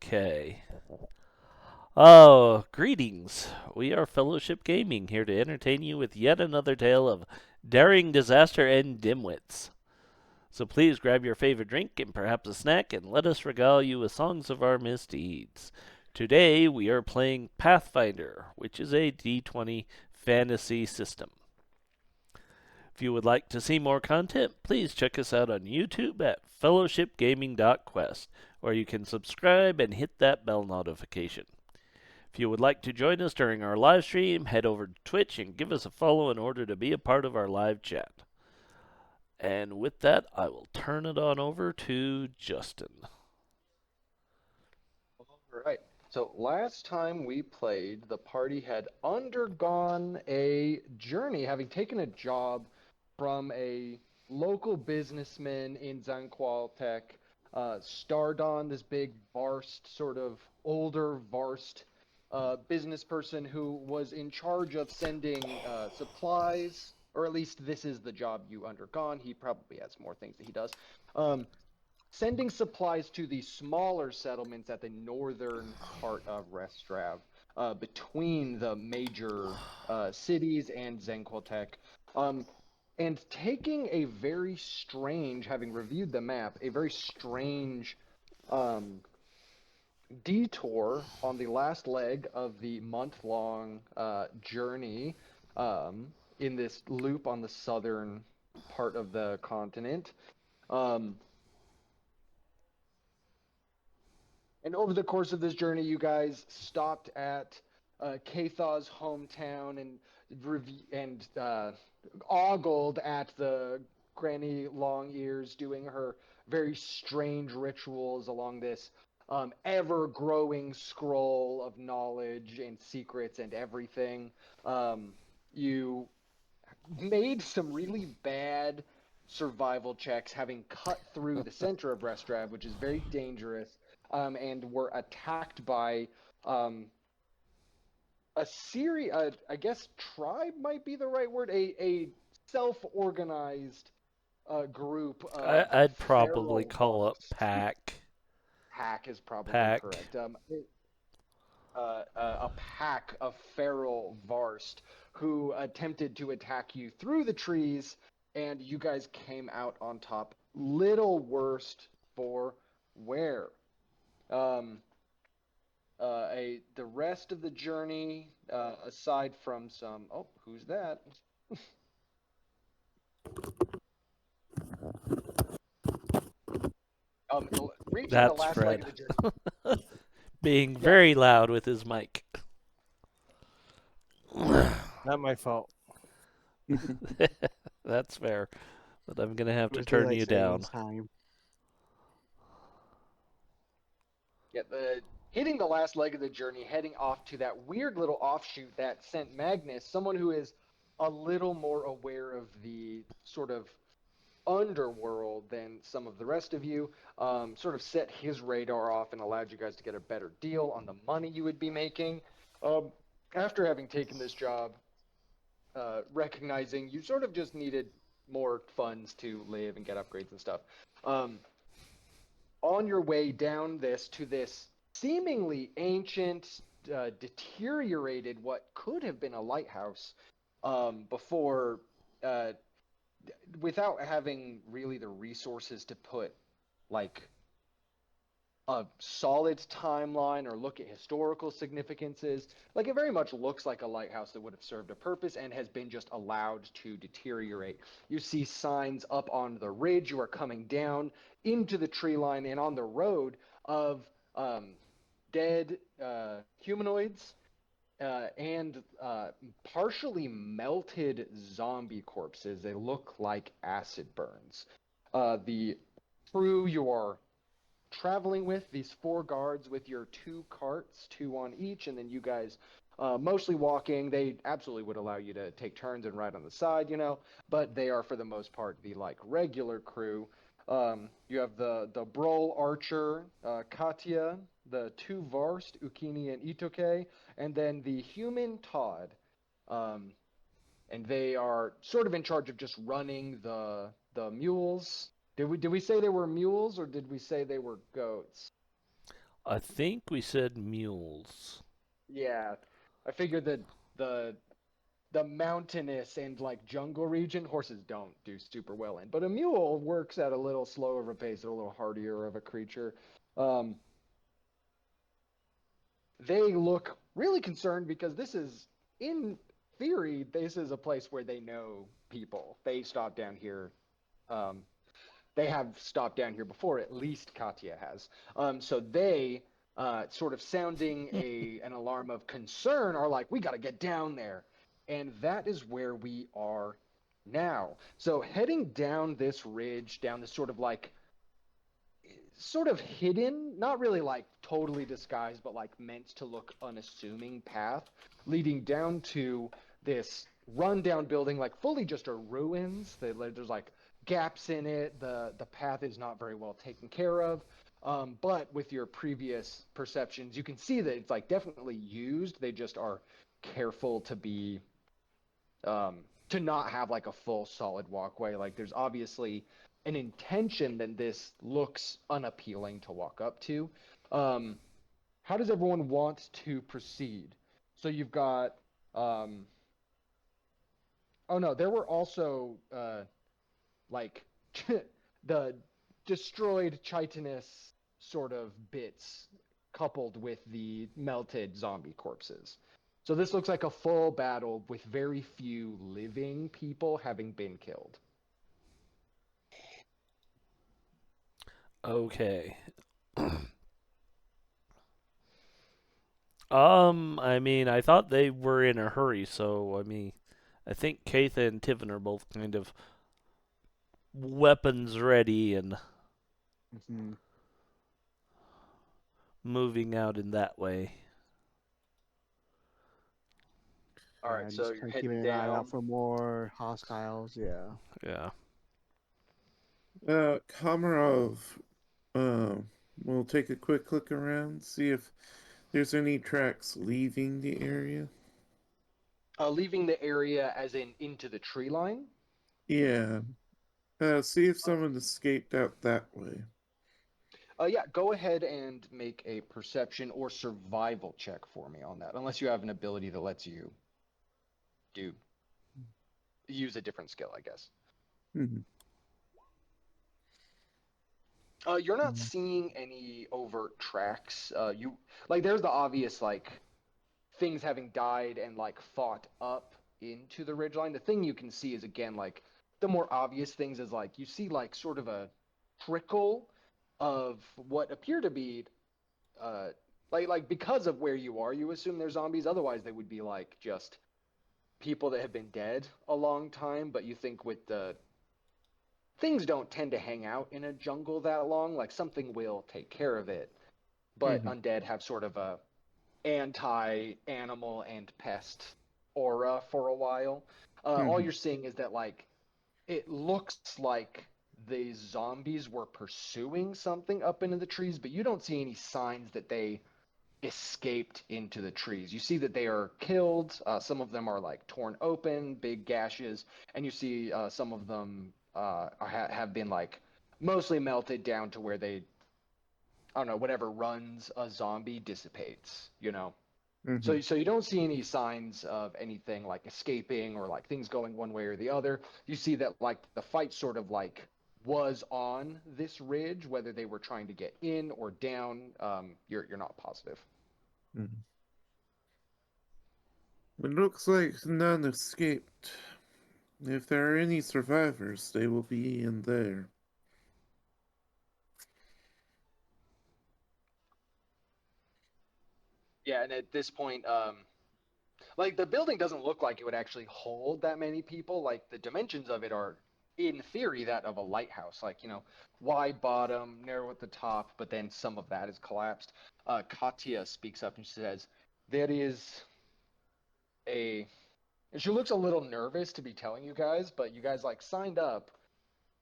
Okay. Oh, greetings. We are Fellowship Gaming, here to entertain you with yet another tale of daring, disaster, and dimwits. So please grab your favorite drink and perhaps a snack and let us regale you with songs of our misdeeds. Today we are playing Pathfinder, which is a D20 fantasy system. If you would like to see more content, please check us out on YouTube at fellowshipgaming.quest, where you can subscribe and hit that bell notification. If you would like to join us during our live stream, head over to Twitch and give us a follow in order to be a part of our live chat. And with that, I will turn it on over to Justin. All right. So last time we played, the party had undergone a journey, having taken a job from a local businessman in Zanqualtech, starred on this big Varst, sort of older Varst business person who was in charge of sending supplies, or at least this is the job you undergone. He probably has more things that he does. Um, Sending supplies to the smaller settlements at the northern part of Restrav, between the major cities and Zenquiltec, and taking a very strange, having reviewed the map, a very strange um, detour on the last leg of the month-long journey in this loop on the southern part of the continent. Um, And over the course of this journey, you guys stopped at Kathaw's hometown and ogled at the Granny Long Ears doing her very strange rituals along this ever-growing scroll of knowledge and secrets and everything. You made some really bad survival checks, having cut through the center of Restrav, which is very dangerous, and were attacked by um, a series. I guess tribe might be the right word. A self-organized group of I'd probably feral call it Varst. pack. Pack is probably Pack. correct. A pack of feral Varst who attempted to attack you through the trees, and you guys came out on top. Little worst for wear. Um, the rest of the journey, aside from some, oh, who's that? Reaching the That's last leg Fred. of the journey. Being Yeah, very loud with his mic. Not my fault. That's fair. But I'm going to have to It was turn daylight you down. savings time. yeah. Hitting the last leg of the journey, heading off to that weird little offshoot that sent Magnus, someone who is a little more aware of the sort of underworld than some of the rest of you, sort of set his radar off and allowed you guys to get a better deal on the money you would be making. Um, After having taken this job, recognizing you sort of just needed more funds to live and get upgrades and stuff. Um, on your way down this to this seemingly ancient, deteriorated, what could have been a lighthouse before, uh, without having really the resources to put like a solid timeline or look at historical significances. Like it very much looks like a lighthouse that would have served a purpose and has been just allowed to deteriorate. You see signs up on the ridge. You are coming down into the tree line and on the road of dead humanoids and partially melted zombie corpses. They look like acid burns. The crew you are traveling with, these four guards with your two carts, two on each, and then you guys mostly walking. They absolutely would allow you to take turns and ride on the side, but they are for the most part the like regular crew. You have the Brol Archer, Katya, the two Varst, Ukini and Itoke, and then the human Todd. Um, and they are sort of in charge of just running the mules. Did we say they were mules or did we say they were goats? I think we said mules. Yeah, I figured that the the mountainous and like jungle region horses don't do super well in, but a mule works at a little slower of a pace, a little hardier of a creature. Um, they look really concerned because this is, in theory, this is a place where they know people. They stop down here. Um, they have stopped down here before, at least Katya has. So they, sort of sounding a an alarm of concern, are like, we got to get down there. And that is where we are now. So heading down this ridge, down this sort of hidden, not really like totally disguised, but like meant to look unassuming path leading down to this rundown building, like fully just a ruins. There's like gaps in it. The path is not very well taken care of. But with your previous perceptions, you can see that it's like definitely used. They just are careful to be to not have like a full solid walkway. Like there's obviously an intention that this looks unappealing to walk up to. Um, how does everyone want to proceed? So you've got um, oh no, there were also like the destroyed chitinous sort of bits coupled with the melted zombie corpses. So this looks like a full battle with very few living people having been killed. Okay. I mean, I thought they were in a hurry, so I mean, I think Katha and Tiffin are both kind of weapons ready and Hmm. moving out in that way. All Yeah, right, so just you're kind of heading keeping an eye out down. for more hostiles. Yeah. Yeah. Komarov, uh, we'll take a quick look around, see if there's any tracks leaving the area. Leaving the area as in into the tree line. Yeah, see if someone escaped out that way. Yeah, go ahead and make a perception or survival check for me on that, unless you have an ability that lets you do use a different skill, I guess. Mhm. You're not Mhm. seeing any overt tracks. You like there's the obvious like things having died and like fought up into the ridgeline. The thing you can see is again like the more obvious things is like you see like sort of a trickle of what appear to be uh like because of where you are, you assume they're zombies. Otherwise, they would be like just people that have been dead a long time. But you think with the things don't tend to hang out in a jungle that long. Like something will take care of it. But Mhm. undead have sort of a anti-animal and pest aura for a while. All Mhm. you're seeing is that like it looks like the zombies were pursuing something up into the trees, but you don't see any signs that they escaped into the trees. You see that they are killed. Some of them are like torn open, big gashes, and you see some of them have been like mostly melted down to where they, I don't know, whatever runs a zombie dissipates, you know? So, Mhm. so you don't see any signs of anything like escaping or like things going one way or the other. You see that like the fight sort of like was on this ridge, whether they were trying to get in or down. You're not positive. Mhm. It looks like none escaped. If there are any survivors, they will be in there. Yeah, and at this point, like the building doesn't look like it would actually hold that many people. Like the dimensions of it are, in theory, that of a lighthouse. Like wide bottom, narrow at the top, but then some of that is collapsed. Katya speaks up and she says, "There is a." And she looks a little nervous to be telling you guys, but you guys like signed up,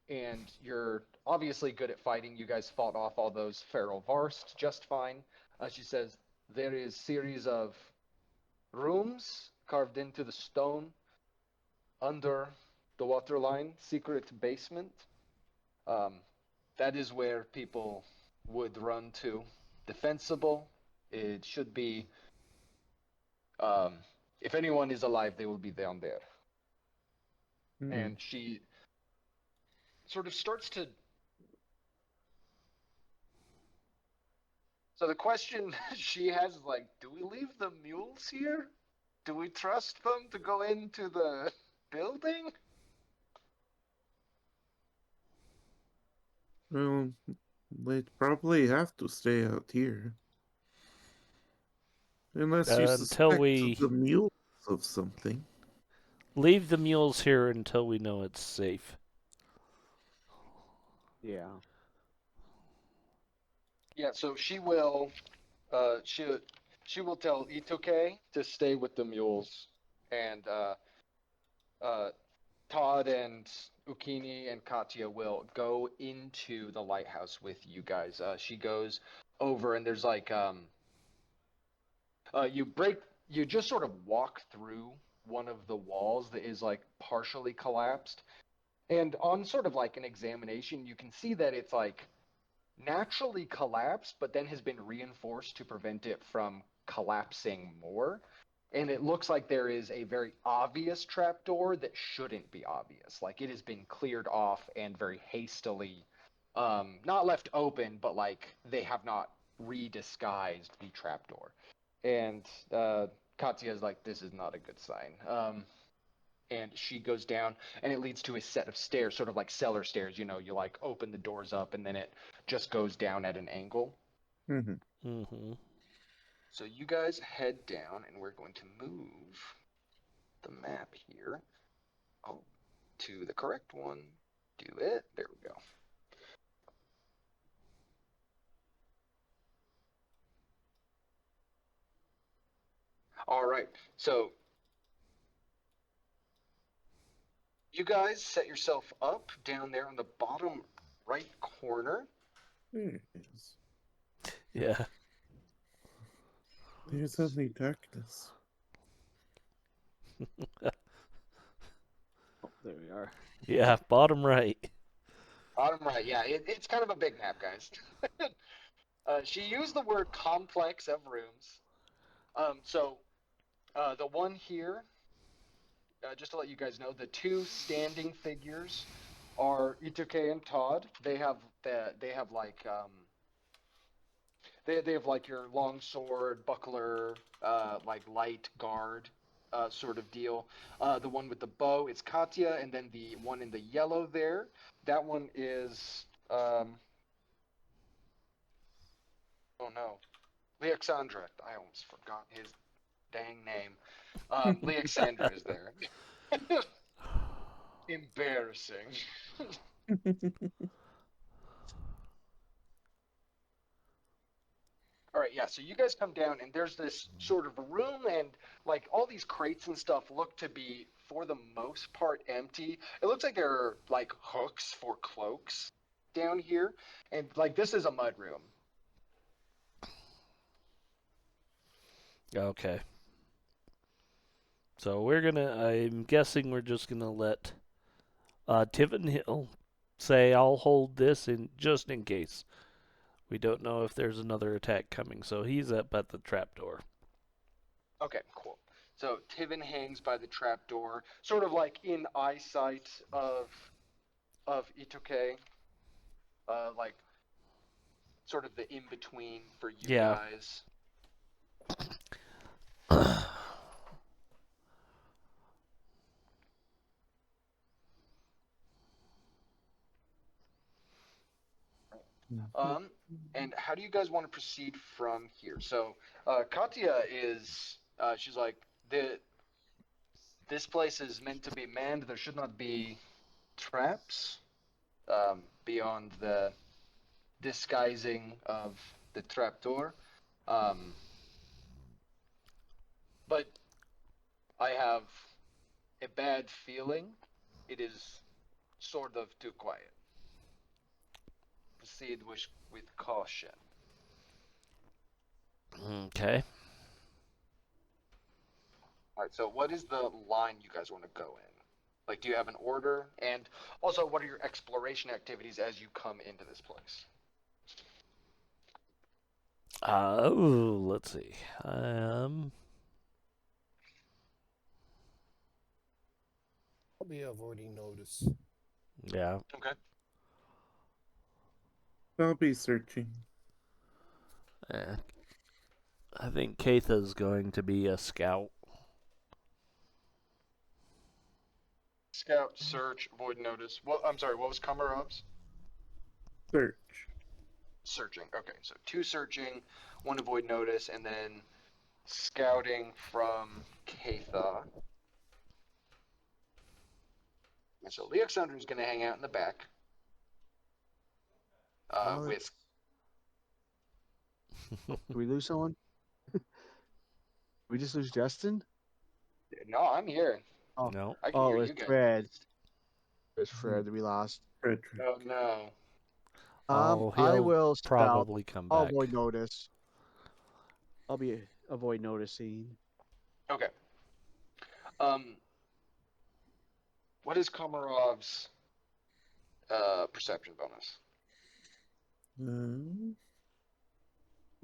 and you're obviously good at fighting. You guys fought off all those feral Varst just fine. She says there is series of rooms carved into the stone under the waterline, secret basement. Um, that is where people would run to. defensible. It should be. If anyone is alive, they will be down there. Hmm. And she sort of starts to. So the question she has is like, do we leave the mules here? Do we trust them to go into the building? Well, they'd probably have to stay out here. Unless you Until suspect we the mules of something. leave the mules here until we know it's safe. Yeah. Yeah, so she will she will tell Itoke to stay with the mules, and uh, Todd and Ukini and Katya will go into the lighthouse with you guys. She goes over, and there's like you break, you just sort of walk through one of the walls that is like partially collapsed, and on sort of like an examination, you can see that it's like naturally collapsed, but then has been reinforced to prevent it from collapsing more. And it looks like there is a very obvious trapdoor that shouldn't be obvious. Like it has been cleared off and very hastily, not left open, but like they have not redisguised the trapdoor. And Katya is like, this is not a good sign. And she goes down, and it leads to a set of stairs, sort of like cellar stairs. You know, you like open the doors up, and then it just goes down at an angle. Mm-hmm. Mm-hmm. So you guys head down, and we're going to move the map here. Oh, to the correct one. Do it. There we go. All right. So you guys set yourself up down there on the bottom right corner. There it is. Yeah. There's only darkness. Oh, there we are. Yeah, bottom right. Bottom right. Yeah, it's kind of a big map, guys. She used the word complex of rooms. So the one here, just to let you guys know, the two standing figures are Ituke and Todd. They have like they have like your long sword, buckler, like light guard, sort of deal. The one with the bow is Katya, and then the one in the yellow there, that one is oh no, Leoxandra. I almost forgot his dang name. Leoxander is there. Embarrassing. All right, yeah. So you guys come down, and there's this sort of room, and like all these crates and stuff look to be, for the most part, empty. It looks like there are like hooks for cloaks down here, and like this is a mud room. Okay. So I'm guessing we're just gonna let Tiven Hill say, I'll hold this just in case. We don't know if there's another attack coming, so he's up at the trapdoor. Okay, cool. So Tiven hangs by the trapdoor, sort of like in eyesight of Itoke, like sort of the in between for you Yeah. guys. Um, and how do you guys want to proceed from here? So, Katya is, she's like, this place is meant to be manned. There should not be traps beyond the disguising of the trapdoor. Um, but I have a bad feeling it is sort of too quiet. Proceed with caution. Okay. All right, so what is the line you guys want to go in? Like, do you have an order? And also, what are your exploration activities as you come into this place? Let's see. I'll be avoiding notice. Yeah. Okay. I'll be searching. eh, I think Katha's going to be a scout. Scout, search, avoid notice. Well, I'm sorry. What was Kamarov's? Search. Searching. Okay, so 2 searching, 1 avoid notice, and then scouting from Katha. And so Leoxandra is going to hang out in the back. Well, With did we lose someone? We just lose Justin? no, I'm here. Oh, No. I can oh, hear it was you guys. Fred. It was Fred that we lost. Frederick. Oh no. Oh, I he'll will scout. probably come I'll back. avoid notice. I'll be avoid noticing. Okay. What is Komarov's perception bonus?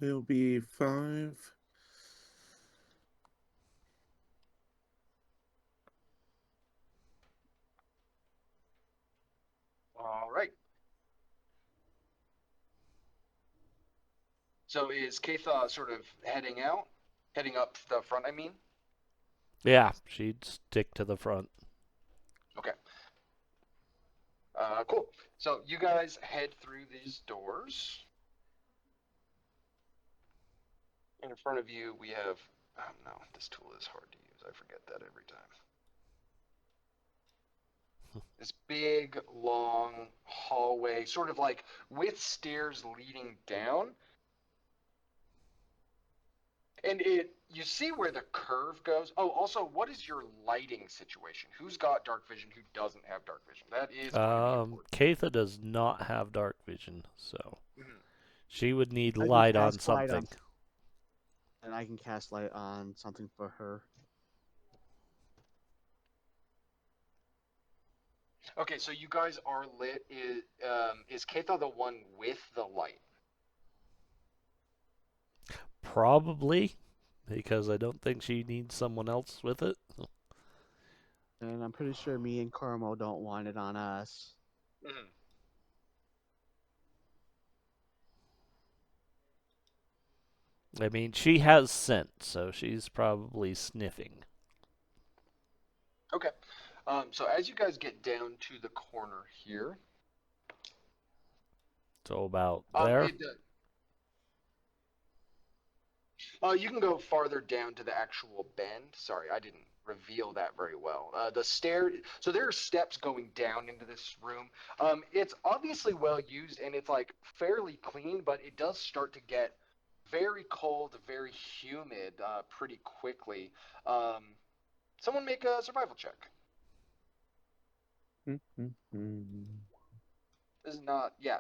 It'll be 5. All right. So is Katha sort of heading out, heading up the front? I mean. Yeah, she'd stick to the front. Okay. Cool. So you guys head through these doors. And in front of you, we have. Oh no, this tool is hard to use. I forget that every time. This big, long hallway, sort of like with stairs leading down. And you see where the curve goes. Oh, also, what is your lighting situation? Who's got dark vision? Who doesn't have dark vision? That is going to be important. Katha does not have dark vision, so she would need I can light on cast light something. And I can cast light on something for her. Okay, so you guys are lit. Is Katha the one with the light? Probably, because I don't think she needs someone else with it. And I'm pretty sure me and Carmo don't want it on us. Mm-hmm. I mean, she has scent, so she's probably sniffing. Okay. So as you guys get down to the corner here, So about there. You can go farther down to the actual bend. Sorry, I didn't reveal that very well. The stair. So there are steps going down into this room. It's obviously well used and it's like fairly clean, but it does start to get very cold, very humid pretty quickly. Someone make a survival check. This is not, yeah.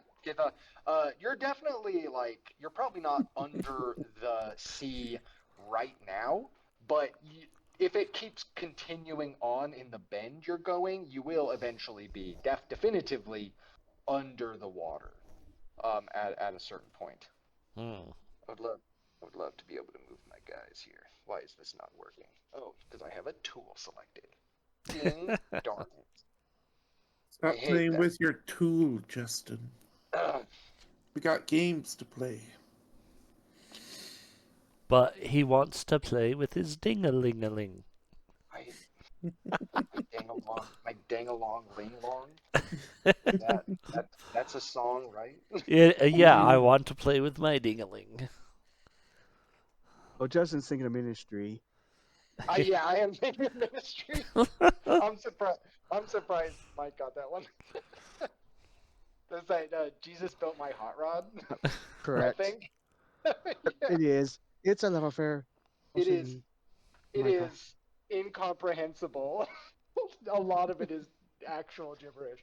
You're definitely like, you're probably not under the sea right now, but if it keeps continuing on in the bend you're going, you will eventually be definitively under the water at a certain point. Hmm. I would love to be able to move my guys here. Why is this not working? Oh, because I have a tool selected. Ding darn it. Stop I hate playing that. with your tool, Justin. Ugh. We got games to play. But he wants to play with his ding-a-ling-a-ling. My dang-along ling-long. That's a song, right? Yeah, I want to play with my ding-a-ling. Oh, Justin's thinking of ministry. Yeah, I am thinking ministry. I'm surprised Mike got that one. That's like Jesus built my hot rod. Correct. I think. It is. It's a love affair. It is. Me, It Micah. is incomprehensible. A lot of it is actual gibberish.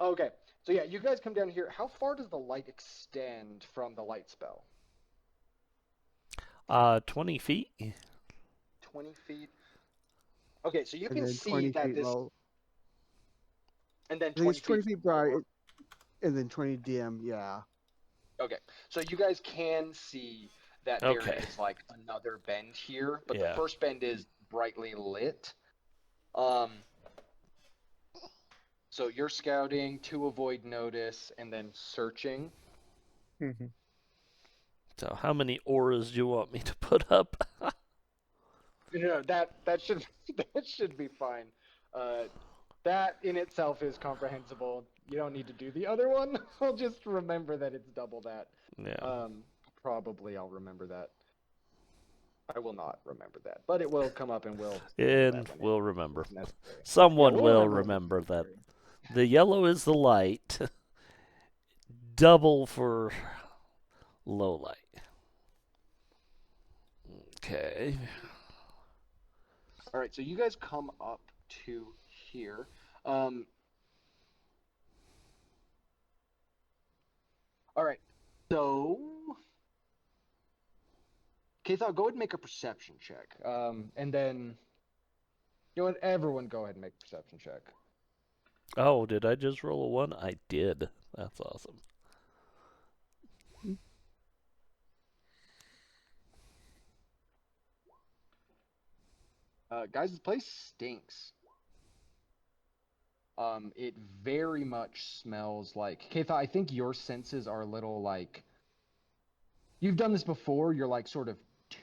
Okay, so yeah, you guys come down here. How far does the light extend from the light spell? 20 feet? 20 feet. Okay, so you And can then see 20 that feet this, low. and then I think 20 it's 20 feet feet bright, lower. and then 20 dim, yeah. Okay, so you guys can see that there Okay. is like another bend here, but the Yeah. first bend is brightly lit. Um, so you're scouting to avoid notice and then searching. Mhm. So how many auras do you want me to put up? That should that should be fine. Uh, that in itself is comprehensible. You don't need to do the other one. I'll just remember that it's double that. Yeah. Um, Probably I'll remember that. I will not remember that, but it will come up and we'll remember And that when we'll remember. it's necessary. Yeah, Someone we'll will remember when it's remember that. necessary. The yellow is the light. Double for low light. Okay. All right, so you guys come up to here. Um, all right, so Kathal, go ahead and make a perception check. And then you know what? Everyone, go ahead and make a perception check. Oh, did I just roll a 1? I did. That's awesome. Guys, this place stinks. It very much smells like Kathal. I think your senses are a little like you've done this before. You're like sort of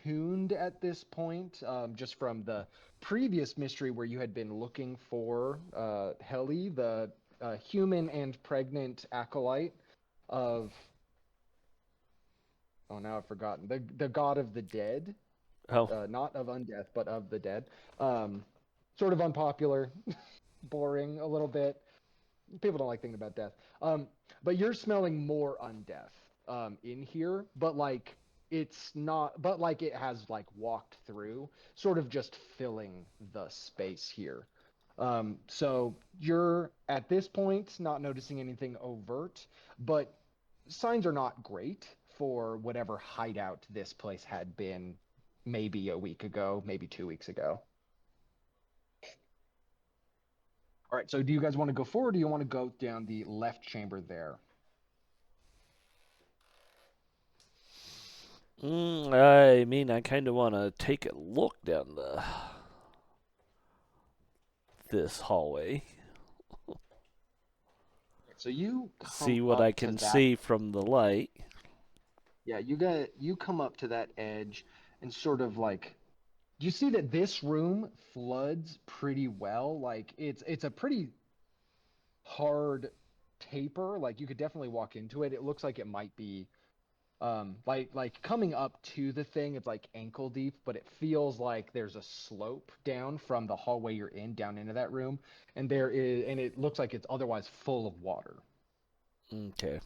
tuned at this point, just from the previous mystery where you had been looking for Heli, the human and pregnant acolyte of. Oh, now I've forgotten the god of the dead, Oh, not of undeath, but of the dead. Um, Sort of unpopular, boring a little bit. People don't like thinking about death. But you're smelling more undeath in here, but like it's not, but like it has like walked through, sort of just filling the space here. So you're at this point not noticing anything overt, but signs are not great for whatever hideout this place had been maybe a week ago, maybe 2 weeks ago. All right, so do you guys want to go forward or do you want to go down the left chamber there? I mean, I kind of want to take a look down this hallway, So you see come what I up to can that. see from the light. Yeah, you come up to that edge and sort of like you see that this room floods pretty well. Like it's a pretty hard taper. Like you could definitely walk into it. It looks like it might be like coming up to the thing, it's like ankle deep, but it feels like there's a slope down from the hallway you're in down into that room, and it looks like it's otherwise full of water. Okay.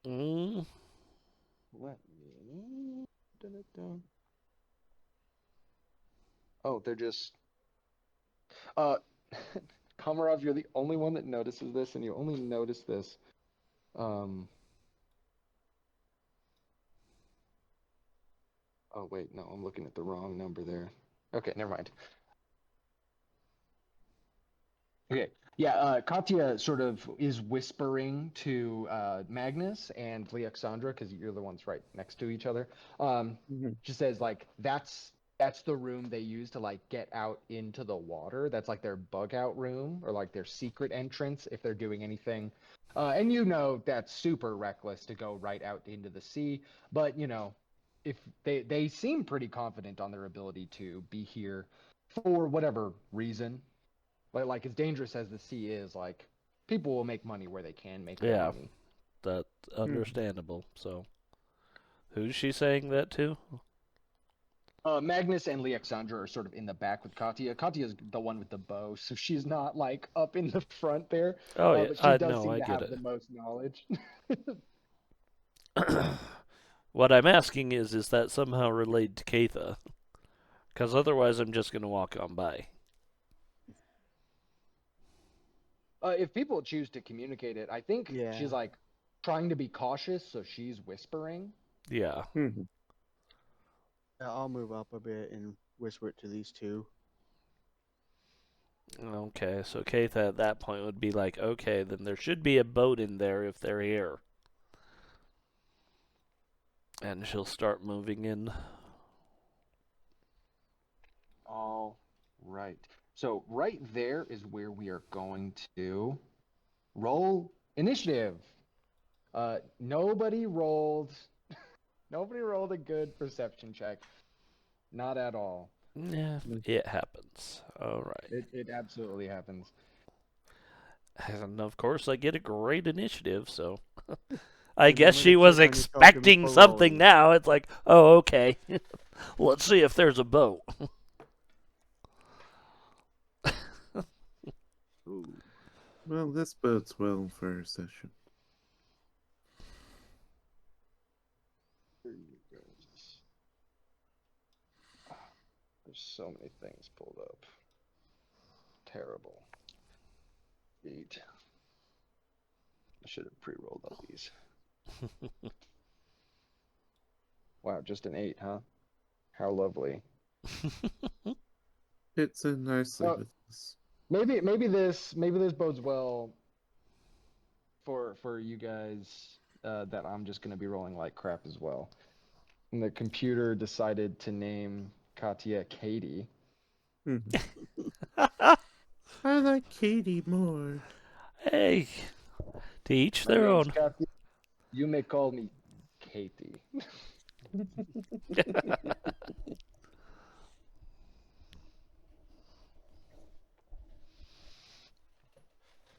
Mm, Let me. Dun-dun-dun. Oh, they're just. Uh, Komarov, you're the only one that notices this, and you only notice this. Um. Oh wait, no, I'm looking at the wrong number there. Okay, never mind. Okay. Yeah, Katya sort of is whispering to Magnus and Leoxandra because you're the ones right next to each other. Mhm. She says like that's the room they use to like get out into the water. That's like their bug out room or like their secret entrance if they're doing anything. And you know that's super reckless to go right out into the sea. But you know, if they seem pretty confident on their ability to be here for whatever reason, like as dangerous as the sea is, like people will make money where they can make their yeah, money. that's Mhm. understandable. So, who's she saying that to? Magnus and Leoxandra are sort of in the back with Katya. Katya's the one with the bow, so she's not like up in the front there, Oh yeah, but she I does no, seem I to get have it. the most knowledge. What I'm asking is that somehow related to Katha? Because otherwise, I'm just gonna walk on by. If people choose to communicate it, I think Yeah. she's like trying to be cautious, so she's whispering. Yeah. Mhm. I'll move up a bit and whisper it to these two. Okay, so Katha at that point would be like, okay, then there should be a boat in there if they're here. And she'll start moving in. All right. So right there is where we are going to roll initiative. Nobody rolled. Nobody rolled a good perception check. Not at all. Yeah, it happens. All right. It absolutely happens. And of course, I get a great initiative, so I guess Remember to she was check on your token expecting before something rolling. now. It's like, oh, okay. Let's see if there's a boat. Ooh. Well, this bodes well for our session. Here you go. There's so many things pulled up. Terrible. 8. I should have pre-rolled all these. Wow, just an 8, huh? How lovely. Fits in nicely Well, with this. maybe this bodes well for you guys that I'm just gonna be rolling like crap as well. And the computer decided to name Katya Katie. Mhm. I like Katie more. Hey, to each My their name's own. Katya. You may call me Katie.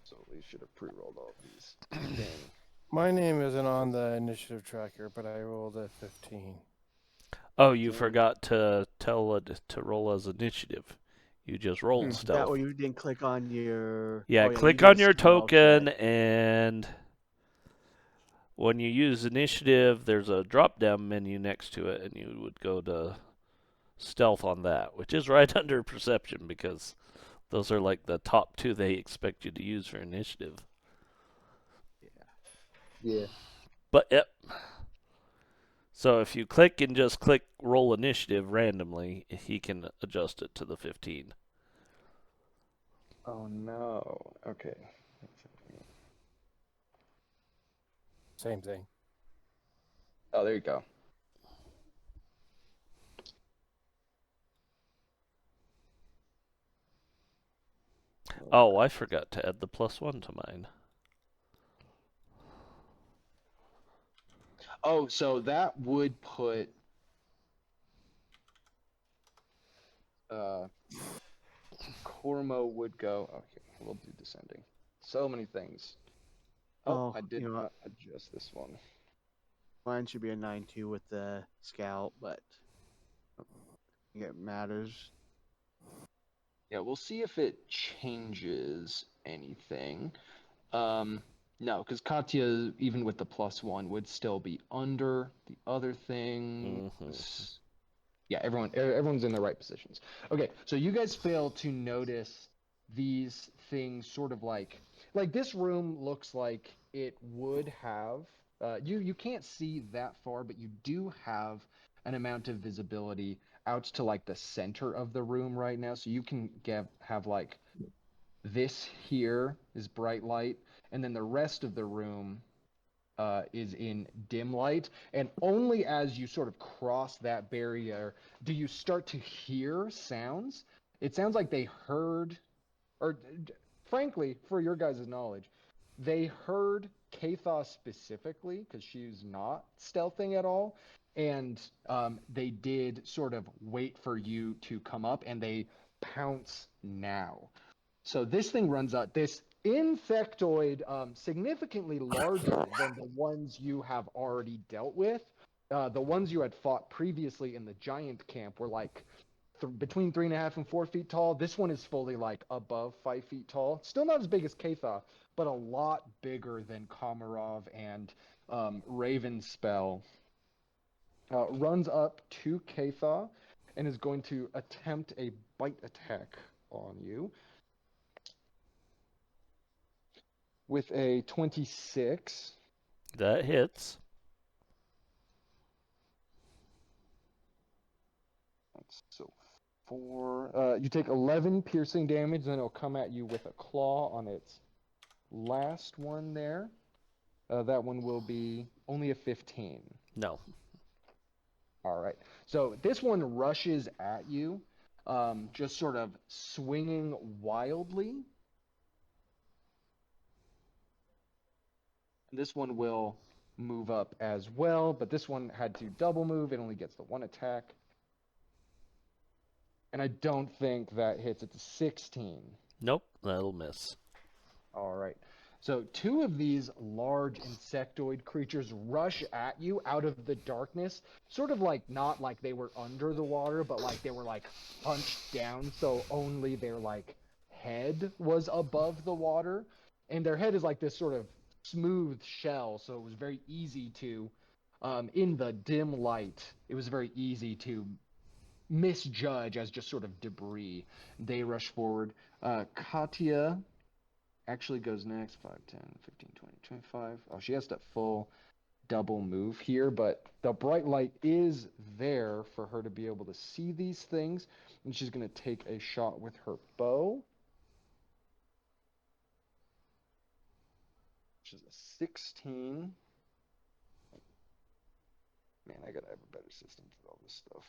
So we should have pre-rolled all of these. Dang. My name isn't on the initiative tracker, but I rolled a 15. Oh, you Dang. forgot to tell it to roll as initiative. You just rolled Hmm. That stealth. way you didn't click on your. Yeah, Oh, yeah, you click did on a your stealth token, check. and when you use initiative, there's a drop down menu next to it, and you would go to stealth on that, which is right under perception because those are like the top two they expect you to use for initiative. Yeah. But yep. So if you click and just click roll initiative randomly, he can adjust it to the 15. Oh no. Okay. Same thing. Oh, there you go. Oh, I forgot to add the +1 to mine. Oh, so that would put uh Cormo would go. Okay, we'll do descending. So many things. Oh, Oh, I did you know what? not adjust this one. Mine should be a 9-2 with the scout, but I think it matters. Yeah, we'll see if it changes anything. No, because Katya, even with the +1, would still be under the other thing. Yeah, everyone's in the right positions. Okay, so you guys fail to notice these things sort of like this room looks like it would have you can't see that far, but you do have an amount of visibility out to like the center of the room right now, so you can have like this here is bright light, and then the rest of the room is in dim light, and only as you sort of cross that barrier do you start to hear sounds. It sounds like they heard, or frankly, for your guys' knowledge, they heard Kathos specifically because she's not stealthing at all, and they did sort of wait for you to come up, and they pounce now. So this thing runs out. This insectoid, significantly larger than the ones you have already dealt with. The ones you had fought previously in the giant camp were like between 3.5 and 4 feet tall. This one is fully like above 5 feet tall. Still not as big as Katha, but a lot bigger than Komarov and Raven's spell. Runs up to Katha and is going to attempt a bite attack on you. With a 26. That hits. That's so 4. You take 11 piercing damage, then it'll come at you with a claw on its last one there. That one will be only a 15. No. All right. So this one rushes at you, just sort of swinging wildly. This one will move up as well, but this one had to double move. It only gets the one attack. And I don't think that hits. It's a 16. Nope, that'll miss. All right. So 2 of these large insectoid creatures rush at you out of the darkness, sort of like not like they were under the water, but like they were like hunched down, so only their like head was above the water, and their head is like this sort of smooth shell, so it was very easy to, in the dim light, it was very easy to misjudge as just sort of debris. They rush forward. Katya actually goes next. 5, 10, 15, 20, 25. Oh, she has to full double move here, but the bright light is there for her to be able to see these things, and she's going to take a shot with her bow, which is a 16. Man, I gotta have a better system for all this stuff.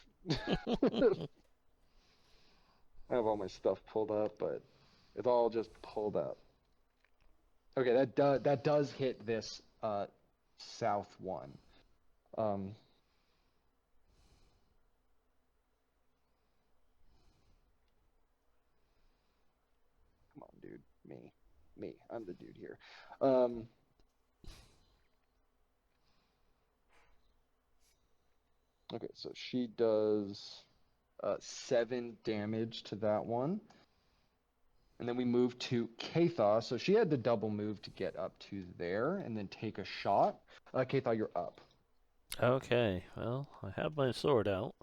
I have all my stuff pulled up, but it's all just pulled up. Okay, that does hit this south one. Come on, dude. Me. I'm the dude here. Okay, so she does 7 damage to that one. And then we move to Katha. So she had to double move to get up to there and then take a shot. Katha, you're up. Okay, well, I have my sword out,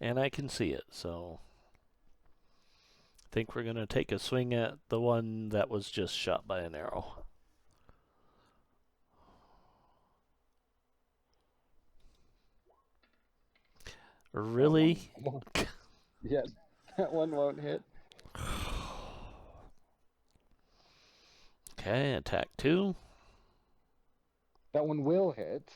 and I can see it, so I think we're going to take a swing at the one that was just shot by an arrow. Really? Yeah, that one won't hit. Okay, attack 2. That one will hit.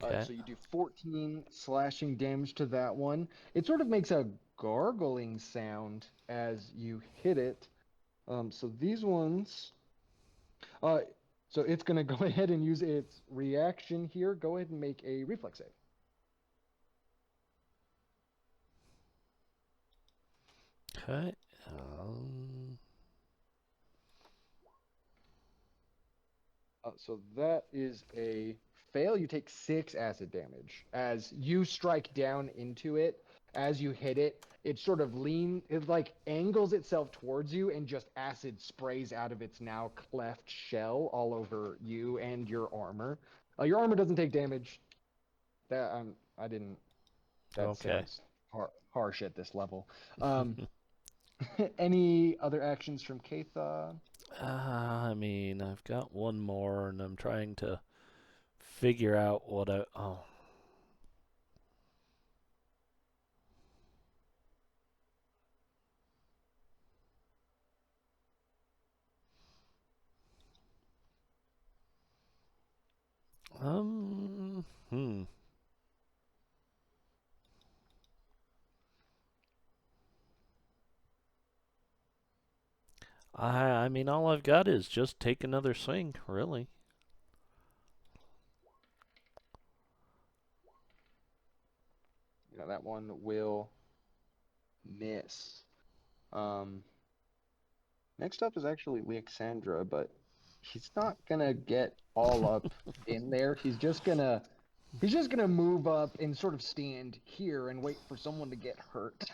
Okay. So you do 14 slashing damage to that one. It sort of makes a gargling sound as you hit it. So these ones. So it's going to go ahead and use its reaction here. Go ahead and make a reflex save. Okay. So that is a fail. You take 6 acid damage. As you strike down into it, as you hit it, it sort of it like angles itself towards you, and just acid sprays out of its now cleft shell all over you and your armor. Your armor doesn't take damage. That I didn't. That Okay. sounds harsh at this level. Any other actions from Katha? I mean, I've got one more, and I'm trying to figure out what I... Oh. Hmm. I mean, all I've got is just take another swing, really. That one will miss. Next up is actually Alexandra, but he's not gonna get all up in there. He's just gonna move up and sort of stand here and wait for someone to get hurt.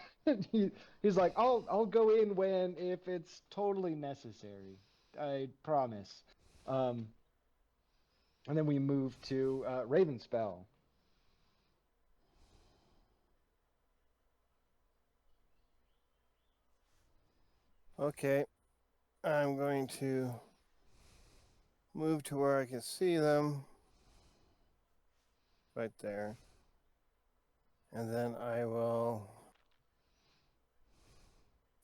He's like, I'll go in if it's totally necessary. I promise. And then we move to Ravenspell. Okay. I'm going to move to where I can see them. Right there. And then I will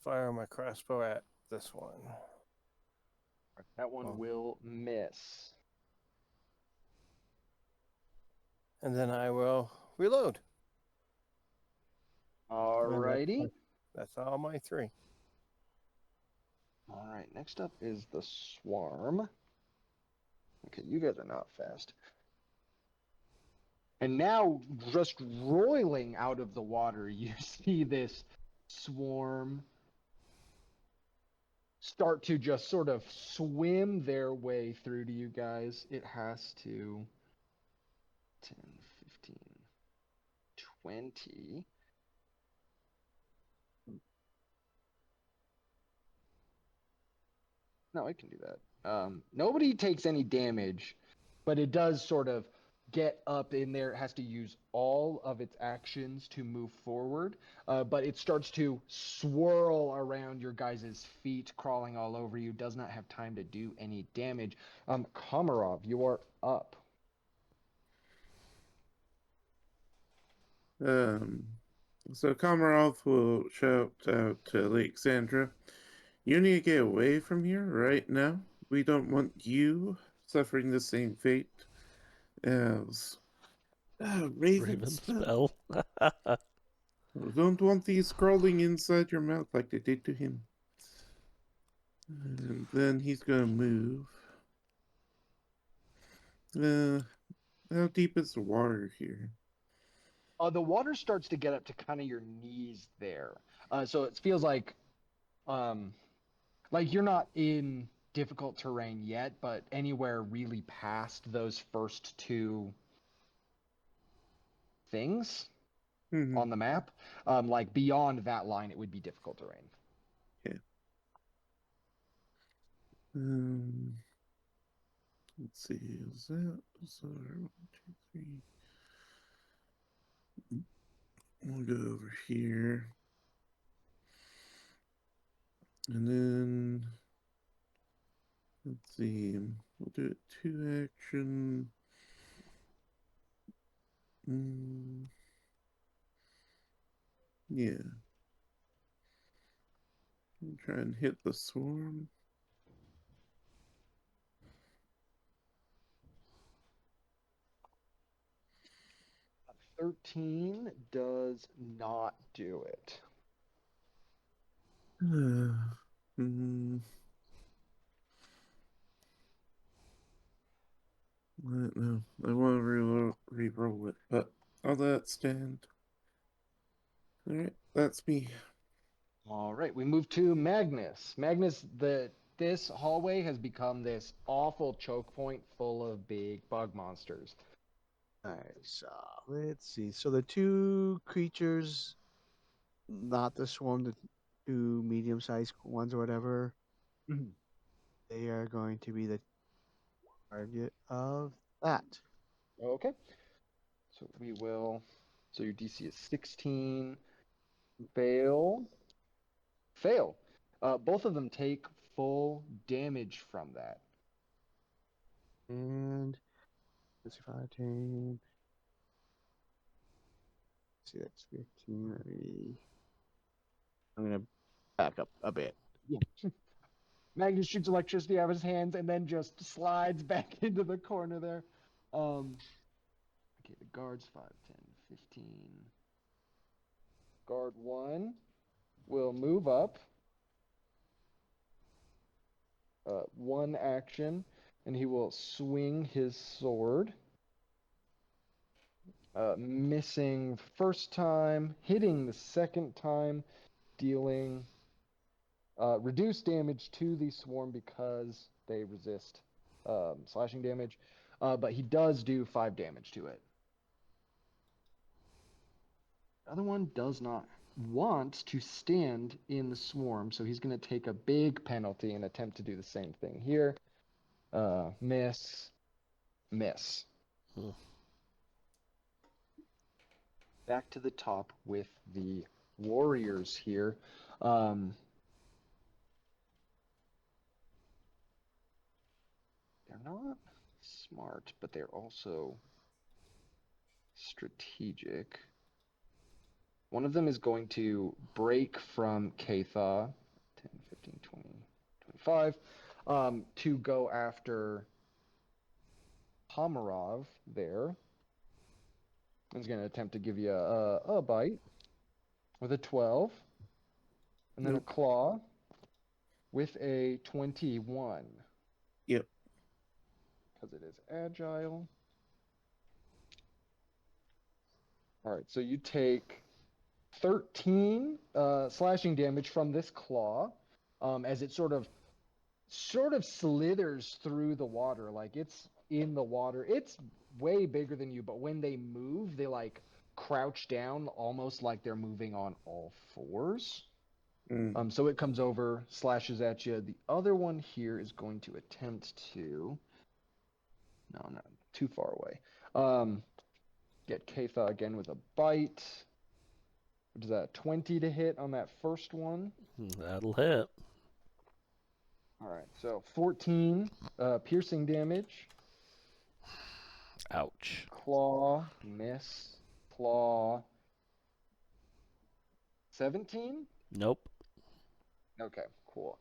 fire my crossbow at this one. That one Oh. will miss. And then I will reload. Alrighty. That's all my 3. All right, next up is the swarm. Okay, you guys are not fast. And now, just roiling out of the water, you see this swarm start to just sort of swim their way through to you guys. It has to 10, 15, 20. No, it can do that. Nobody takes any damage, but it does sort of get up in there. It has to use all of its actions to move forward, but it starts to swirl around your guys' feet, crawling all over you. Does not have time to do any damage. Komarov, you are up. So Komarov will shout out to Alexandra. You need to get away from here right now. We don't want you suffering the same fate as Raven Ravenspell. spell. We don't want these crawling inside your mouth like they did to him. And then he's gonna move. How deep is the water here? The water starts to get up to kind of your knees there. So it feels like you're not in difficult terrain yet, but anywhere really past those first 2 things Mm-hmm. on the map, like beyond that line, it would be difficult terrain. Okay. Let's see. Is that so? 1, 2, 3. We'll go over here, and then let's see. We'll do it 2 action. Yeah. I'll try and hit the swarm. 13 does not do it. Mm, no, I want to re-roll it, but I'll let it stand. Alright, that's me. All right, we move to Magnus. Magnus, this hallway has become this awful choke point full of big bug monsters. Nice. Let's see. So the 2 creatures, not the swarm, the 2 medium-sized ones or whatever, they are going to be the target of that. Okay, so we will. So your DC is 16. Fail. Fail. Both of them take full damage from that. And let's see if I can. Let's see, that's 15. I'm gonna back up a bit. Yeah. Magnus shoots electricity out of his hands and then just slides back into the corner there. Okay, the guards 5, 10, 15. Guard 1 will move up. 1 action, and he will swing his sword. Missing first time, hitting the second time, dealing reduced damage to the swarm because they resist slashing damage. But he does do 5 damage to it. The other one does not want to stand in the swarm, so he's going to take a big penalty and attempt to do the same thing here. Miss. Miss. Back to the top with the warriors here. They're not smart, but they're also strategic. One of them is going to break from Katha, 10, 15, 20, 25, to go after Pomerov there. He's going to attempt to give you a bite with a 12, and then a Nope. claw with a 21, Yep. because it is agile. All right, so you take 13 slashing damage from this claw, as it sort of slithers through the water, like it's in the water. It's way bigger than you, but when they move, they like crouch down, almost like they're moving on all fours. Mm. So it comes over, slashes at you. The other one here is going to attempt to, no, not too far away. Get Katha again with a bite. What is that? 20 to hit on that first one. That'll hit. All right, so 14 piercing damage. Ouch. Claw, miss. Claw. 17? Nope. Okay, cool.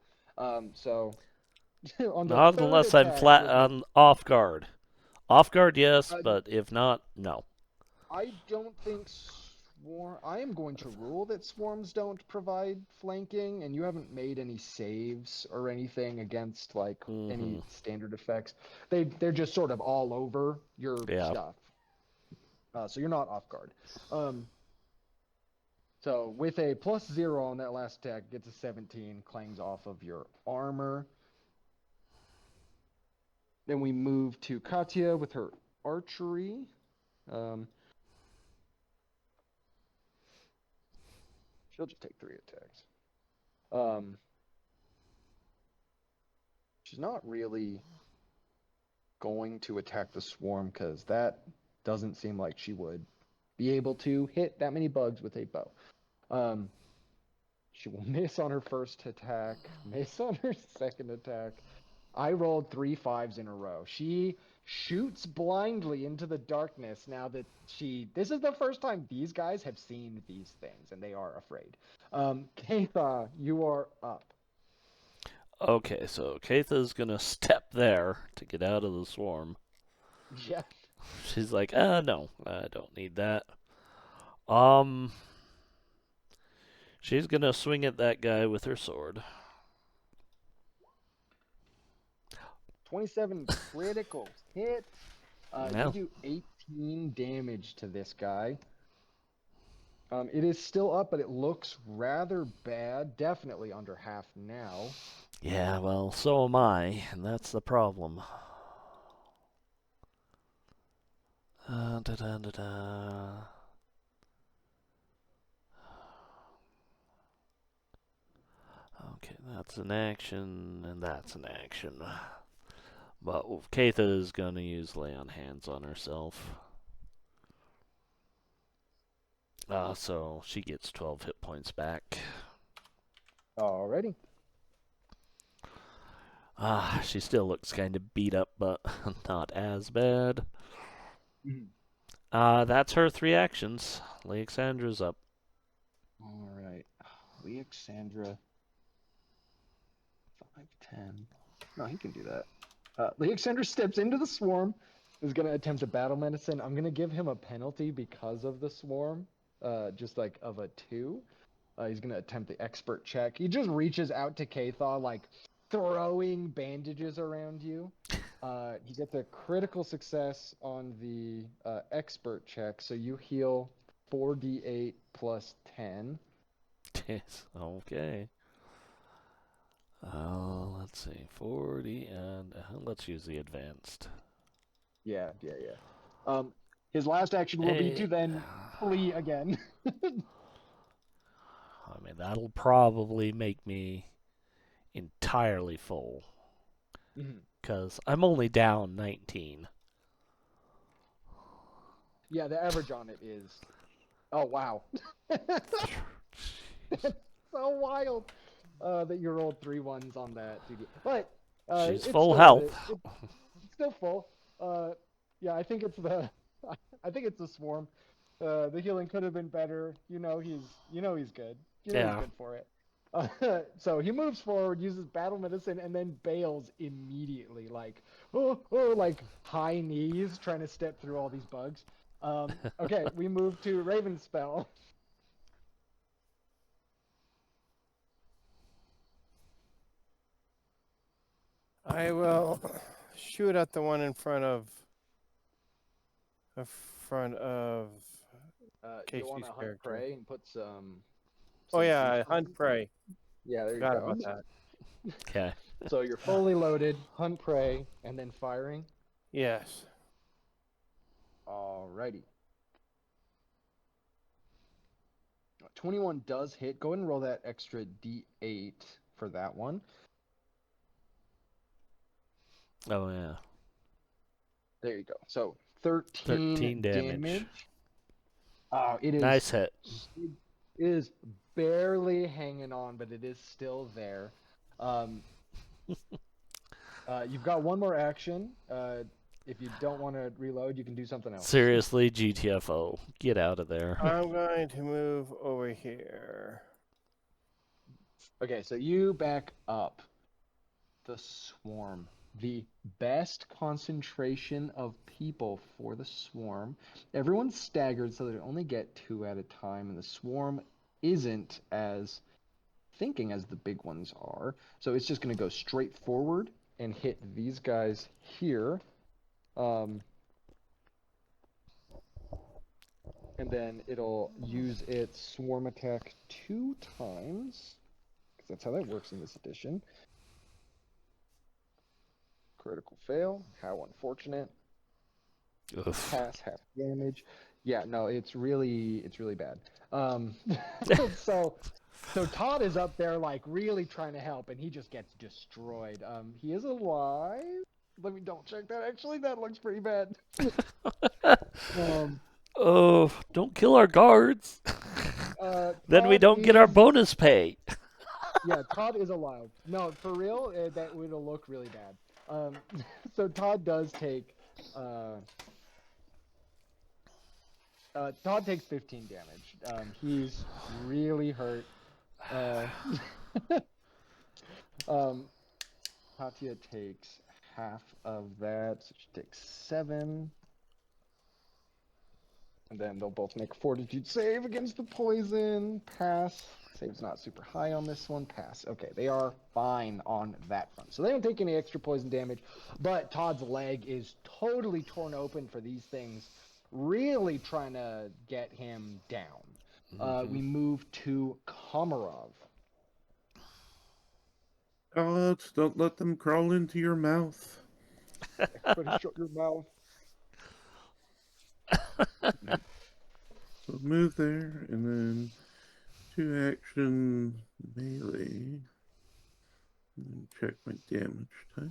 So on the Not third unless I'm attack flat with it, on off guard. Off guard, yes, uh, but if not, no. I don't think swarm. I am going to rule that swarms don't provide flanking, and you haven't made any saves or anything against like any standard effects. They're just sort of all over your Yeah. stuff. So you're not off guard. So with a +0 on that last attack, gets a 17, clangs off of your armor. Then we move to Katya with her archery. She'll just take 3 attacks. She's not really going to attack the swarm because that doesn't seem like she would be able to hit that many bugs with a bow. She will miss on her first attack, miss on her second attack. I rolled 3 5s in a row. She shoots blindly into the darkness now that this is the first time these guys have seen these things and they are afraid. Katha, you are up. Okay, so Katha's gonna step there to get out of the swarm. Yeah. She's like, no, I don't need that. Um, she's gonna swing at that guy with her sword. 27 critical hit. You Well, do 18 damage to this guy. It is still up, but it looks rather bad. Definitely under half now. yeah, well, so am I, and that's the problem. Da-da-da-da. Okay, that's an action, and that's an action. But Katha is gonna use lay on hands on herself. So she gets 12 hit points back. Alrighty. She still looks kind of beat up, but not as bad. That's her 3 actions. Alexandra's up. All right. Leoxandra. 5, 10. No, he can do that. Leoxandra steps into the swarm. Is going to attempt a battle medicine. I'm going to give him a penalty because of the swarm. Just like of a 2. He's going to attempt the expert check. He just reaches out to Katha, like throwing bandages around you. He gets a critical success on the expert check, so you heal 4d8 plus 10. Okay. Let's see. 40 and let's use the advanced. Yeah. His last action will be to then flee again. I mean, that'll probably make me entirely full. Because I'm only down 19. Yeah, the average on it is. Oh, wow. That's so wild that you rolled 3 1s on that, dude. But She's it's full still health. It's still full. Yeah, I think it's the I think it's the swarm. The healing could have been better. He's good. He's Yeah. good for it. So he moves forward, uses battle medicine, and then bails immediately, like like high knees, trying to step through all these bugs. Okay, we move to Raven spell. I will shoot at the one in front of You want to Casey's hunt character. prey and put Oh some yeah, boosters hunt in? prey. Yeah, there you Forgot go. about that. Okay. So you're fully loaded, hunt prey, and then firing. Yes. Alrighty. 21 does hit. Go ahead and roll that extra d8 for that one. Oh yeah. There you go. So 13 13 damage. damage. It Nice hit. is barely hanging on, but it is still there. Um, you've got one more action. If you don't want to reload, you can do something else. Seriously, GTFO. Get out of there. I'm going to move over here. Okay, so you back up. The swarm. The best concentration of people for the swarm. Everyone's staggered so they only get 2 at a time, and the swarm isn't as thinking as the big ones are. So it's just going to go straight forward and hit these guys here. And then it'll use its swarm attack 2 times, because that's how that works in this edition. Critical fail. How unfortunate. Oof. Pass, half damage. Yeah, no, it's really bad. So Todd is up there like really trying to help, and he just gets destroyed. He is alive. Let me double check that. Actually, that looks pretty bad. um, Oh, don't kill our guards. Then we Todd don't get our is bonus pay. yeah, Todd is alive. No, for real, that would look really bad. So Todd does take Todd takes 15 damage. He's really hurt. Uh, Katya takes half of that, so she takes 7. And then they'll both make a fortitude save against the poison. Pass. Save's not super high on this one. Pass. Okay, they are fine on that front. So they don't take any extra poison damage, but Todd's leg is totally torn open for these things, really trying to get him down. We move to Komarov. God, don't let them crawl into your mouth. Better shut your mouth. So move there, and then 2 action melee. And check my damage types.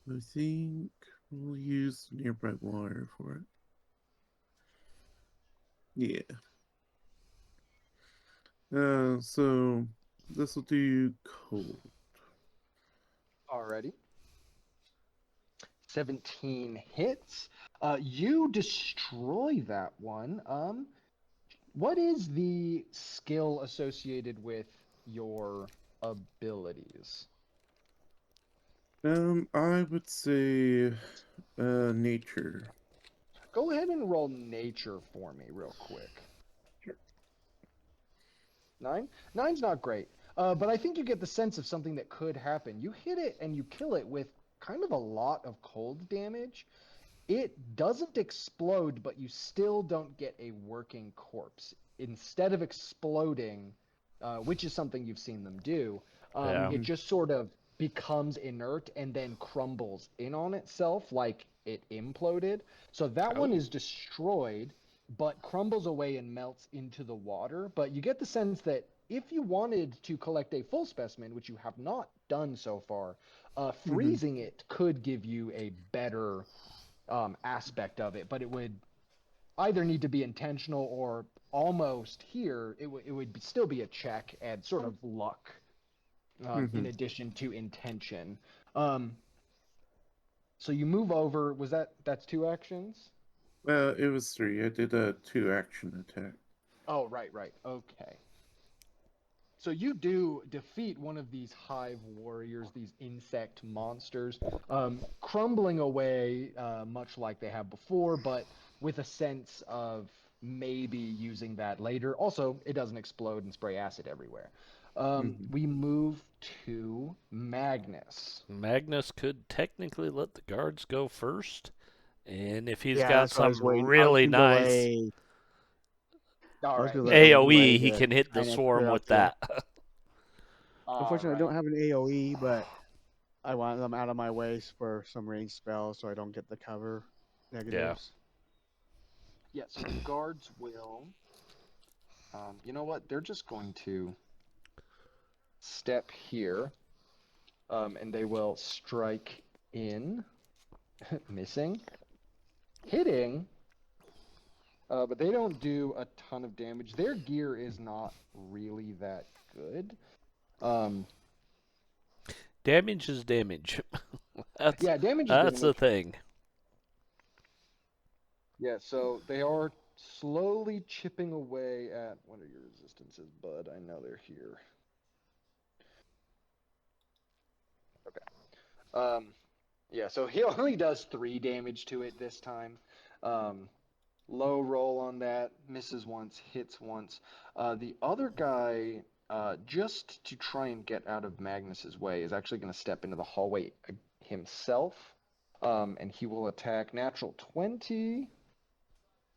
I think we'll use nearby water for it. Yeah. So this will do cold. Alrighty. 17 hits. You destroy that one. What is the skill associated with your abilities? I would say, nature. Go ahead and roll nature for me real quick. Sure. 9? 9's not great, but I think you get the sense of something that could happen. You hit it and you kill it with kind of a lot of cold damage. It doesn't explode, but you still don't get a working corpse. Instead of exploding, which is something you've seen them do, Yeah. it just sort of becomes inert and then crumbles in on itself like it imploded. So that one is destroyed, but crumbles away and melts into the water. But you get the sense that if you wanted to collect a full specimen, which you have not done so far, freezing it could give you a better aspect of it, but it would either need to be intentional or almost here it would still be a check and sort of luck in addition to intention. So you move over. That's 2 actions? Well, it was 3. I did a 2-action attack. Oh, right, right. Okay. So you do defeat one of these hive warriors, these insect monsters, crumbling away much like they have before, but with a sense of maybe using that later. Also, it doesn't explode and spray acid everywhere. Mhm. We move to Magnus. Magnus could technically let the guards go first, and if he's Yeah, got that's what I was some waiting. I was really gonna nice delay. All I was right. gonna let him delay AOE, he to can hit the kind of swarm clear up with the. that. All Unfortunately, I right. don't have an AOE, but I want them out of my way for some ranged spells, so I don't get the cover Yeah. negatives. Yeah, so the guards will. You know what? They're just going to step here, and they will strike in, missing, hitting, but they don't do a ton of damage. Their gear is not really that good. Um, Damage is damage. that's yeah, damage is that's the damage. thing. Yeah, so they are slowly chipping away at. What are your resistances, bud? I know they're here. Okay. Yeah, so he only does 3 damage to it this time. Um, Low roll on that, misses once, hits once. The other guy, just to try and get out of Magnus's way, is actually going to step into the hallway himself, and he will attack natural 20.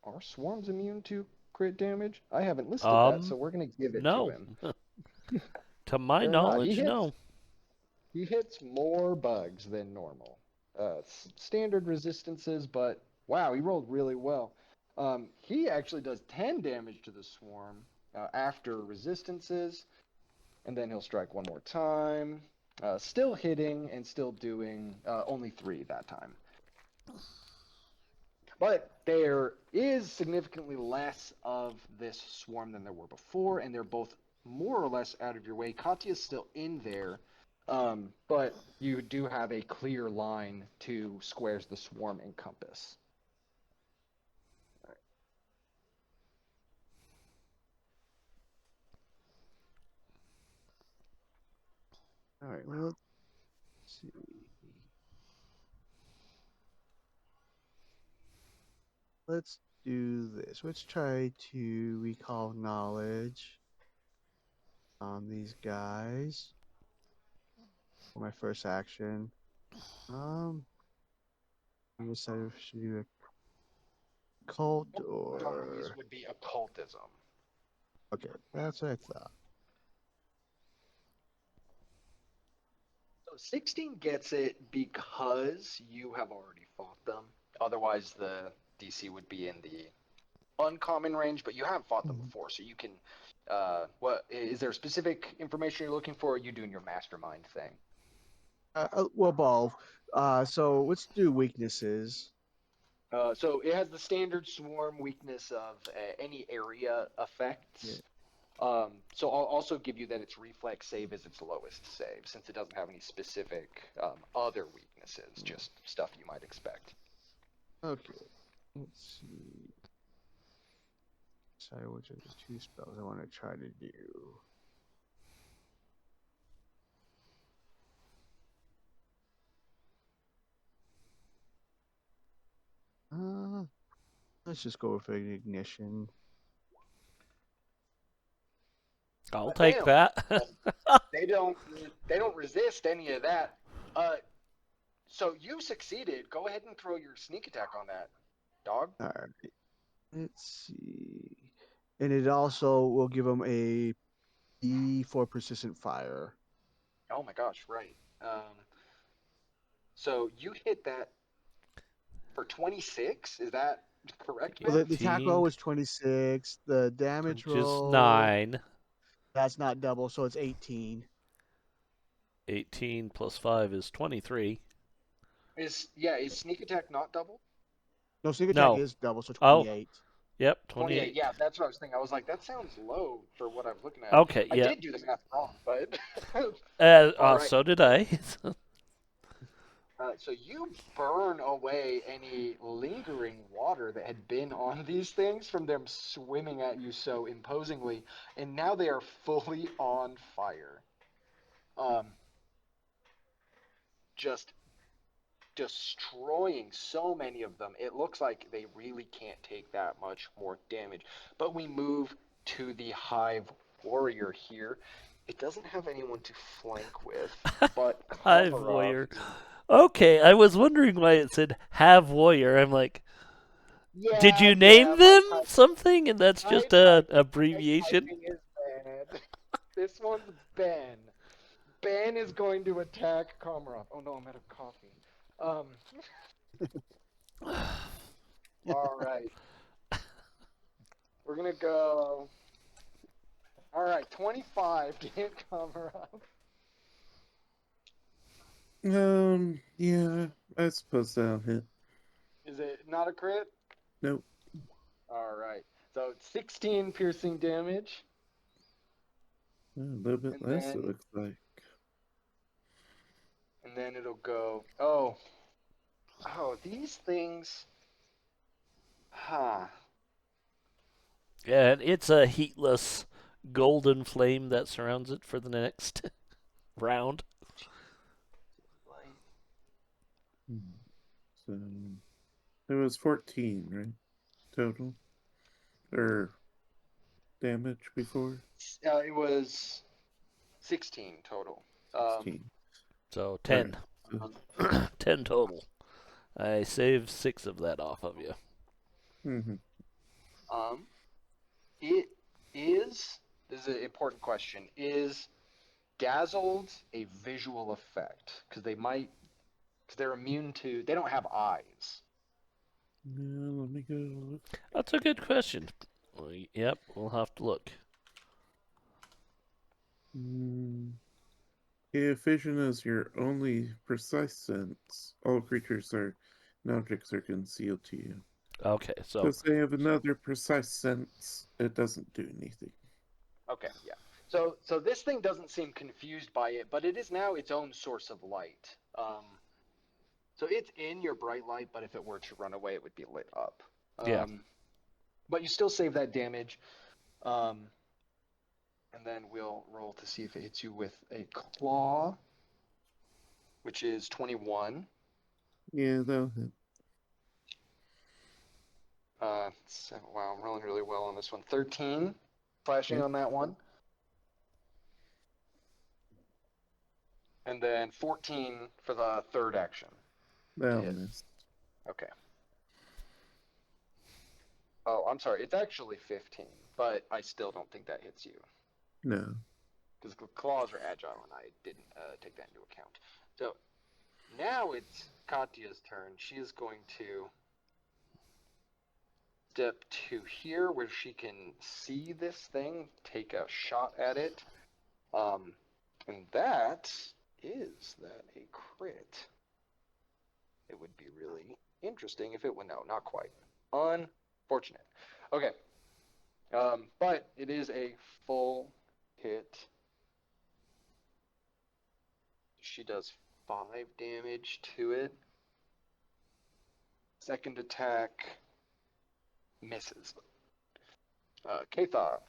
Are swarms immune to crit damage? I haven't listed that, so Um, we're going to give it to no. him. To my They're not. knowledge, no. He hits more bugs than normal. Standard resistances, but wow, he rolled really well. He actually does 10 damage to the swarm after resistances, and then he'll strike one more time. Still hitting and still doing only 3 that time. But there is significantly less of this swarm than there were before, and they're both more or less out of your way. Katya's still in there, but you do have a clear line to squares the swarm encompass. All right, well, let's see. Let's do this. Let's try to recall knowledge on these guys for my first action. Um, I guess I should do a cult Target's or would be occultism. okay, that's what I thought. So 16 gets it because you have already fought them. Otherwise, the DC would be in the uncommon range, but you have fought them before, so you can. What is there specific information you're looking for? Or are you doing your mastermind thing? Well, both. So let's do weaknesses. So it has the standard swarm weakness of any area Yeah. effects. So I'll also give you that its reflex save is its lowest save, since it doesn't have any specific other weaknesses, just stuff you might expect. Okay. Let's see. Sorry, which are the 2 spells I want to try to do? Uh, let's just go with an ignition. I'll take Damn, that. they don't they don't resist any of that. So you succeeded. Go ahead and throw your sneak attack on that dog. All right. Let's see. And it also will give them a E for persistent fire. Oh my gosh, right. So you hit that for 26. Is that correct, Well, man? the attack roll was 26. The damage Which is roll, 9. that's not double, so it's 18. 18 plus 5 is 23. Is sneak attack not double? No, sneak attack No. is double, so Oh, 28. yep, 28. 28. Yeah, that's what I was thinking. I was like, that sounds low for what I was looking at. Okay, I yeah. did do the math wrong, but all right. So did I. So you burn away any lingering water that had been on these things from them swimming at you so imposingly, and now they are fully on fire. Um, just destroying so many of them. It looks like they really can't take that much more damage. But we move to the Hive Warrior here. It doesn't have anyone to flank with, but Hive Komarov. warrior. Okay, I was wondering why it said have warrior. I'm like, did Yeah, you yeah, name them something? And that's just a my abbreviation. typing is bad. This one's Ben. Ben is going to attack Komarov. Oh no, I'm out of coffee. Um, all right. We're gonna go. All right, 25 to hit Komarov. Yeah, I suppose that'll hit. Is it not a crit? Nope. All right. So 16 piercing damage, A little bit and less, it then looks like. it'll go. Oh, these things. Huh. Yeah, and it's a heatless golden flame that surrounds it for the next round. Like, So, it was 14, right? Total? Or damage before? it was 16 total. 16. So Okay. 10. 10 total. I saved 6 of that off of you. Mm-hmm. Um, it is. This is an important question. Is dazzled a visual effect? Because they're immune to. They don't have eyes. Let me go look. That's a good question. Yep, we'll have to look. If vision is your only precise sense, all creatures and objects are concealed to you. Okay, so Because they have another precise sense, it doesn't do anything. Okay, yeah. So this thing doesn't seem confused by it, but it is now its own source of light. So it's in your bright light, but if it were to run away, it would be lit up. yeah. But you still save that damage. Um, and then we'll roll to see if it hits you with a claw, which is 21. Yeah, that'll hit. Wow, I'm rolling really well on this one. 13 flashing Okay. on that one. And then 14 for the third action to That'll hit. miss. Okay. Oh, I'm sorry. It's actually 15, but I still don't think that hits you No. because claws are agile, and I didn't take that into account. So now it's Katya's turn. She is going to step to here where she can see this thing, take a shot at it. And that is that a crit. It would be really interesting if it would. No, not quite. Unfortunate. Okay. But it is a full hit. She does 5 damage to it. Second attack misses. Katha.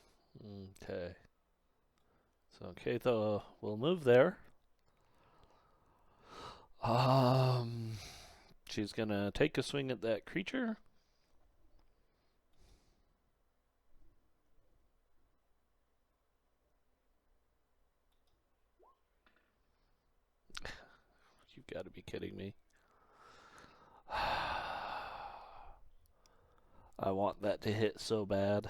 Okay. So Keitha will move there. She's gonna take a swing at that creature. You've got to be kidding me. I want that to hit so bad.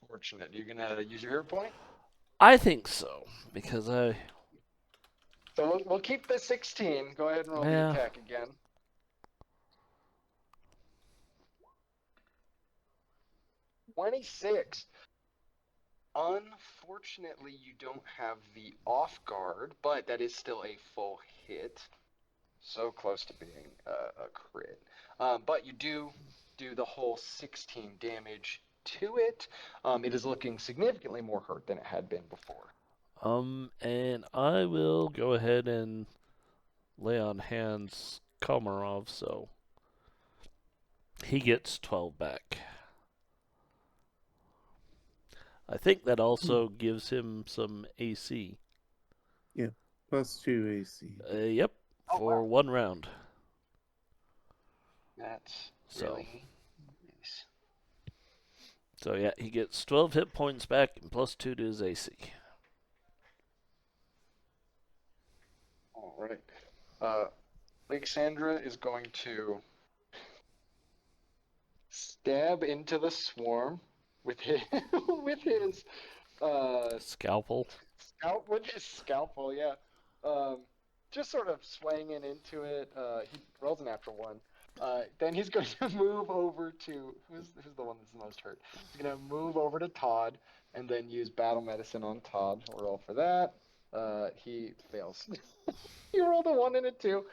Fortunate. You're gonna use your hero point? I think so because I So we'll keep the 16. Go ahead and roll the yeah. attack again. 26. Unfortunately, you don't have the off guard, but that is still a full hit. So close to being a crit. But you do the whole 16 damage to it. It is looking significantly more hurt than it had been before. And I will go ahead and lay on hands Komarov, so he gets 12 back. I think that also gives him some AC. Yeah, +2 AC. Yep, Oh, for wow. 1 round. That's So, really nice. so yeah, he gets 12 hit points back and +2 to his AC. All right. Alexandra is going to stab into the swarm with his with his Scalpel. with his scalpel. Yeah. Um, just sort of swinging into it. He rolls a natural one. Then he's going to move over to who's the one that's the most hurt. He's going to move over to Todd and then use battle medicine on Todd. We'll roll for that. He fails. He rolled a 1 and a 2.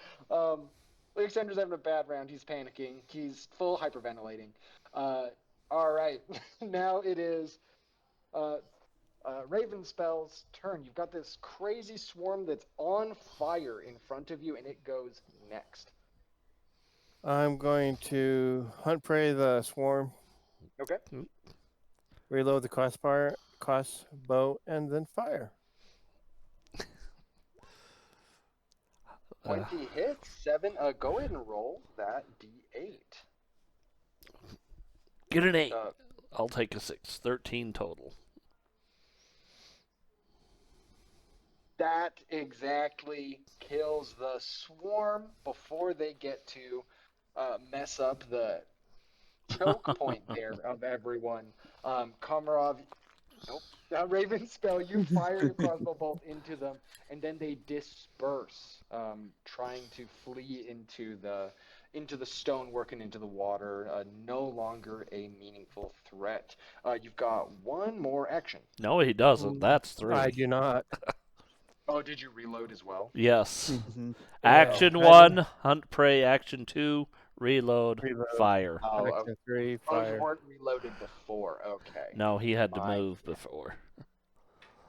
Alexander's having a bad round. He's panicking. He's full hyperventilating. All right. Now it is Raven Spell's turn. You've got this crazy swarm that's on fire in front of you, and it goes next. I'm going to hunt prey the swarm, Okay. reload the crossbow, and then fire. 20 hits, 7. Go ahead and roll that d8. Get an 8. Uh, I'll take a 6. 13 total. that exactly kills the swarm before they get to mess up the choke point there of everyone. Komarov, nope. Raven spell, you fire your crossbow bolt into them, and then they disperse, trying to flee into the stonework and into the water. No longer a meaningful threat. You've got one more action. No, he doesn't. That's 3. I do not. Oh, did you reload as well? Yes. Mhm. Action I 1, hunt prey. Action 2, reload, Reload. fire. Oh, Action 3, you fire. weren't reloaded before. Okay. No, he had to My- move before.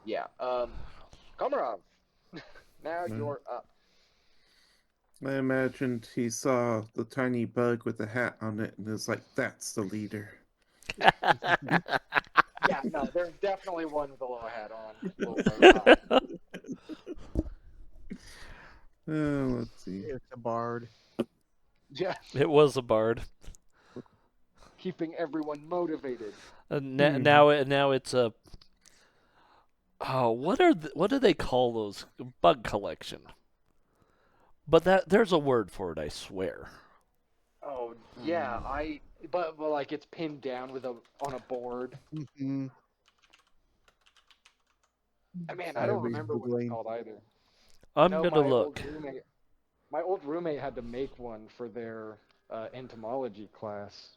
Yeah. Komarov, now Mm. you're up. I imagined he saw the tiny bug with the hat on it and was like, that's the leader. Yeah, no, there's definitely one with a low hat on. We'll note. Let's see. It's a bard. Yeah, It was a bard. keeping everyone motivated. Now it's a. Oh, what do they call those? Bug collection. But there's a word for it, I swear. Oh yeah, but like it's pinned down on a board. Mm-hmm. Man, I don't Everybody's remember what it's Googling. called either. I'm No, gonna look. My old roommate had to make one for their entomology class.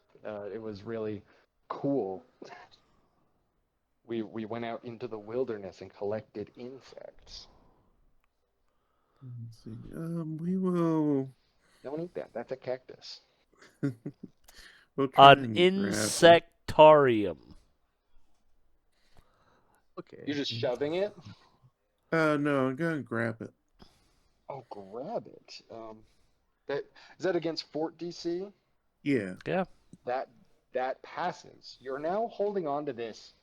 It was really cool. We went out into the wilderness and collected insects. Let's see. We will. Don't eat that. That's a cactus. We'll try An and grab it. insectarium. Okay. You're just shoving it? No, I'm gonna grab it. Oh, grab it. Is that against Fort DC? Yeah. Yeah. That passes. You're now holding on to this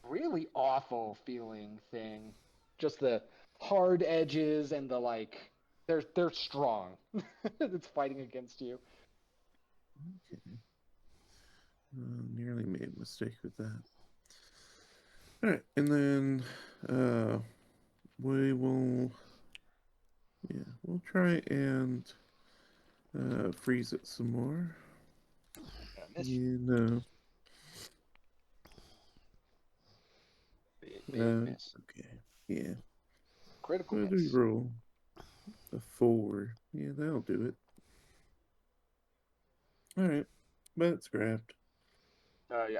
really awful feeling thing. Just the hard edges and the like. They're strong. It's fighting against you. Okay. Nearly made a mistake with that. All right, and then we will. Yeah, we'll try and freeze it some more. Miss. You know. Big miss. Okay. Yeah. Critical What do we miss. roll? A 4. Yeah, that'll do it. All right, but it's grabbed. Yeah.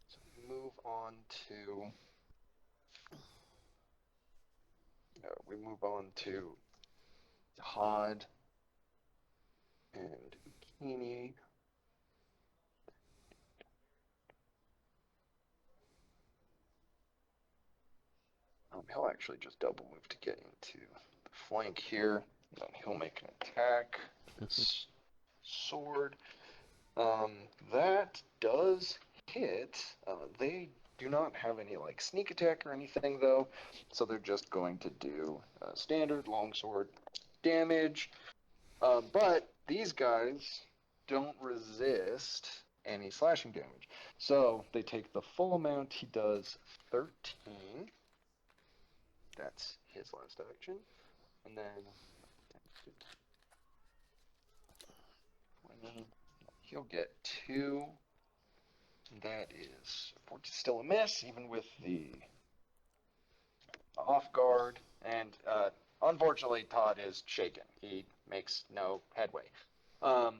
So move on to. We move on to Todd and Ukini. He'll actually just double move to get into the flank here. And then he'll make an attack with his sword. That does hit. They do not have any like sneak attack or anything though, so they're just going to do standard longsword damage. But these guys don't resist any slashing damage, so they take the full amount. He does 13. That's his last action, and then 20. He'll get 2. That is 40, still a miss, even with the off guard. And unfortunately, Todd is shaken. He makes no headway. All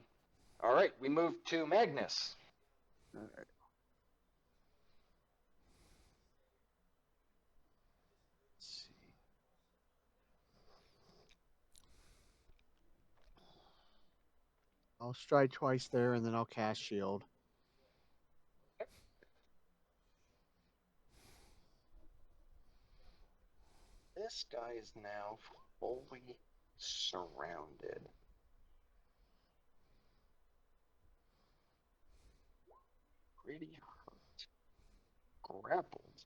right, we move to Magnus. All right. Let's see. I'll stride twice there, and then I'll cast shield. This guy is now fully surrounded. Pretty hurt. Grappled.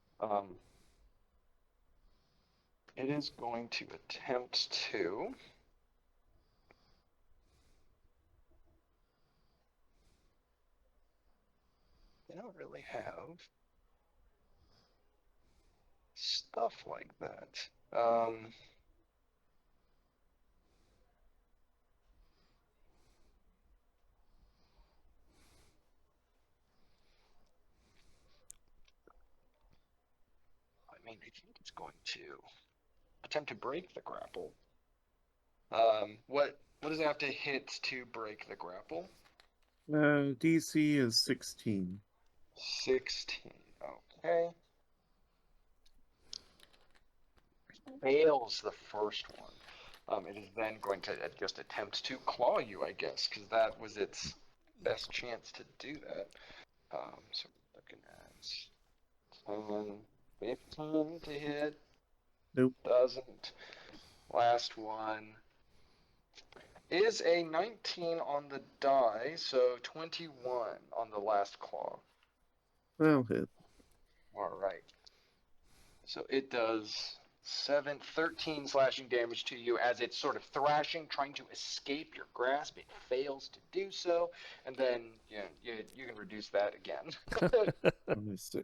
It is going to attempt to. They don't really have stuff like that. I mean, I think it's going to attempt to break the grapple. What does it have to hit to break the grapple? DC is 16. 16. Okay. Fails the first one. It is then going to just attempt to claw you, I guess, because that was its best chance to do that. So we're looking at 10, 15 to hit. Nope. Doesn't. Last one is a 19 on the die, so 21 on the last claw. That'll hit. All right. So it does 13 slashing damage to you as it's sort of thrashing, trying to escape your grasp. It fails to do so, and then you can reduce that again. -6.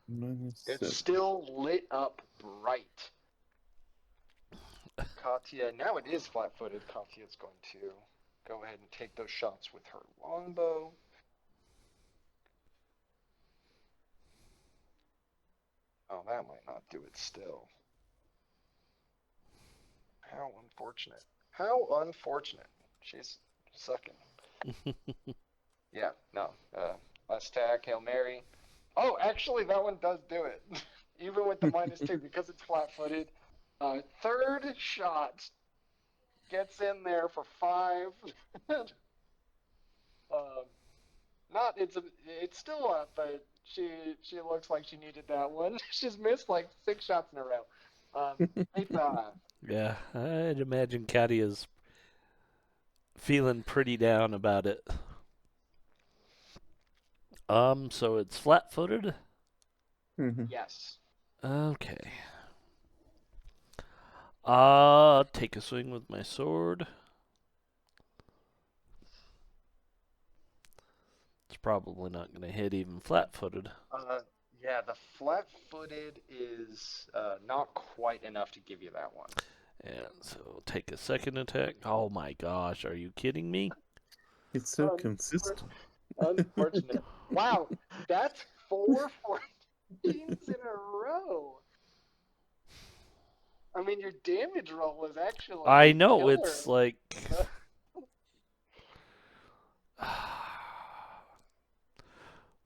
-7. It's still lit up bright. Katya, now it is flat-footed. Katya is going to go ahead and take those shots with her longbow. Oh, that might not do it still. How unfortunate. How unfortunate. She's sucking. Yeah, no. Last attack, Hail Mary. Oh, actually, that one does do it. Even with the -2, because it's flat-footed. Third shot gets in there for 5. It's still up, but she looks like she needed that one. She's missed like 6 shots in a row. 8-5. Yeah, I'd imagine Katya's feeling pretty down about it. So it's flat-footed? Yes. Okay. Take a swing with my sword. It's probably not going to hit even flat-footed. Yeah, the flat-footed is not quite enough to give you that one. And so take a second attack. Oh my gosh, are you kidding me? It's so consistent. Unfortunate. Wow, that's 4 14s in a row. I mean, your damage roll was actually I know, killer. it's like...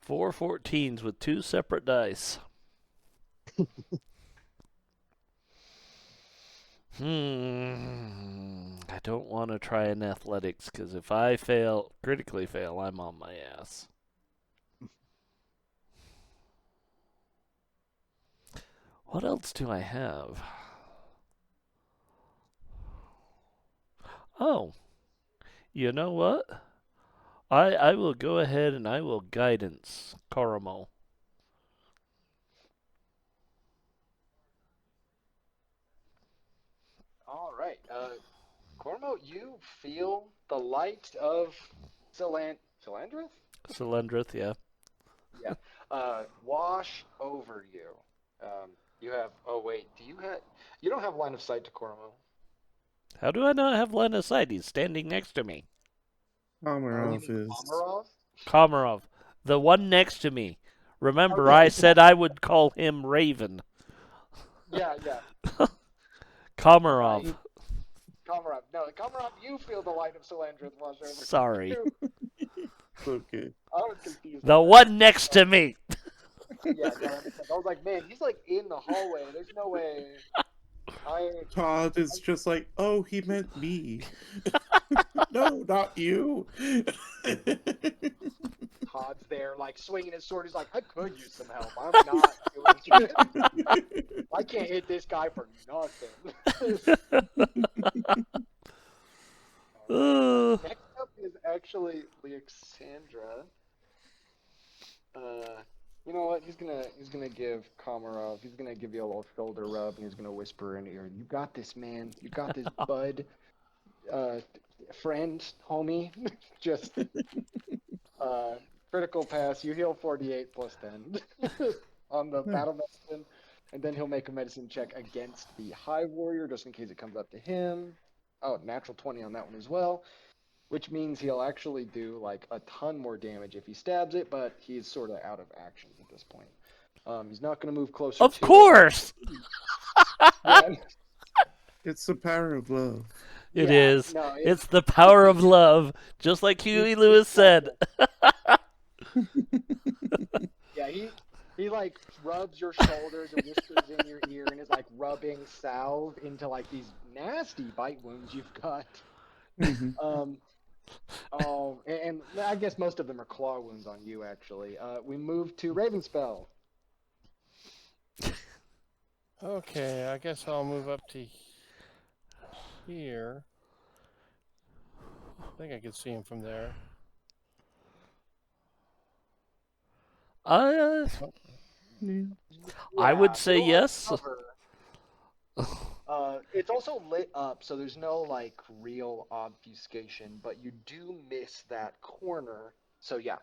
4 14s with 2 separate dice. I don't want to try an athletics, because if I critically fail, I'm on my ass. What else do I have? Oh, you know what? I will go ahead and I will guidance Koromo. All right. Cormo, you feel the light of Philandrith? Cylindrith, yeah. Yeah. Wash over you. You have. Oh wait. Do you have? You don't have line of sight to Cormo. How do I not have line of sight? He's standing next to me. Oh, you Komarov mean is. Komarov? Komarov, the one next to me. Oh Remember, yeah, I said I would call him Raven. yeah, yeah. Komarov. Komarov. No, Komarov, you feel the light of Philandrith wash over Sorry. you. Okay. I was confused. The on that. one next to me. Yeah, no, that makes sense. I was like, man, he's like in the hallway. There's no way. I Todd is just like, oh, he meant me. No, not you. Todd's there, like swinging his sword. He's like, I could use some help. I'm not doing shit. I can't hit this guy for nothing. Uh, Next up is actually Alexandra. You know what? He's gonna give Komarov. He's gonna give you a little shoulder rub, and he's gonna whisper in your ear, "You got this, man. You got this, bud. Uh, friend, homie. Just critical pass. You heal 48 plus 10 on the battle medicine, and then he'll make a medicine check against the High Warrior, just in case it comes up to him. Oh, natural 20 on that one as well. Which means he'll actually do like a ton more damage if he stabs it, but he's sort of out of actions at this point. He's not going to move closer of to course. it. Yeah, It's the power of love. It yeah, is. no, It's the power of love, just like Huey Lewis said. yeah. He like rubs your shoulders and whispers in your ear and is like rubbing salve into like these nasty bite wounds you've got. Mhm. Oh, and I guess most of them are claw wounds on you actually. We move to Ravenspell. Okay, I guess I'll move up to here. I think I could see him from there. I Yeah. I would Yeah, say you'll have yes. cover. It's also lit up, so there's no like real obfuscation, but you do miss that corner. So yeah,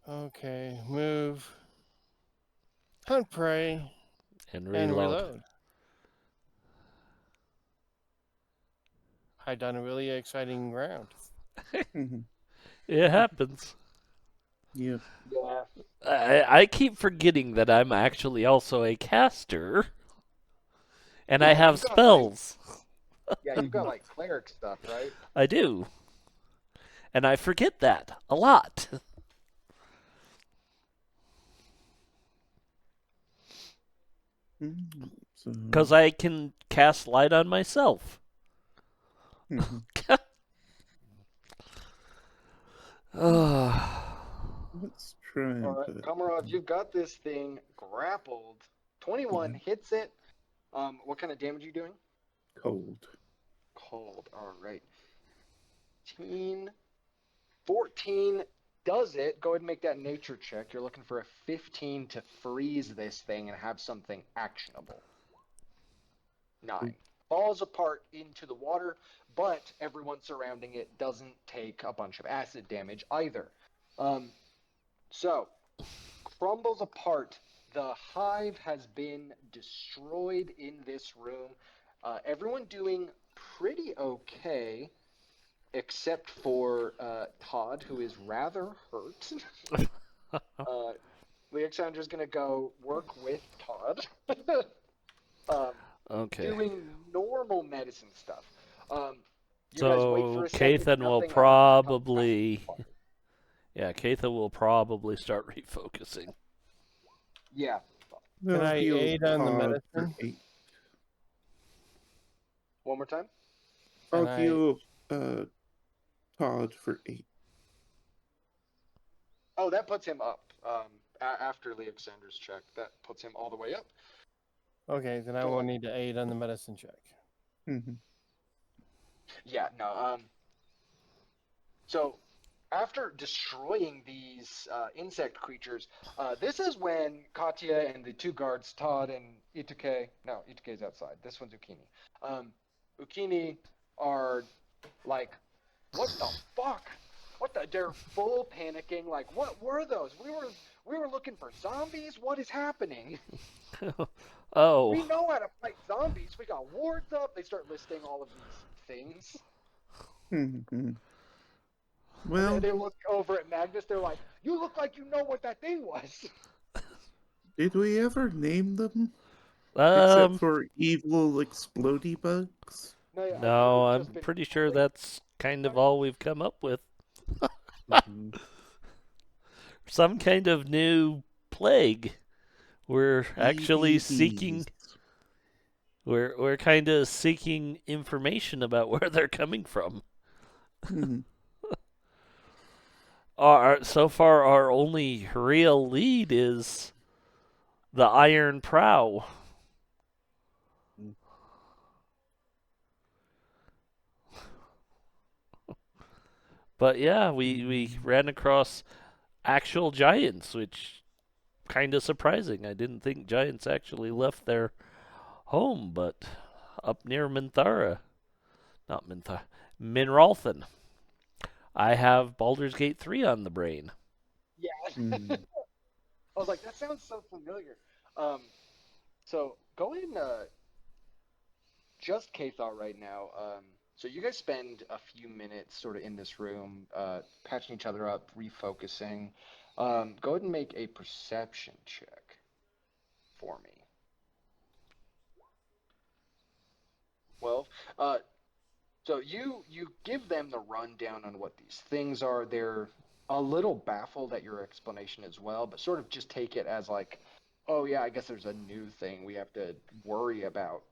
Okay, move, hunt prey, And and reload. reload. I done a really exciting round. Mhm. It happens. Yep. yeah, I keep forgetting that I'm actually also a caster, and I yeah. have spells. You've got like cleric stuff, right? I do. And I forget that a lot. So. Because I can cast light on myself. Mhm. Let's try All and right, put Komarov, you've got this thing grappled. 21 hits it. What kind of damage are you doing? cold. Cold. All right. 14 does it. Go ahead and make that nature check. You're looking for a 15 to freeze this thing and have something actionable. 9. Falls apart into the water, but everyone surrounding it doesn't take a bunch of acid damage either. So, crumbles apart. The hive has been destroyed in this room. Everyone doing pretty okay, except for Todd, who is rather hurt. Alexandra's going to go work with Todd, Okay. doing normal medicine stuff. You guys wait for So a second. Kathan will Nothing probably... Yeah, Kathan will probably start refocusing. Yeah. Can I heal aid on the Todd for medicine? 8. One more time. I'll Can I- heal Todd for 8. Oh, that puts him up. After after Alexander's check. That puts him all the way up. Okay, then I Go won't on. need to aid on the medicine check. Mhm. Yeah, no. So after destroying these insect creatures, this is when Katya and the two guards, Todd and Ituke, no, Ituke's outside. This one's Ukini. Ukini are like, what the fuck? What the? They're full panicking. Like, what were those? We were looking for zombies. What is happening? Oh, We know how to fight zombies. We got wards up. They start listing all of these things. Mhm. And Well, they look over at Magnus. They're like, "You look like you know what that thing was." did we ever name them? Except um, for evil explodey bugs? No, yeah, I think no, we've I'm just been pretty sure calling that's kind of them. all we've come up with. Mhm. Some kind of new plague. We're actually seeking. EBBs. We're kind of seeking information about where they're coming from. Mhm. So far, our only real lead is the Iron Prow. But yeah, we ran across actual giants, which kind of surprising. I didn't think giants actually left their home, but up near Minthara, not Minthara, Minralthan. I have Baldur's Gate 3 on the brain. Yeah, Mhm. I was like, that sounds so familiar. Um, so go in, just Kathar right now. So you guys spend a few minutes sort of in this room, patching each other up, refocusing. Go ahead and make a perception check for me. 12. So you give them the rundown on what these things are. They're a little baffled at your explanation as well, but sort of just take it as like, oh yeah, I guess there's a new thing we have to worry about.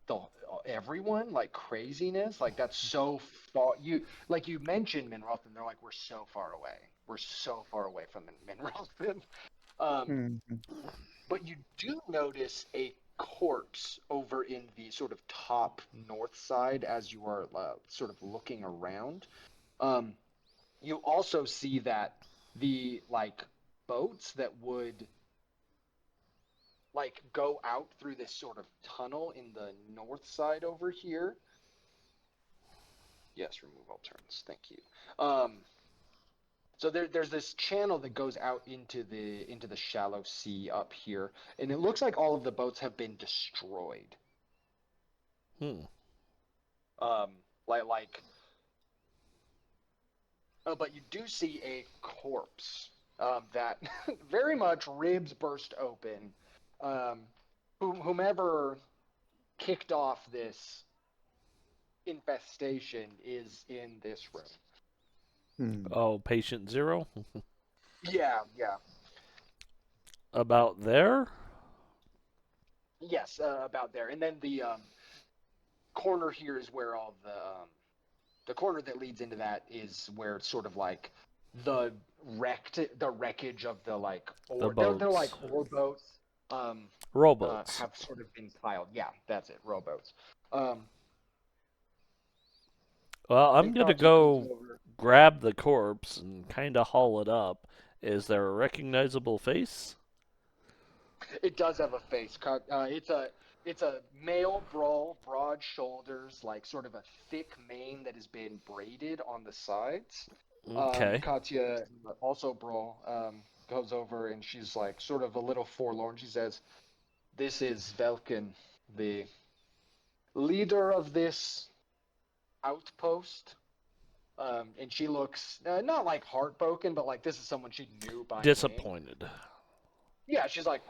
The everyone like craziness, like that's so far. You mentioned Minrothan, they're like, we're so far away. We're so far away from Minrothan. Um, Mhm. but you do notice a corpse over in the sort of top north side as you are sort of looking around. Um, you also see that the like boats that would like go out through this sort of tunnel in the north side over here. Yes, remove all turns. Thank you. So there's this channel that goes out into the shallow sea up here, and it looks like all of the boats have been destroyed. Hmm. Um, like, but you do see a corpse that very much ribs burst open. Um, whomever kicked off this infestation is in this room. Hmm. Oh, patient zero? Yeah, yeah, About there? yes, about there. And then the corner here is where all the corner that leads into that is where it's sort of like the the wreckage of the like The or they're like boats. ore boats um Rowboats. have sort of been piled. Yeah, that's it, rowboats. Um, Well, I'm and gonna Katya goes go over. grab the corpse and kind of haul it up. Is there a recognizable face? It does have a face. It's a male brawl, broad shoulders, like sort of a thick mane that has been braided on the sides. Okay. Katya, also brawl, goes over and she's like sort of a little forlorn. She says, "This is Velkin, the leader of this outpost." And she looks not like heartbroken, but like this is someone she knew by name. Disappointed. Yeah, she's like,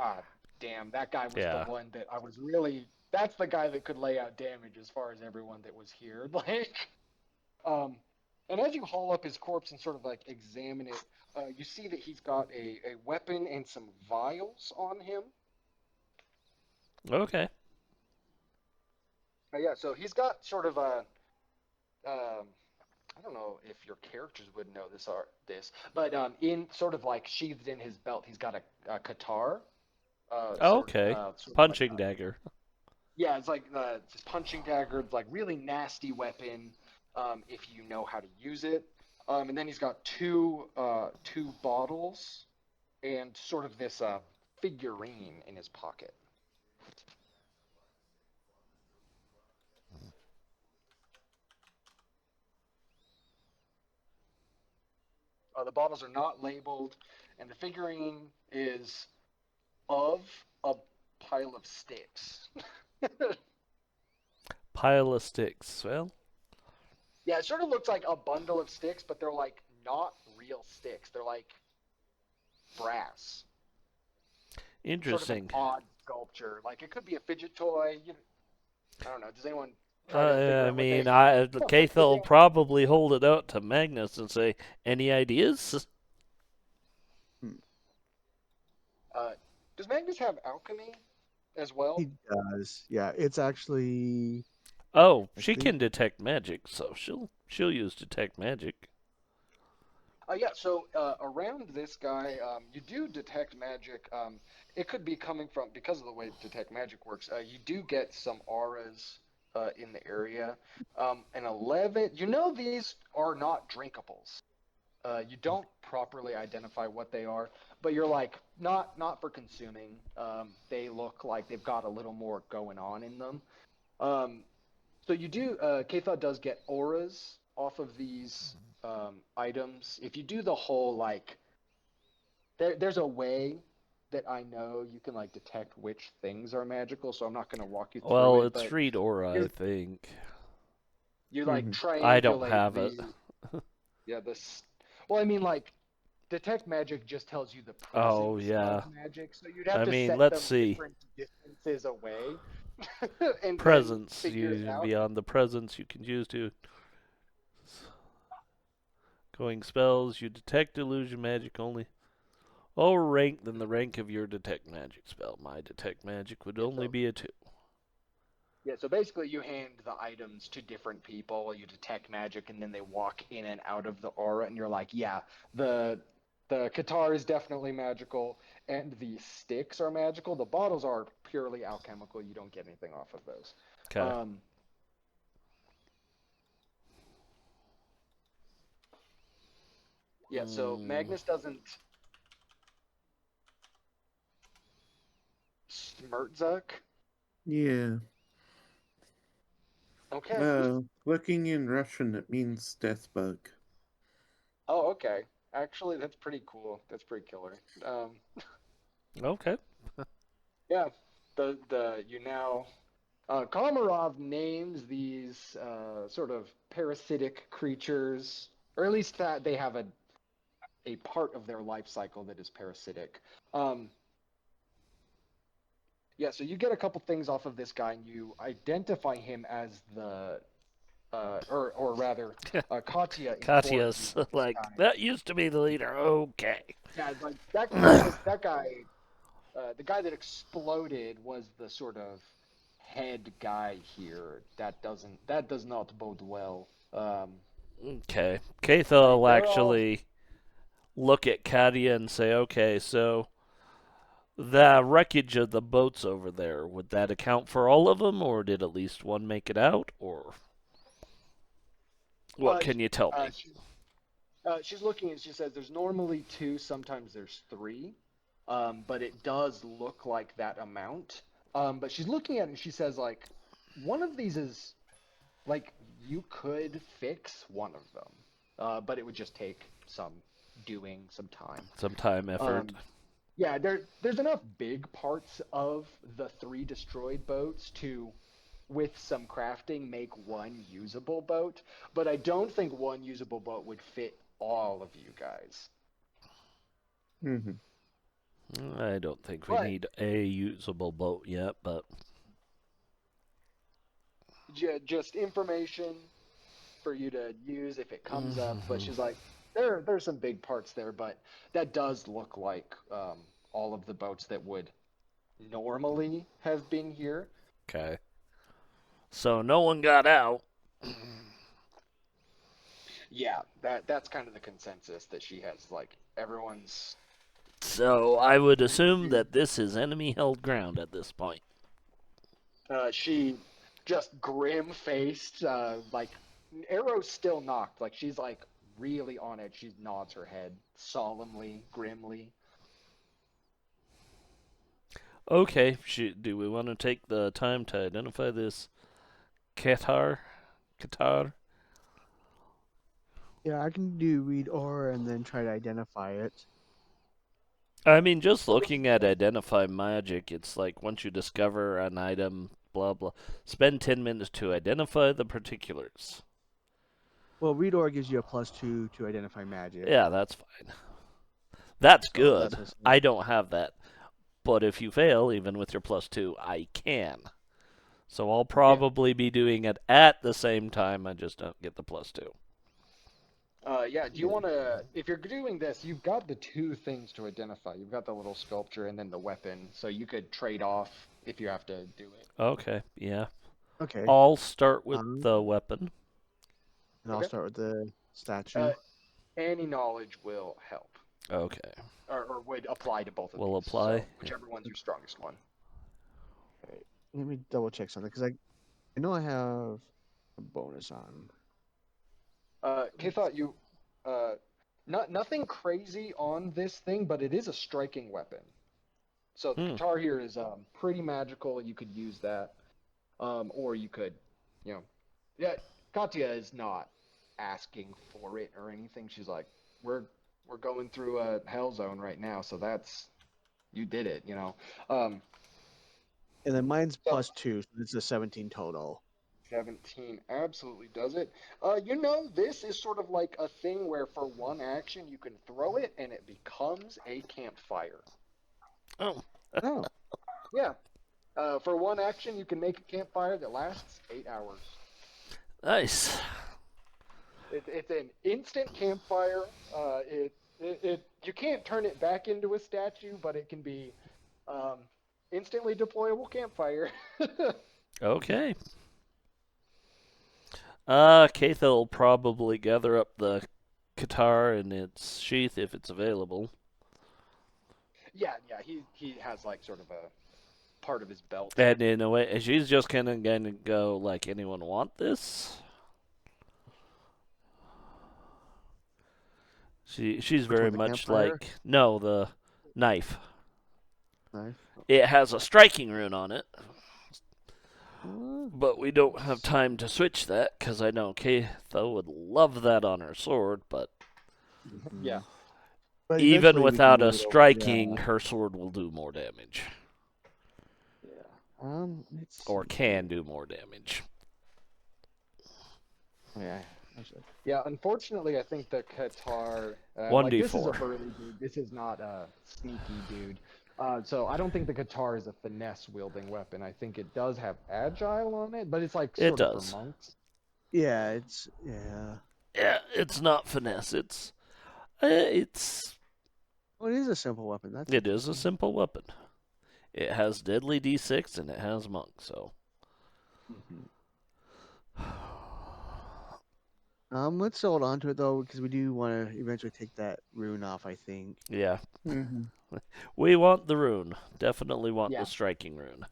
damn, that guy was the Yeah. one that I was really. That's the guy that could lay out damage as far as everyone that was here. Like, um, and as you haul up his corpse and sort of like examine it, you see that he's got a weapon and some vials on him. Okay. Yeah, so he's got sort of a um, I don't know if your characters would know this, but in sort of like sheathed in his belt, he's got a katar, Okay. sort of like Punching dagger. yeah, it's like this punching dagger, it's like really nasty weapon, if you know how to use it. And then he's got two bottles and sort of this figurine in his pocket. The bottles are not labeled, and the figurine is of a pile of sticks. Pile of sticks. Well, Yeah, it sort of looks like a bundle of sticks, but they're like not real sticks. They're like brass. Sort of an interesting. odd sculpture. Like it could be a fidget toy. I don't know. Does anyone try to figure I out what they? mean, Keith will probably hold it out to Magnus and say, "Any ideas?" Hmm. uh, does Magnus have alchemy as well? He does. Yeah, it's actually, Oh, I she think, can detect magic, so she'll use detect magic. Yeah. So around this guy, you do detect magic. It could be coming from because of the way detect magic works. You do get some auras in the area. An 11. You know these are not drinkables. You don't properly identify what they are, but you're like not for consuming. They look like they've got a little more going on in them. Um, so you do. Katha does get auras off of these items. If you do the whole like, there's a way that I know you can like detect which things are magical. So I'm not going to walk you through Well, it, it's but read aura, I you think. you like hmm I don't triangulate have it. the yeah this. Well, I mean like detect magic just tells you the Oh presence of yeah. magic, so you'd have I to mean, set let's them see. different distances away and then Presence. figure it You out. beyond the presence, you can use to going spells. You detect illusion magic only. Lower rank than the rank of your detect magic spell. My detect magic would Yeah, only be a 2. so basically you hand the items to different people, you detect magic, and then they walk in and out of the aura, and you're like, yeah, the the guitar is definitely magical, and the sticks are magical. The bottles are purely alchemical. You don't get anything off of those. Okay. Um, yeah, so Mm, Magnus doesn't Smertzuk. Yeah. Okay. Looking in Russian, it means death bug. Oh, okay. Actually, that's pretty cool. That's pretty killer. okay. Yeah. The you now Komarov names these sort of parasitic creatures, or at least that they have a part of their life cycle that is parasitic. Um, yeah. So you get a couple things off of this guy, and you identify him as the or rather, Katya informs you Katya's that this like, guy. that used to be the leader. Okay. Yeah, like that guy. The guy that exploded was the sort of head guy here. That does not bode well. Okay. Katha will They're all actually look at Katya and say, okay, so the wreckage of the boats over there, would that account for all of them, or did at least one make it out, or what uh, can you tell uh, me? she's looking and she says there's normally two, sometimes there's three, but it does look like that amount. But she's looking at it and she says like one of these is like you could fix one of them, but it would just take some doing, some time. Some time, effort. Um, yeah, there's enough big parts of the three destroyed boats to, with some crafting, make one usable boat. But I don't think one usable boat would fit all of you guys. Hmm. I don't think we But need a usable boat yet, but just information for you to use if it comes up. But mhm. she's like, there's some big parts there, but that does look like all of the boats that would normally have been here. Okay. So no one got out. Yeah, that's kind of the consensus that she has. Like everyone's. So I would assume that this is enemy-held ground at this point. She just grim-faced, like arrow's still knocked. Like she's like really on edge. She nods her head solemnly, grimly. Okay, do we want to take the time to identify this Qatar? Qatar? Yeah, I can do read aura and then try to identify it. I mean, just looking at identify magic, it's like once you discover an item, blah blah. Spend 10 minutes to identify the particulars. Well, read aura gives you a +2 to identify magic. Yeah, that's fine. That's So good. that's what's- I don't have that. But if you fail, even with your +2, I can. So I'll probably be doing it at the same time. I just don't get the +2. Yeah, do you want to, if you're doing this, you've got the two things to identify. You've got the little sculpture and then the weapon, so you could trade off if you have to do it. Okay, yeah. Okay. I'll start with the weapon. And I'll Okay. start with the statue. Any knowledge will help, Okay. or would apply to both of Will these. apply. So whichever one's your strongest one. Let me double check something because I know I have a bonus on. K-Thought, you, nothing crazy on this thing, but it is a striking weapon. So the guitar here is pretty magical. You could use that, or you could, yeah. Katya is not asking for it or anything. She's like, we're going through a hell zone right now, so you did it, And then mine's +2, so it's a 17 total. 17 absolutely does it. This is sort of like a thing where for one action you can throw it and it becomes a campfire. Oh. Oh. Yeah. For one action you can make a campfire that lasts 8 hours. Nice. It's an instant campfire. You can't turn it back into a statue, but it can be instantly deployable campfire. Okay. Katha will probably gather up the guitar in its sheath if it's available. Yeah. He has like sort of a part of his belt. And in a way, she's just kind of going to go like, anyone want this? She's very one, the much campfire? like, no, the knife. Knife. It has a striking rune on it. But we don't have time to switch that, because I know Katha would love that on her sword, but Yeah. But even eventually we can without move a it over- striking, her sword will do more damage. Yeah. Let's Or see. can do more damage. Yeah. Actually. Yeah, unfortunately, I think the Qatar. 1d4. This is a burly dude. This is not a sneaky dude. So I don't think the Qatar is a finesse wielding weapon. I think it does have agile on it, but it's like It sort of does. for monks. Yeah, Yeah, it's not finesse. It's well, it is a simple weapon. it is a simple weapon. It has deadly D6 and it has monk, so. Let's hold on to it though, because we do want to eventually take that rune off. I think. Yeah. Mm-hmm. We want the rune. Definitely want Yeah. the striking rune.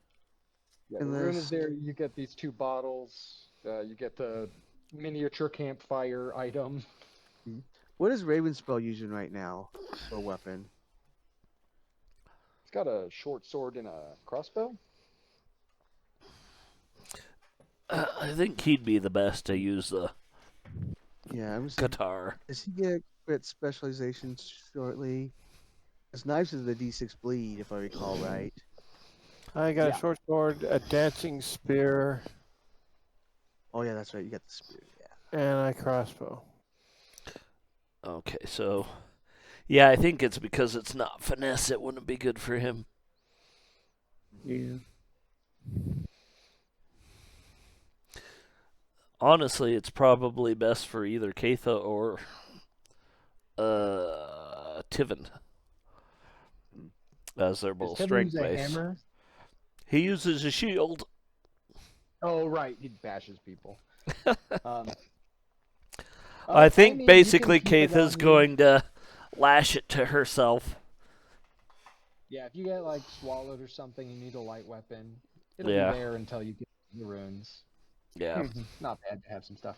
Yeah, the And rune this- is there. You get these 2 bottles. You get the miniature campfire item. What is Ravenspell using right now for a weapon? It's got a short sword and a crossbow. I think he'd be the best to use the Yeah, guitar. Does he get crit specialization shortly? His knives is the D6 bleed, if I recall right. I got Yeah. a short sword, a dancing spear, Oh yeah, that's right. You got the spear. Yeah. and a crossbow. Okay, so. Yeah, I think it's because it's not finesse. It wouldn't be good for him. Yeah. Honestly, it's probably best for either Katha or Tiven, as they're both Does Kevin use strength a based. hammer? He uses a shield. Oh right, he bashes people. I think mean, you can basically keep it Katha's on you. going to lash it to herself. Yeah, if you get like swallowed or something, you need a light weapon. It'll be Yeah. there until you get the runes. Yeah. Not bad to have some stuff.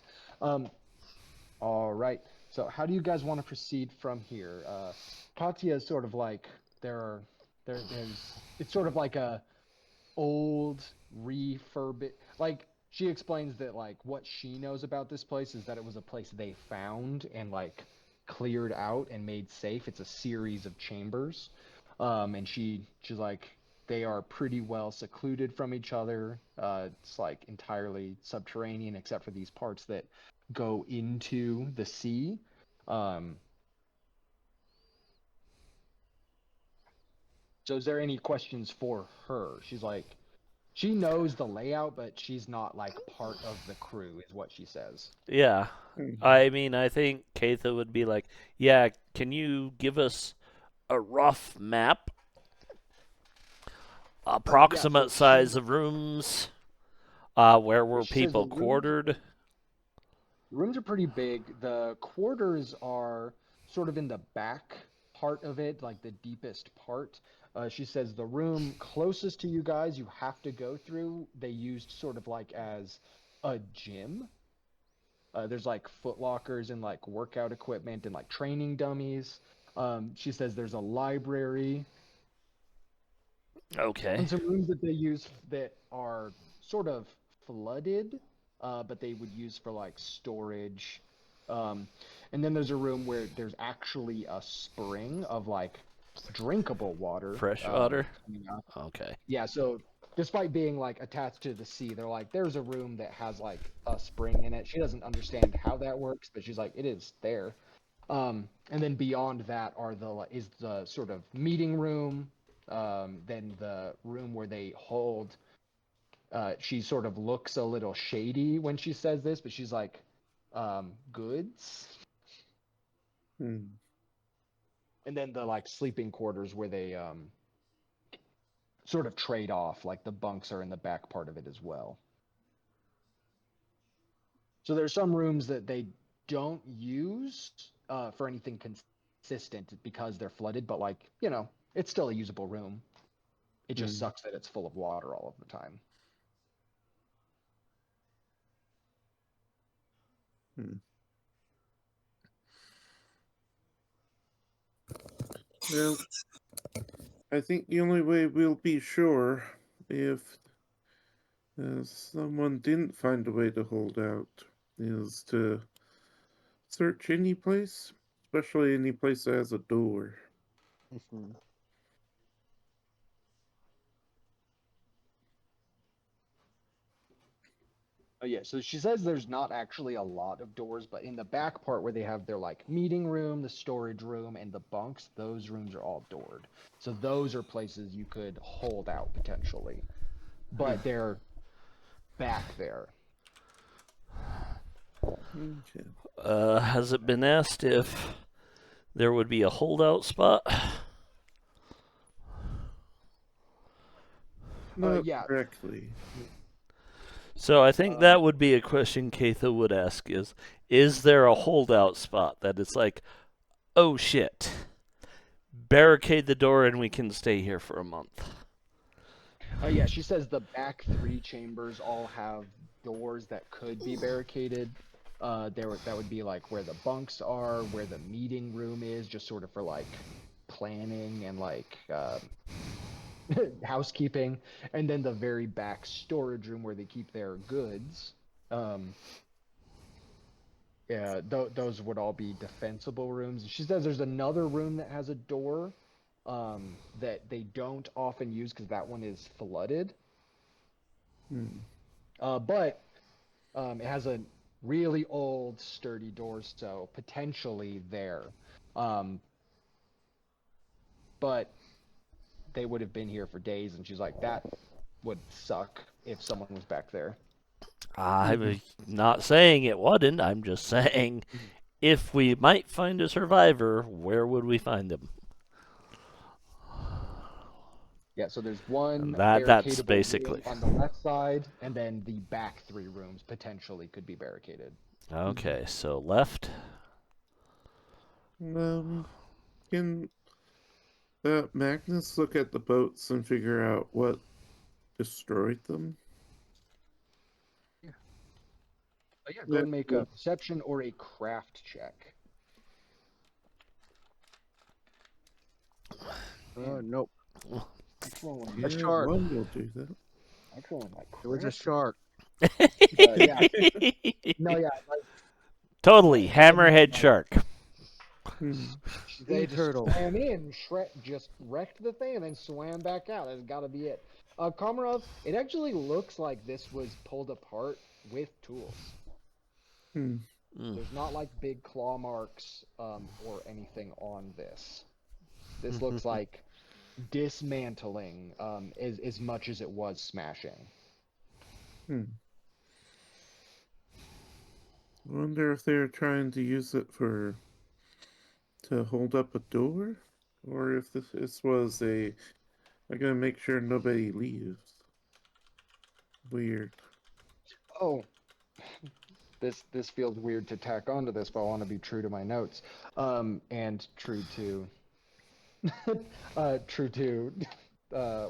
All right. So how do you guys want to proceed from here? Katya is sort of like there's it's sort of like a old refurbished, like she explains that like what she knows about this place is that it was a place they found and like cleared out and made safe. It's a series of chambers, and she's like they are pretty well secluded from each other. It's like entirely subterranean except for these parts that go into the sea. um so is there any questions for her? She's like, she knows the layout, but she's not like part of the crew, is what she says. Yeah. Mhm. I mean, I think Katha would be like, yeah, can you give us a rough map? Yeah, so Approximate size of rooms? Where were she says the people rooms quartered? rooms are pretty big. The quarters are sort of in the back part of it, like the deepest part. She says the room closest to you guys, you have to go through. They used sort of like as a gym. There's like foot lockers and like workout equipment and like training dummies. She says there's a library Okay. and some rooms that they use that are sort of flooded, but they would use for like storage. Um, and then there's a room where there's actually a spring of like drinkable water Fresh water? coming out. Okay. Yeah, so despite being like attached to the sea, they're like, there's a room that has like a spring in it. She doesn't understand how that works, but she's like, it is there. And then beyond that are is the sort of meeting room, then the room where they hold. She sort of looks a little shady when she says this, but she's like, goods. Hmm. And then the like sleeping quarters where they sort of trade off, like the bunks are in the back part of it as well. So there's some rooms that they don't use for anything consistent because they're flooded, but like, it's still a usable room. It just Hmm. sucks that it's full of water all of the time. Hmm. Well, I think the only way we'll be sure if someone didn't find a way to hold out is to search any place, especially any place that has a door. Mhm. Oh yeah, so she says there's not actually a lot of doors, but in the back part where they have their like meeting room, the storage room, and the bunks, those rooms are all doored. So those are places you could hold out potentially, Hmm. but they're back there. Okay. Has it been asked if there would be a holdout spot? Not Yeah. directly. So I think Um, that would be a question Katha would ask is there a holdout spot that it's like, oh shit, barricade the door and we can stay here for a month? yeah, she says the back three chambers all have doors that could be barricaded. That would be like where the bunks are, where the meeting room is, just sort of for like planning and like housekeeping, and then the very back storage room where they keep their goods. Um, yeah, those would all be defensible rooms. She says there's another room that has a door that they don't often use because that one is flooded. Hmm. But it has a really old, sturdy door, so potentially there. Um, but they would have been here for days, and she's like, that would suck if someone was back there. I'm not saying it wouldn't. I'm just saying if we might find a survivor, where would we find them? Yeah, so there's And one that's barricadable basically room on the left side, and then the back three rooms potentially could be barricaded. Okay, so left. Can Magnus look at the boats and figure out what destroyed them? Yeah, go ahead and make a perception or a craft check. Oh, nope. Yeah, A shark. one will do that. I'm feeling like It was a shark. yeah. No, yeah. Like, Totally, hammerhead like, shark. they Sea just turtle. swam in, just wrecked the thing, and then swam back out. That's got to be it. Komarov, it actually looks like this was pulled apart with tools. There's not like big claw marks or anything on this. This looks like dismantling as much as it was smashing. I wonder if they're trying to use it to hold up a door, or if this was I gotta make sure nobody leaves. Weird. Oh, this feels weird to tack onto this, but I want to be true to my notes, and true to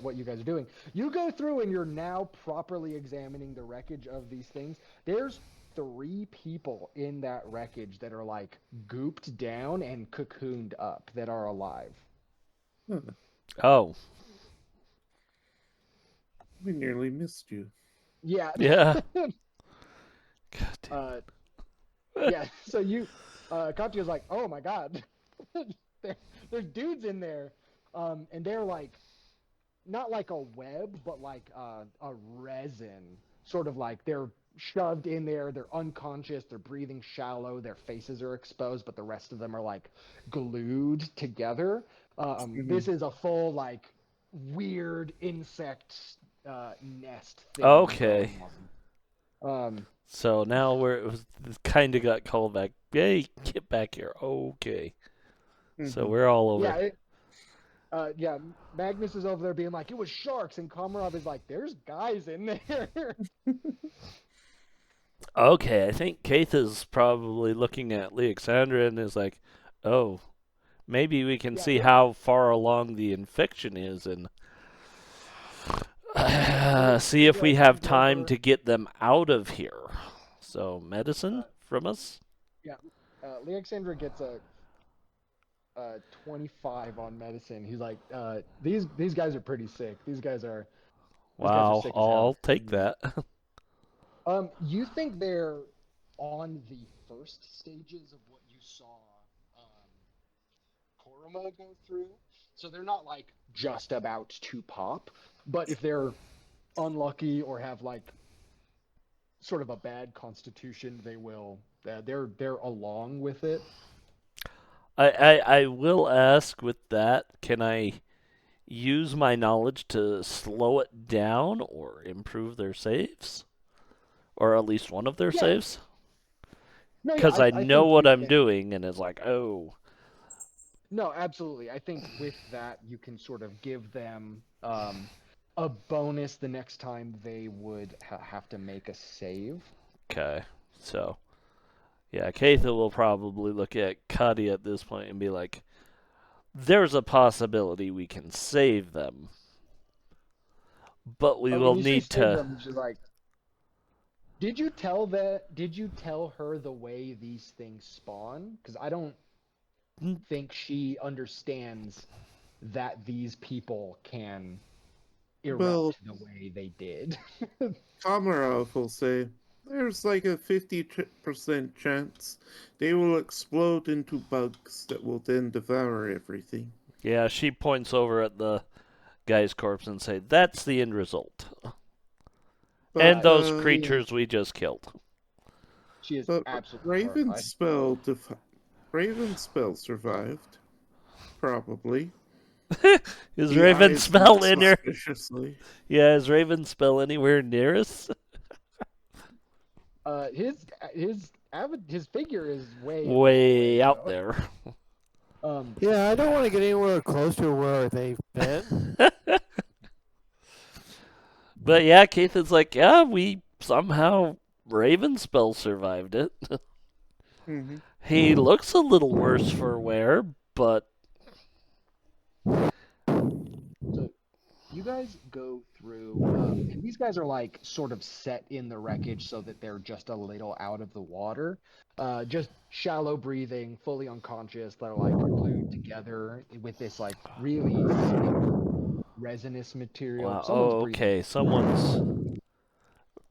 what you guys are doing. You go through and you're now properly examining the wreckage of these things. There's 3 people in that wreckage that are like gooped down and cocooned up that are alive. Oh. We nearly missed you. Yeah. Yeah. God damn. Yeah. So Katya's like, oh my god, there's dudes in there, and they're like, not like a web, but like a resin, sort of like they're shoved in there. They're unconscious. They're breathing shallow. Their faces are exposed, but the rest of them are like glued together. This is a full like weird insect nest thing. Okay. Going on. So now it kind of got called back. Hey, get back here. Okay. So we're all over. Yeah, Magnus is over there being like, it was sharks, and Komarov is like, there's guys in there. Okay, I think Keith is probably looking at Alexandra and is like, oh, maybe we can see how far along the infection is and see if we have time to get them out of here. So, medicine from us? Yeah, Alexandra gets a 25 on medicine. He's like, these guys are pretty sick. These guys are sick as hell. I'll take that. You think they're on the first stages of what you saw Koruma go through? So they're not like just about to pop, but if they're unlucky or have like sort of a bad constitution, they will. They're along with it. I will ask with that, can I use my knowledge to slow it down or improve their saves? Or at least one of their saves? Because I know what I'm doing, and it's like, oh. No, absolutely. I think with that, you can sort of give them a bonus the next time they would have to make a save. Okay, so yeah, Katha will probably look at Katya at this point and be like, there's a possibility we can save them, but we will need to. Them, she's like, did you tell her the way these things spawn? Because I don't think she understands that these people can erupt the way they did. Komarov will say, there's like a 50% chance they will explode into bugs that will then devour everything. Yeah, she points over at the guy's corpse and say, that's the end result. And those creatures we just killed. She is absolutely Raven's spell survived. Probably. Is Raven's spell in here? Yeah, is Raven's spell anywhere near us? His figure is way out there. Yeah, I don't want to get anywhere close to where they've been. But yeah, Keith is like, yeah, we somehow Ravenspell survived it. Mm-hmm. He looks a little worse for wear, but So you guys go through, and these guys are like sort of set in the wreckage so that they're just a little out of the water. Just shallow breathing, fully unconscious. They're like glued together with this like really thick resinous material. wow. Someone's Oh, breathing. okay. Someone's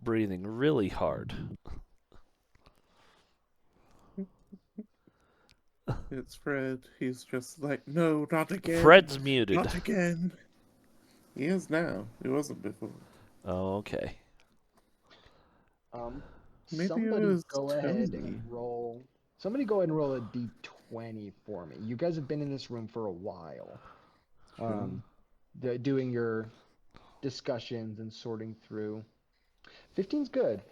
breathing really hard. It's Fred. He's just like, no, not again. Fred's muted. Not again. He is now. He wasn't before. Oh, okay. Maybe it Somebody was go ahead and Tony. roll. Somebody go ahead and roll a d20 for me. You guys have been in this room for a while. Sure. Doing your discussions and sorting through. 15's good.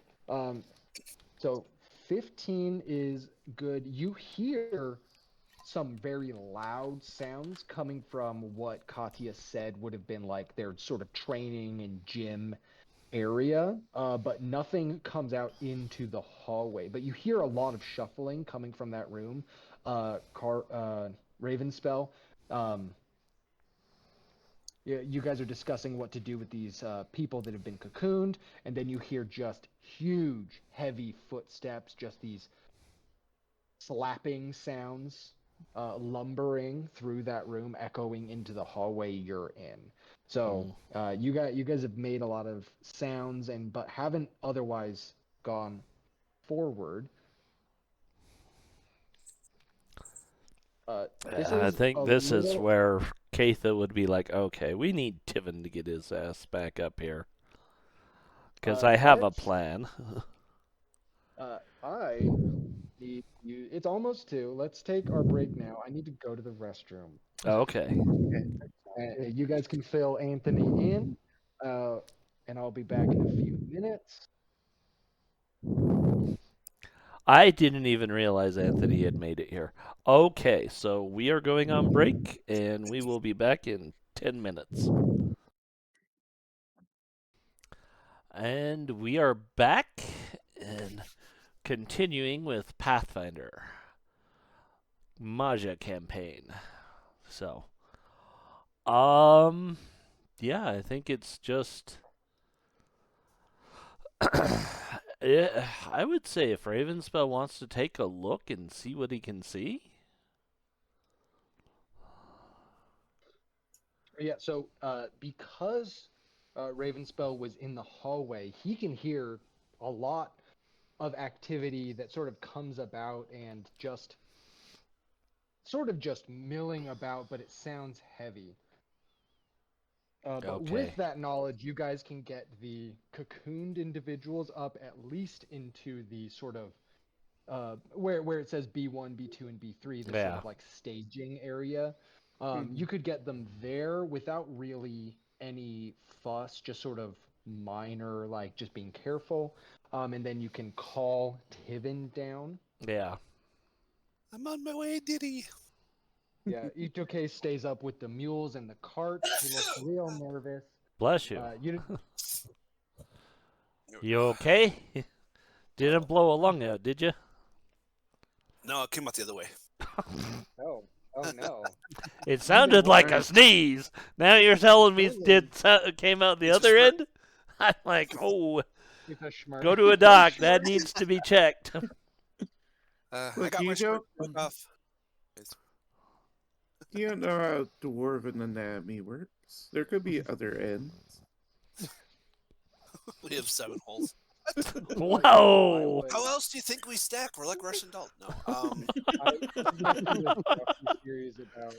So 15 is good. You hear some very loud sounds coming from what Katya said would have been like their sort of training and gym area, but nothing comes out into the hallway. But you hear a lot of shuffling coming from that room. Ravenspell. Um, you guys are discussing what to do with these people that have been cocooned, and then you hear just huge, heavy footsteps, just these slapping sounds, lumbering through that room, echoing into the hallway you're in. So you guys have made a lot of sounds but haven't otherwise gone forward. This I is a think this is little. where Katha would be like, okay, we need Tivin to get his ass back up here. Because I have a Let's. plan. I need you. It's almost 2. Let's take our break now. I need to go to the restroom. Okay. You guys can fill Anthony in, uh, and I'll be back in a few minutes. I didn't even realize Anthony had made it here. Okay, so we are going on break, and we will be back in 10 minutes. And we are back and continuing with Pathfinder Majia campaign. So, yeah, I think it's just. I would say if Ravenspell wants to take a look and see what he can see. Yeah, so because Ravenspell was in the hallway, he can hear a lot of activity that sort of comes about and just sort of just milling about, but it sounds heavy. But with Okay. that knowledge, you guys can get the cocooned individuals up at least into the sort of where it says B1, B2, and B3, this sort Yeah. of like staging area. You could get them there without really any fuss, just sort of minor, like just being careful. And then you can call Tivin down. Yeah. I'm on my way, Diddy. Yeah, Itoke stays up with the mules and the carts. He looks real nervous. Bless you. You You okay? Didn't blow a lung out, did you? No, it came out the other way. oh no. It sounded like a sneeze. Now you're telling me it came out the It's a other smirk. end? I'm like, oh, It's a schmirk. go to a doc. That needs to be checked. I Look, got my you shirt don't, off. you don't know how dwarven anatomy works. There could be other ends. We have 7 holes. Whoa! How else do you think we stack? We're like Russian doll. No. I series about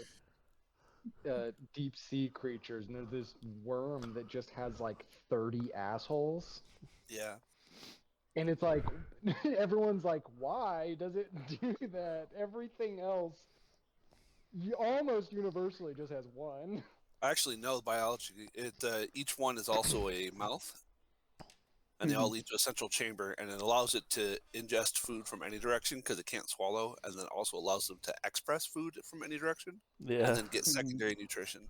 deep sea creatures, and there's this worm that just has like 30 assholes, Yeah. and it's like everyone's like, why does it do that? Everything else, almost universally, just has one. I actually know the biology. Each one is also a mouth, and they all lead to a central chamber, and it allows it to ingest food from any direction because it can't swallow, and then also allows them to express food from any direction, Yeah. and then get secondary nutrition.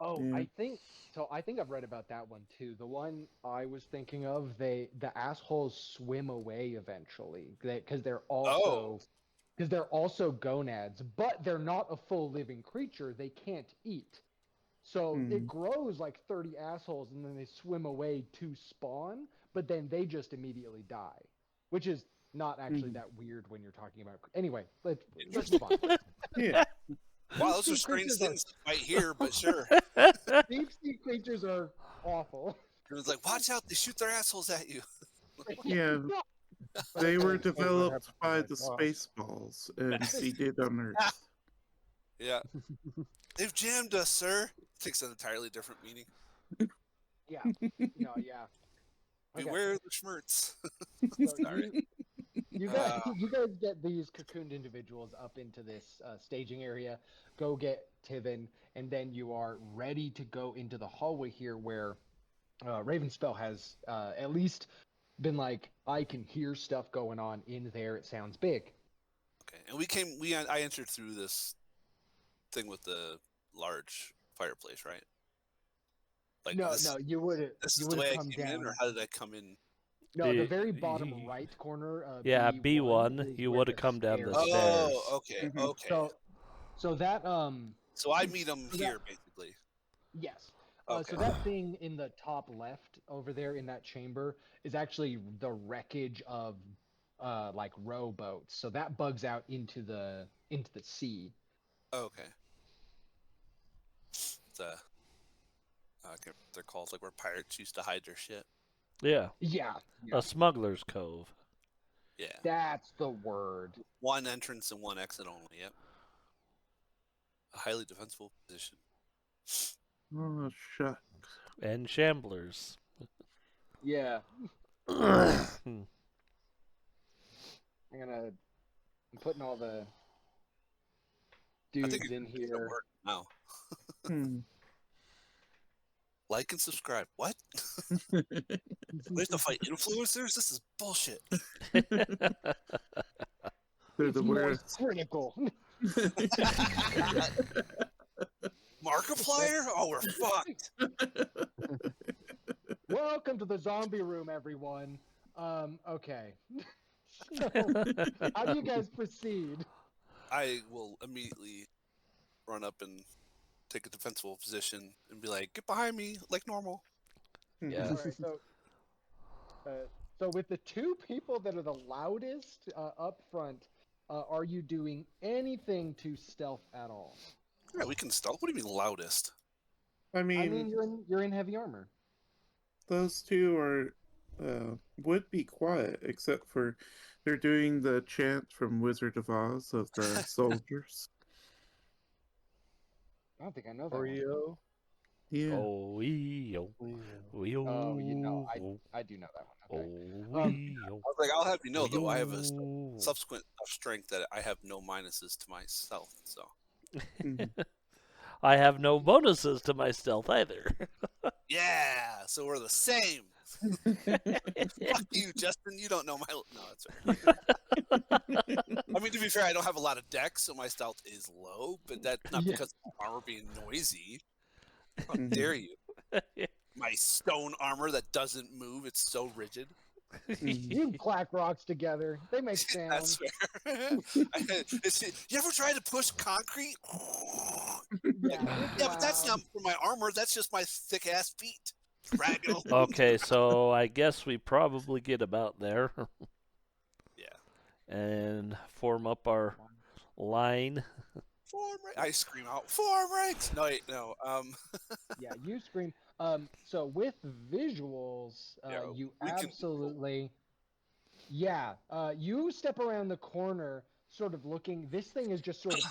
Oh, Yeah. I think so. I think I've read about that one too. The one I was thinking of, the assholes swim away eventually because Oh. they're also gonads, but they're not a full living creature. They can't eat. So it Hmm. grows like 30 assholes and then they swim away to spawn, but then they just immediately die, which is not actually Mhm. that weird when you're talking about. Anyway, let's move on. Yeah. Wow, Deep those are sea strange creatures are things right here, but sure. deep sea creatures are awful. And it's like, watch out, they shoot their assholes at you. Yeah. But They it's were like, hey, what developed happens by if I the toss? Spaceballs and seeded on Earth. Yeah. They've jammed us, sir. Takes an entirely different meaning. Yeah. No, yeah. Okay. Beware the schmerz. So Sorry. you guys Uh, you guys get these cocooned individuals up into this staging area. Go get Tivin, and then you are ready to go into the hallway here, where Ravenspell has at least been like, I can hear stuff going on in there. It sounds big. okay. And I entered through this thing with the large fireplace, right? Like No, this no, you would is the have way I come came in, or down. how did I come in? No, the The- very bottom right corner, yeah, B1 B1. is You where would the have come down the stairs are. Oh, stairs. okay, Mhm. okay. So that So I meet them so here, basically. yes. Okay. So that thing in the top left over there in that chamber is actually the wreckage of like rowboats. So that bugs out into the sea. Okay. It's I can't remember what they're called, like where pirates used to hide their shit. Yeah, Yeah, a smuggler's cove. Yeah. that's the word. One entrance and one exit only. Yep. A highly defensible position. Oh, shuck. And shamblers. Yeah, Hmm. I'm putting all the I think dudes in it's gonna here. work now. Hmm. Like and subscribe. What? We have to fight influencers? This is bullshit. They're It's the more worst. critical. Markiplier? Oh, we're fucked. Welcome to the zombie room, everyone. Okay. So, how do you guys proceed? I will immediately run up and take a defensible position and be like, get behind me, like normal. Yeah. All right, so with the two people that are the loudest up front, are you doing anything to stealth at all? Yeah, we can stealth. What do you mean loudest? I I mean, mean, you're in heavy armor. those two are would be quiet, except for they're doing the chant from Wizard of Oz of the soldiers. I don't think I know that one. Oreo. Yeah. Oh, wee-oh. Wee-oh. Oh, I do know that one. Okay. Oh, wee-oh. I was like, I'll have you know, though, I have a Wee-oh. subsequent strength that I have no minuses to my stealth, so. Mhm. I have no bonuses to my stealth either. Yeah, so we're the same. Fuck you, Justin. You don't know my. No, that's right. I mean, to be fair, I don't have a lot of dex, so my stealth is low, but that's not Yeah. because of armor being noisy. How Mhm. dare you? My stone armor that doesn't move, it's so rigid. You clack rocks together. They make That's sound. fair. You ever try to push concrete? Yeah, Yeah, but that's not for my armor. That's just my thick ass feet. Dragging along. Okay, so I guess we probably get about there Yeah. and form up our line. Form rank. I scream out, form ranks. No, wait, no. Yeah, you scream. So with visuals, Yeah, you we can- absolutely, yeah. You step around the corner, sort of looking. This thing is just sort of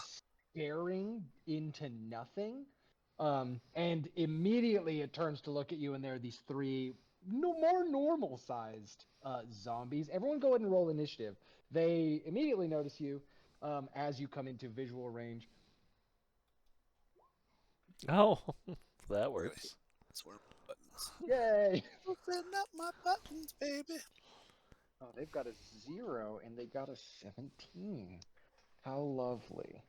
staring into nothing, and immediately it turns to look at you, and there are these three more normal-sized zombies. Everyone, go ahead and roll initiative. They immediately notice you as you come into visual range. Oh, that We're gonna works. swear buttons. Yay! Open up my buttons, baby. Oh, they've got a 0 and they got a 17. How lovely.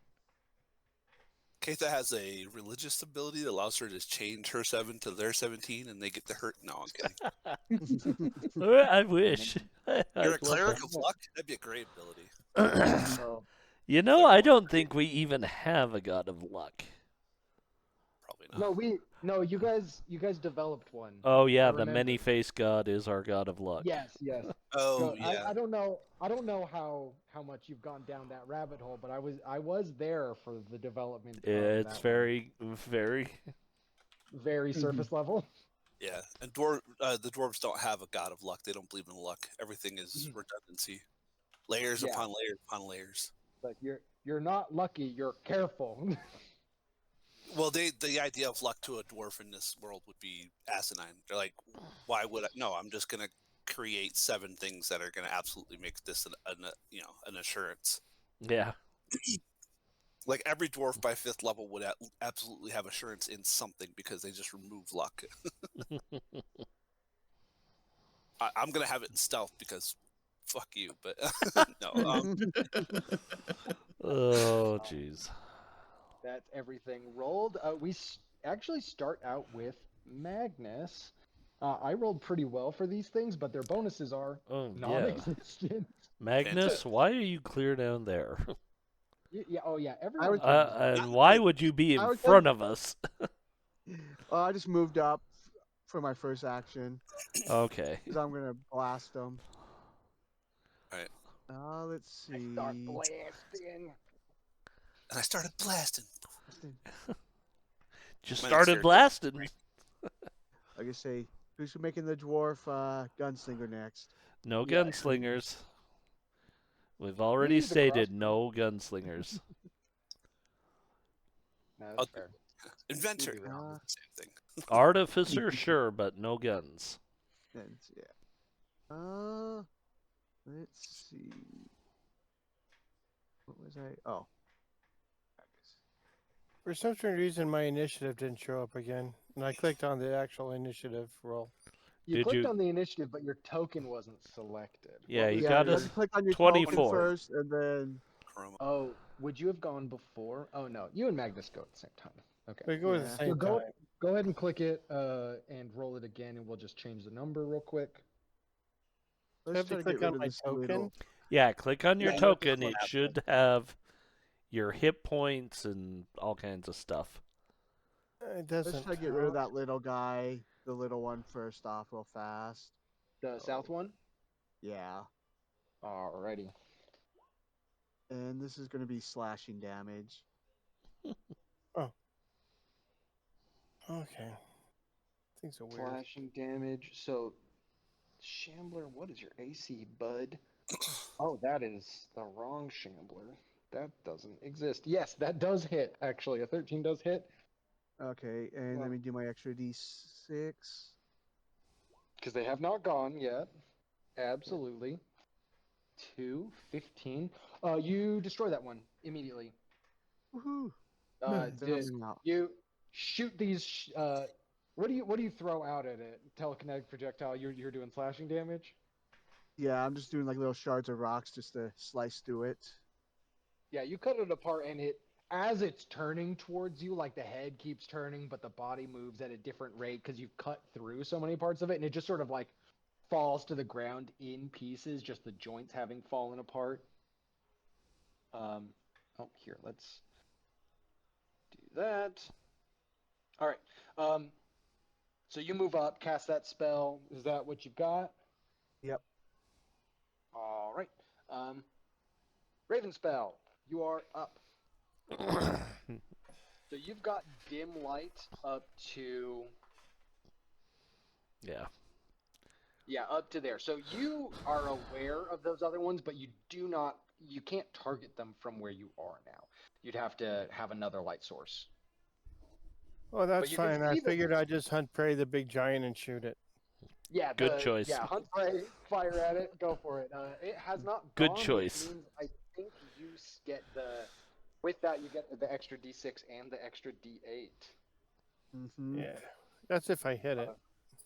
Katya has a religious ability that allows her to change her 7 to their 17, and they get to hurt. No, I'm kidding. I wish. You're a I'd love cleric of luck? That'd be a great ability. that. Oh, You know, Sorry, I what? don't think we even have a god of luck. Probably not. no, you guys developed one. Oh yeah, I the remember. many-faced god is our god of luck. Yes. Oh, So yeah. I don't know how much you've gone down that rabbit hole, but I was there for the development. Of It's that very. one. Very surface level. Yeah. And the dwarves don't have a god of luck. They don't believe in luck. Everything is redundancy. Layers Yeah. upon layers upon layers. Like you're not lucky. You're careful. Well, the idea of luck to a dwarf in this world would be asinine. They're like, why would I? No, I'm just gonna create 7 things that are gonna absolutely make this an assurance. Yeah. Like every dwarf by 5th level would absolutely have assurance in something because they just remove luck. I'm gonna have it in stealth because fuck you, but no. Oh jeez. That's everything rolled. We actually start out with Magnus. I rolled pretty well for these things, but their bonuses are Oh yeah. non-existent. Magnus, Fantastic. why are you clear down there? Yeah. Everyone. would- And why would you be I in would front of us? I just moved up for my first action Okay. because I'm gonna blast them. Alright. Let's see. Start blasting. And I started blasting. Just My started dexterity- blasting. Like I say, who's making the dwarf gunslinger next? No Yeah. gunslingers. We've already the stated crossbow. no gunslingers. No, I'll- that's fair. Inventor. You do that. Same thing. Artificer, sure, but no guns. Yeah. Let's see. What was I? Oh. For some strange reason, my initiative didn't show up again, and I clicked on the actual initiative roll. You Did clicked you- on the initiative, but your token wasn't selected. Yeah, What you was Yeah, got you your- have to click on your 24. token first, and then Chroma. Oh, would you have gone before? Oh no, you and Magnus go at the same time. Okay. We go at Yeah. the So same So go time. go ahead and click it and roll it again, and we'll just change the number real quick. I let's have try to to get click rid on of my this token. little. Yeah, click on your Yeah, token. that's It what should have your hit points and all kinds of stuff. It Let's doesn't. try to get rid of that little guy, the little one first off, real fast. The south one. Yeah, Alrighty. and this is going to be slashing damage. Okay. Things are weird. Slashing damage. So, Shambler, what is your AC, bud? Oh, that is the wrong Shambler. That doesn't exist. Yes, that does hit. Actually, a 13 does hit. Okay, and Yeah. let me do my extra d6. Because they have not gone yet. Absolutely. 2, 15. You destroy that one immediately. Woohoo! You shoot these. What do you throw out at it? Telekinetic projectile. You're doing slashing damage. Yeah, I'm just doing like little shards of rocks just to slice through it. Yeah, you cut it apart, and as it's turning towards you, like the head keeps turning, but the body moves at a different rate because you've cut through so many parts of it, and it just sort of like falls to the ground in pieces, just the joints having fallen apart. Here, let's do that. All right. So you move up, cast that spell. Is that what you've got? Yep. All right. Raven spell. You are up. So you've got dim light up to up to there. So you are aware of those other ones, but you can't target them from where you are now. You'd have to have another light source. Well, that's you can fine. I see them. figured I'd just hunt prey the big giant and shoot it. Yeah, Good choice. Yeah, hunt prey, fire at it, go for it. It has not Good gone, which choice. means I think you get with that you get the extra D6 and the extra D8. Mm-hmm. Yeah. That's if I hit it.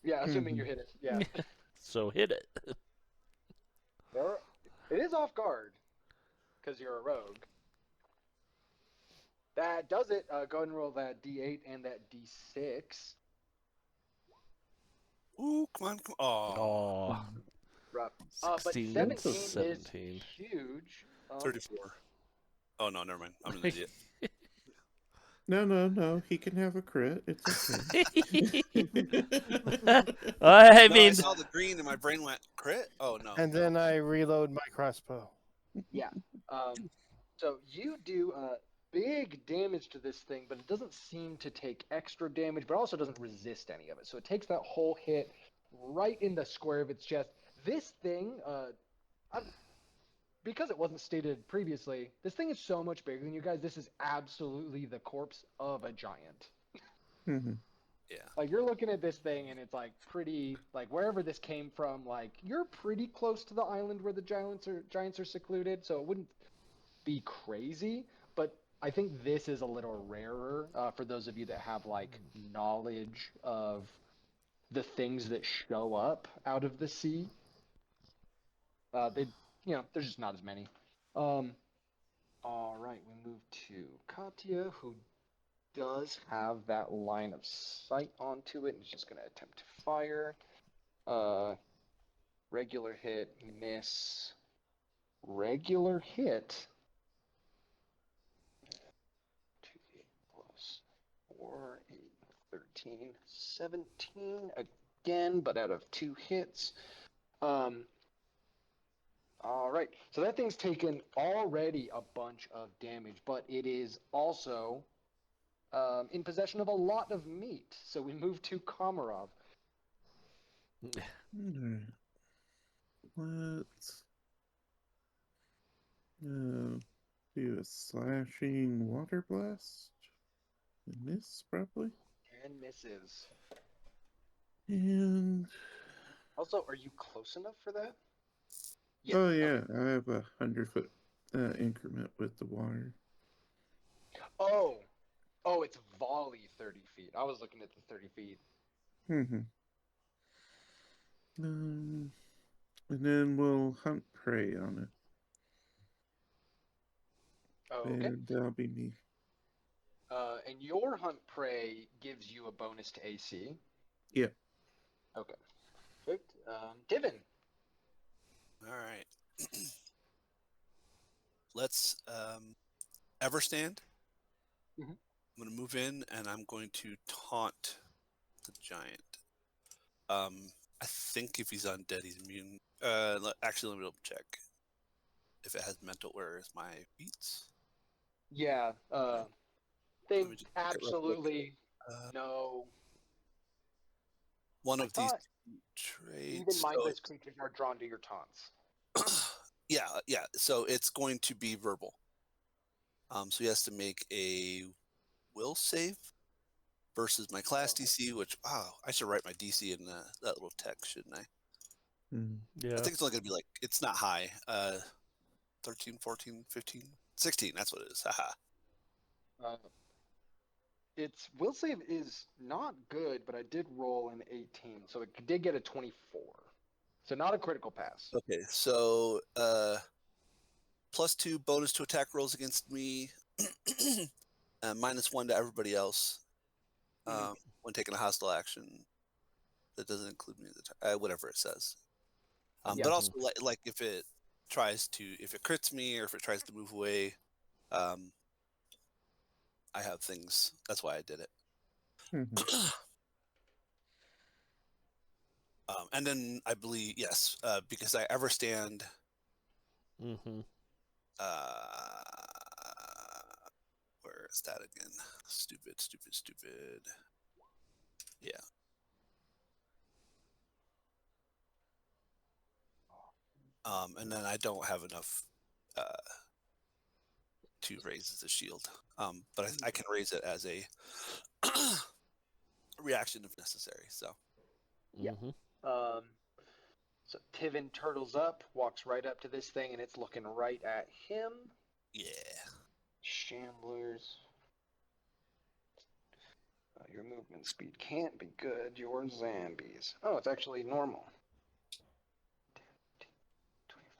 Yeah, assuming you hit it. Yeah. So hit it. It is off guard because you're a rogue. That does it. Go ahead and roll that D8 and that D6. Ooh, come on, come on. Oh, Oh, Rough. But 16 That's to a 17 is 17. huge. 34. Oh, no, never mind. I'm an idiot. No. He can have a crit. It's okay. I No, I mean, saw the green and my brain went, crit? Oh, no. And no. then I reload my crossbow. Yeah. So you do big damage to this thing, but it doesn't seem to take extra damage, but also doesn't resist any of it. So it takes that whole hit right in the square of its chest. This thing, because it wasn't stated previously, this thing is so much bigger than you guys. This is absolutely the corpse of a giant. Mhm. Yeah. Like you're looking at this thing and it's like pretty like wherever this came from, like you're pretty close to the island where the giants are secluded, so it wouldn't be crazy, but I think this is a little rarer for those of you that have like knowledge of the things that show up out of the sea. They, there's just not as many. Um, all right, we move to Katya, who does have that line of sight onto it, and is just going to attempt to fire. Regular hit, miss. Regular hit. 2 plus 4, 8, 13, 17 again, but out of 2 hits. All right, so that thing's taken already a bunch of damage, but it is also in possession of a lot of meat. So we move to Komarov. Alright. Let's do a slashing water blast. Miss, probably. And misses. And Also, are you close enough for that? oh Okay. yeah, I have 100-foot increment with the water. Oh, it's volley 30 feet. I was looking at the 30 feet. Mm-hmm. And then we'll hunt prey on it. Oh, okay. And that'll be me. And your hunt prey gives you a bonus to AC. Yeah. Okay. Perfect. Divin. All right. Let's Everstand. Mhm. I'm going to move in and I'm going to taunt the giant. I think if he's undead, he's immune. Actually, let me double check. If it has mental, where is my feats? Yeah. They Let me just check it real quick. absolutely Uh, know. one I of these thought even traits. mindless creatures are drawn to your taunts. Yeah. So it's going to be verbal. So he has to make a will save versus my class DC, which, wow, I should write my DC in that little text, shouldn't I? Mm. I yeah. think it's only going to be like, it's not high. 13, 14, 15, 16. That's what it is. Haha. Uh, its will save is not good, but I did roll an 18, so it did get a 24. So not a critical pass. Okay, so +2 bonus to attack rolls against me, -1 to everybody else when taking a hostile action. That doesn't include me at the time, whatever it says. Yeah. But also, like if it crits me or if it tries to move away, I have things. That's why I did it. Mm-hmm. And then I believe, yes, because I Everstand. Mm-hmm. Where is that again? Stupid. Yeah. And then I don't have enough to raise as a shield. But I can raise it as a reaction if necessary. So Yeah. Mm-hmm. So Tivin turtles up, walks right up to this thing, and it's looking right at him. yeah. Shamblers. Your movement speed can't be good. You're zombies. Oh, it's actually normal.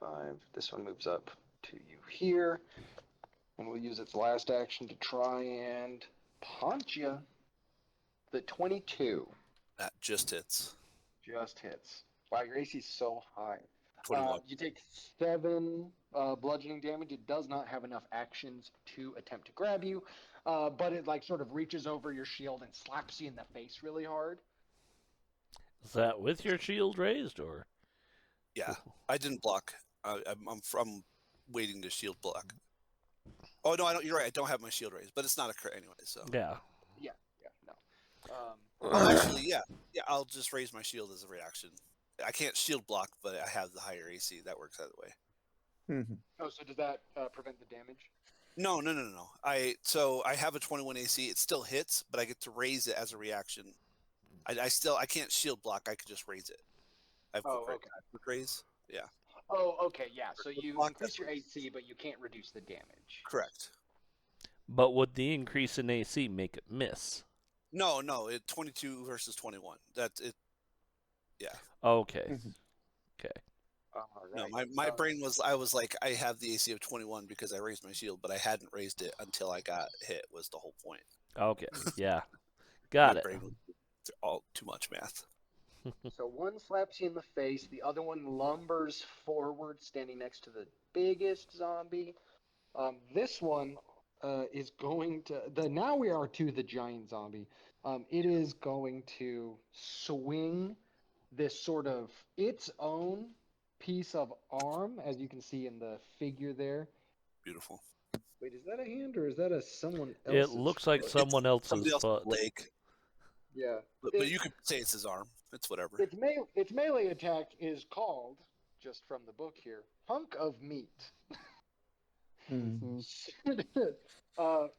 25. This one moves up to you here. And we'll use its last action to try and punch you. The 22 That just hits. just hits. Wow, your AC is so high. 21. You take 7 bludgeoning damage. It does not have enough actions to attempt to grab you, but it like sort of reaches over your shield and slaps you in the face really hard. Is that with your shield raised, or? Yeah, I didn't block. I'm waiting to shield block. Oh no, I don't. You're right. I don't have my shield raised, but it's not a crit anyway. So Yeah. Yeah, no. oh, actually, yeah. I'll just raise my shield as a reaction. I can't shield block, but I have the higher AC. That works either way. Oh, so does that prevent the damage? No. I have a 21 AC. It still hits, but I get to raise it as a reaction. I can't shield block. I could just raise it. I have quick raise. Yeah. Oh, okay, yeah. So you Block, increase that's your what- AC, but you can't reduce the damage. Correct. But would the increase in AC make it miss? No. It 22 versus 21. That's it. Yeah. Okay. Mhm. Okay. All No, right. my brain was I was like I have the AC of 21 because I raised my shield, but I hadn't raised it until I got hit. Was the whole point. Okay. Yeah. Got My it. brain was all too much math. So one slaps you in the face, the other one lumbers forward, standing next to the biggest zombie. This one is going to now we are to the giant zombie. It is going to swing this sort of its own piece of arm, as you can see in the figure there. Beautiful. Wait, is that a hand or is that a someone It else's looks like foot? someone else's Somebody else's foot. leg, Yeah. but you could say it's his arm. It's whatever. Its melee attack is called, just from the book here, hunk of meat.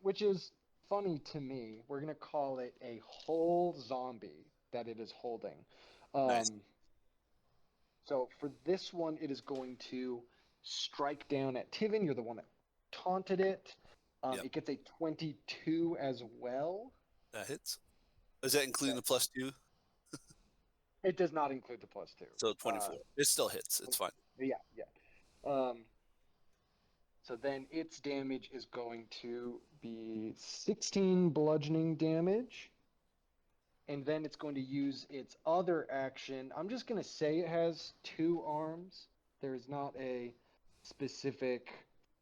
Which is funny to me. We're gonna call it a whole zombie that it is holding. Nice. So for this one, it is going to strike down at Tivin. You're the one that taunted it. Yep. It gets a 22 as well. That hits. Is that including the +2? It does not include the +2. So 24. It still hits. It's fine. Yeah. So then its damage is going to be 16 bludgeoning damage. And then it's going to use its other action. I'm just going to say it has 2 arms. There is not a specific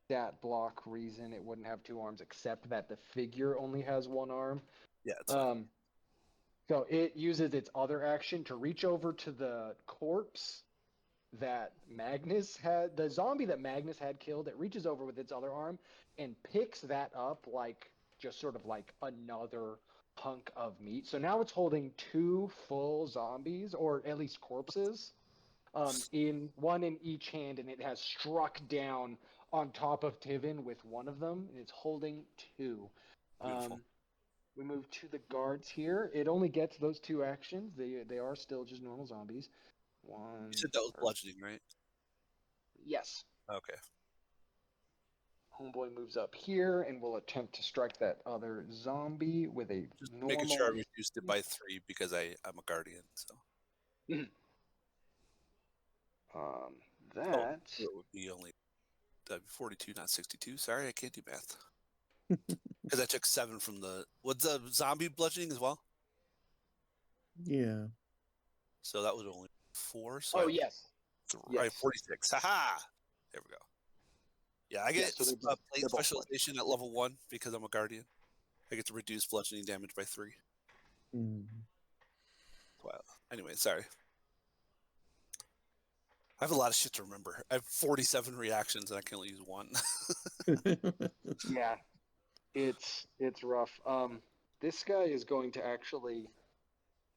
stat block reason it wouldn't have 2 arms, except that the figure only has 1 arm. Yeah, it's fine. So it uses its other action to reach over to the corpse that Magnus had, the zombie that Magnus had killed. It reaches over with its other arm and picks that up like just sort of like another hunk of meat. So now it's holding 2 full zombies, or at least corpses, in one in each hand, and it has struck down on top of Tivin with one of them. And it's holding 2. Beautiful. We move to the guards here. It only gets those 2 actions. They are still just normal zombies. You said that was bludgeoning, right? Yes. Okay. Homeboy moves up here and will attempt to strike that other zombie with a Just normal. making sure I reduced it by 3 because I'm a guardian. So That it would be only 42, not 62. Sorry, I can't do math. Because I took 7 from the. Was the zombie bludgeoning as well? Yeah. So that was only 4. So Oh yes. Right, 46. Haha! There we go. Yeah, I get so they're plate both specialization at level 1 because I'm a guardian. I get to reduce bludgeoning damage by 3. Wow. Anyway, sorry. I have a lot of shit to remember. I have 47 reactions and I can only use 1. Yeah. It's rough. This guy is going to actually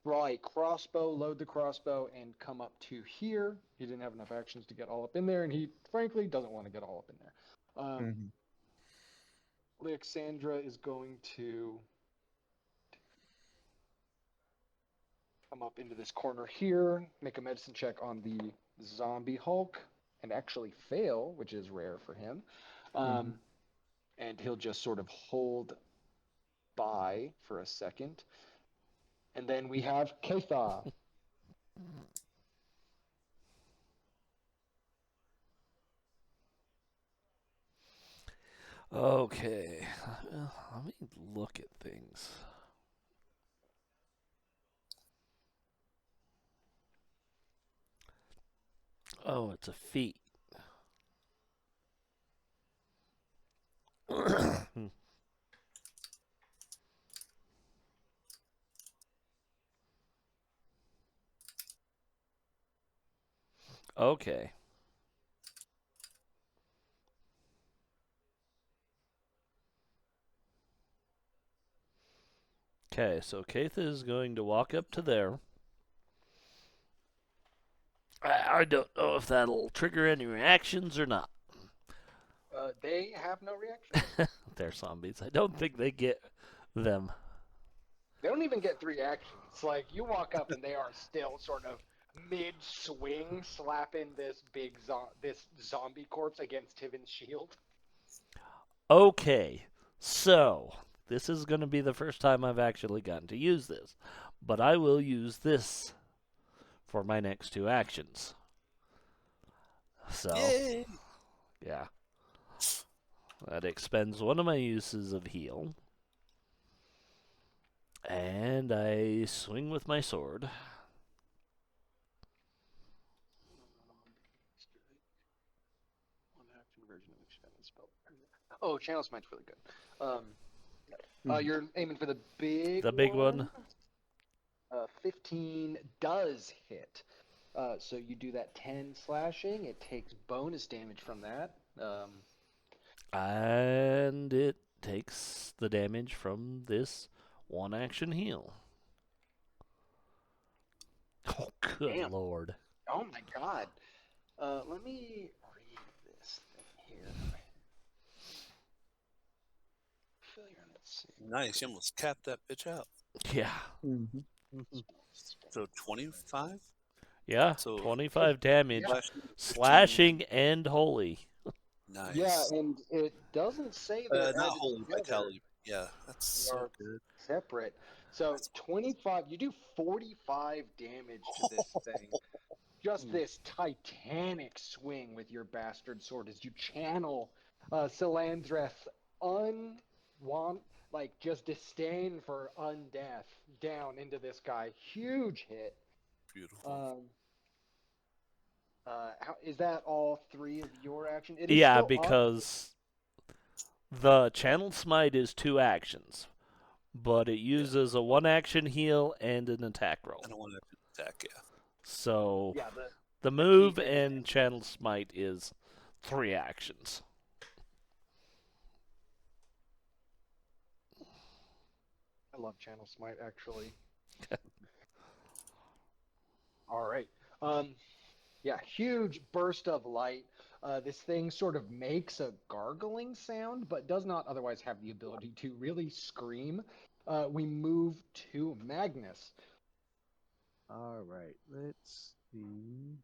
draw a crossbow, load the crossbow, and come up to here. He didn't have enough actions to get all up in there, and he frankly doesn't want to get all up in there. Alexandra is going to come up into this corner here, make a medicine check on the zombie Hulk, and actually fail, which is rare for him. And he'll just sort of hold by for a second. And then we have Katha. Okay. Let me look at things. Oh, it's a feat. Okay. Okay, so Katha is going to walk up to there. I don't know if that'll trigger any reactions or not. They have no reaction. They're zombies. I don't think they get them. They don't even get 3 actions. Like, you walk up and they are still sort of mid-swing, slapping this this zombie corpse against Tiven's shield. Okay, so this is going to be the first time I've actually gotten to use this, but I will use this for my next 2 actions. So, Yay! yeah. That expends one of my uses of heal. And I swing with my sword. One-action version of channel spell. Oh, channel smite's really good. Mhm. You're aiming for the big The big one. 15 does hit. So you do that 10 slashing. It takes bonus damage from that. And it takes the damage from this 1 action heal. Oh, good Damn. lord. Oh my god. Let me read this thing here. Nice. You almost capped that bitch out. Yeah. Mhm. Mhm. So 25? Yeah, So 25 damage. Yeah. Slashing and holy. Nice. Yeah, and it doesn't say they're Not added holy together. vitality. Yeah, that's They so are good. separate. So That's 25, you do 45 damage to this thing. Just this titanic swing with your bastard sword as you channel Salandreth's just disdain for undeath down into this guy. Huge hit. beautiful. Is that all 3 of your action? It is Yeah, still up. because the channel smite is 2 actions, but it uses a 1 action heal and an attack roll. I don't want to attack, yeah. So Yeah, the key move hit and channel smite is 3 actions. I love Channel Smite, actually. All right. Yeah, huge burst of light. This thing sort of makes a gargling sound, but does not otherwise have the ability to really scream. We move to Magnus. All right, let's see.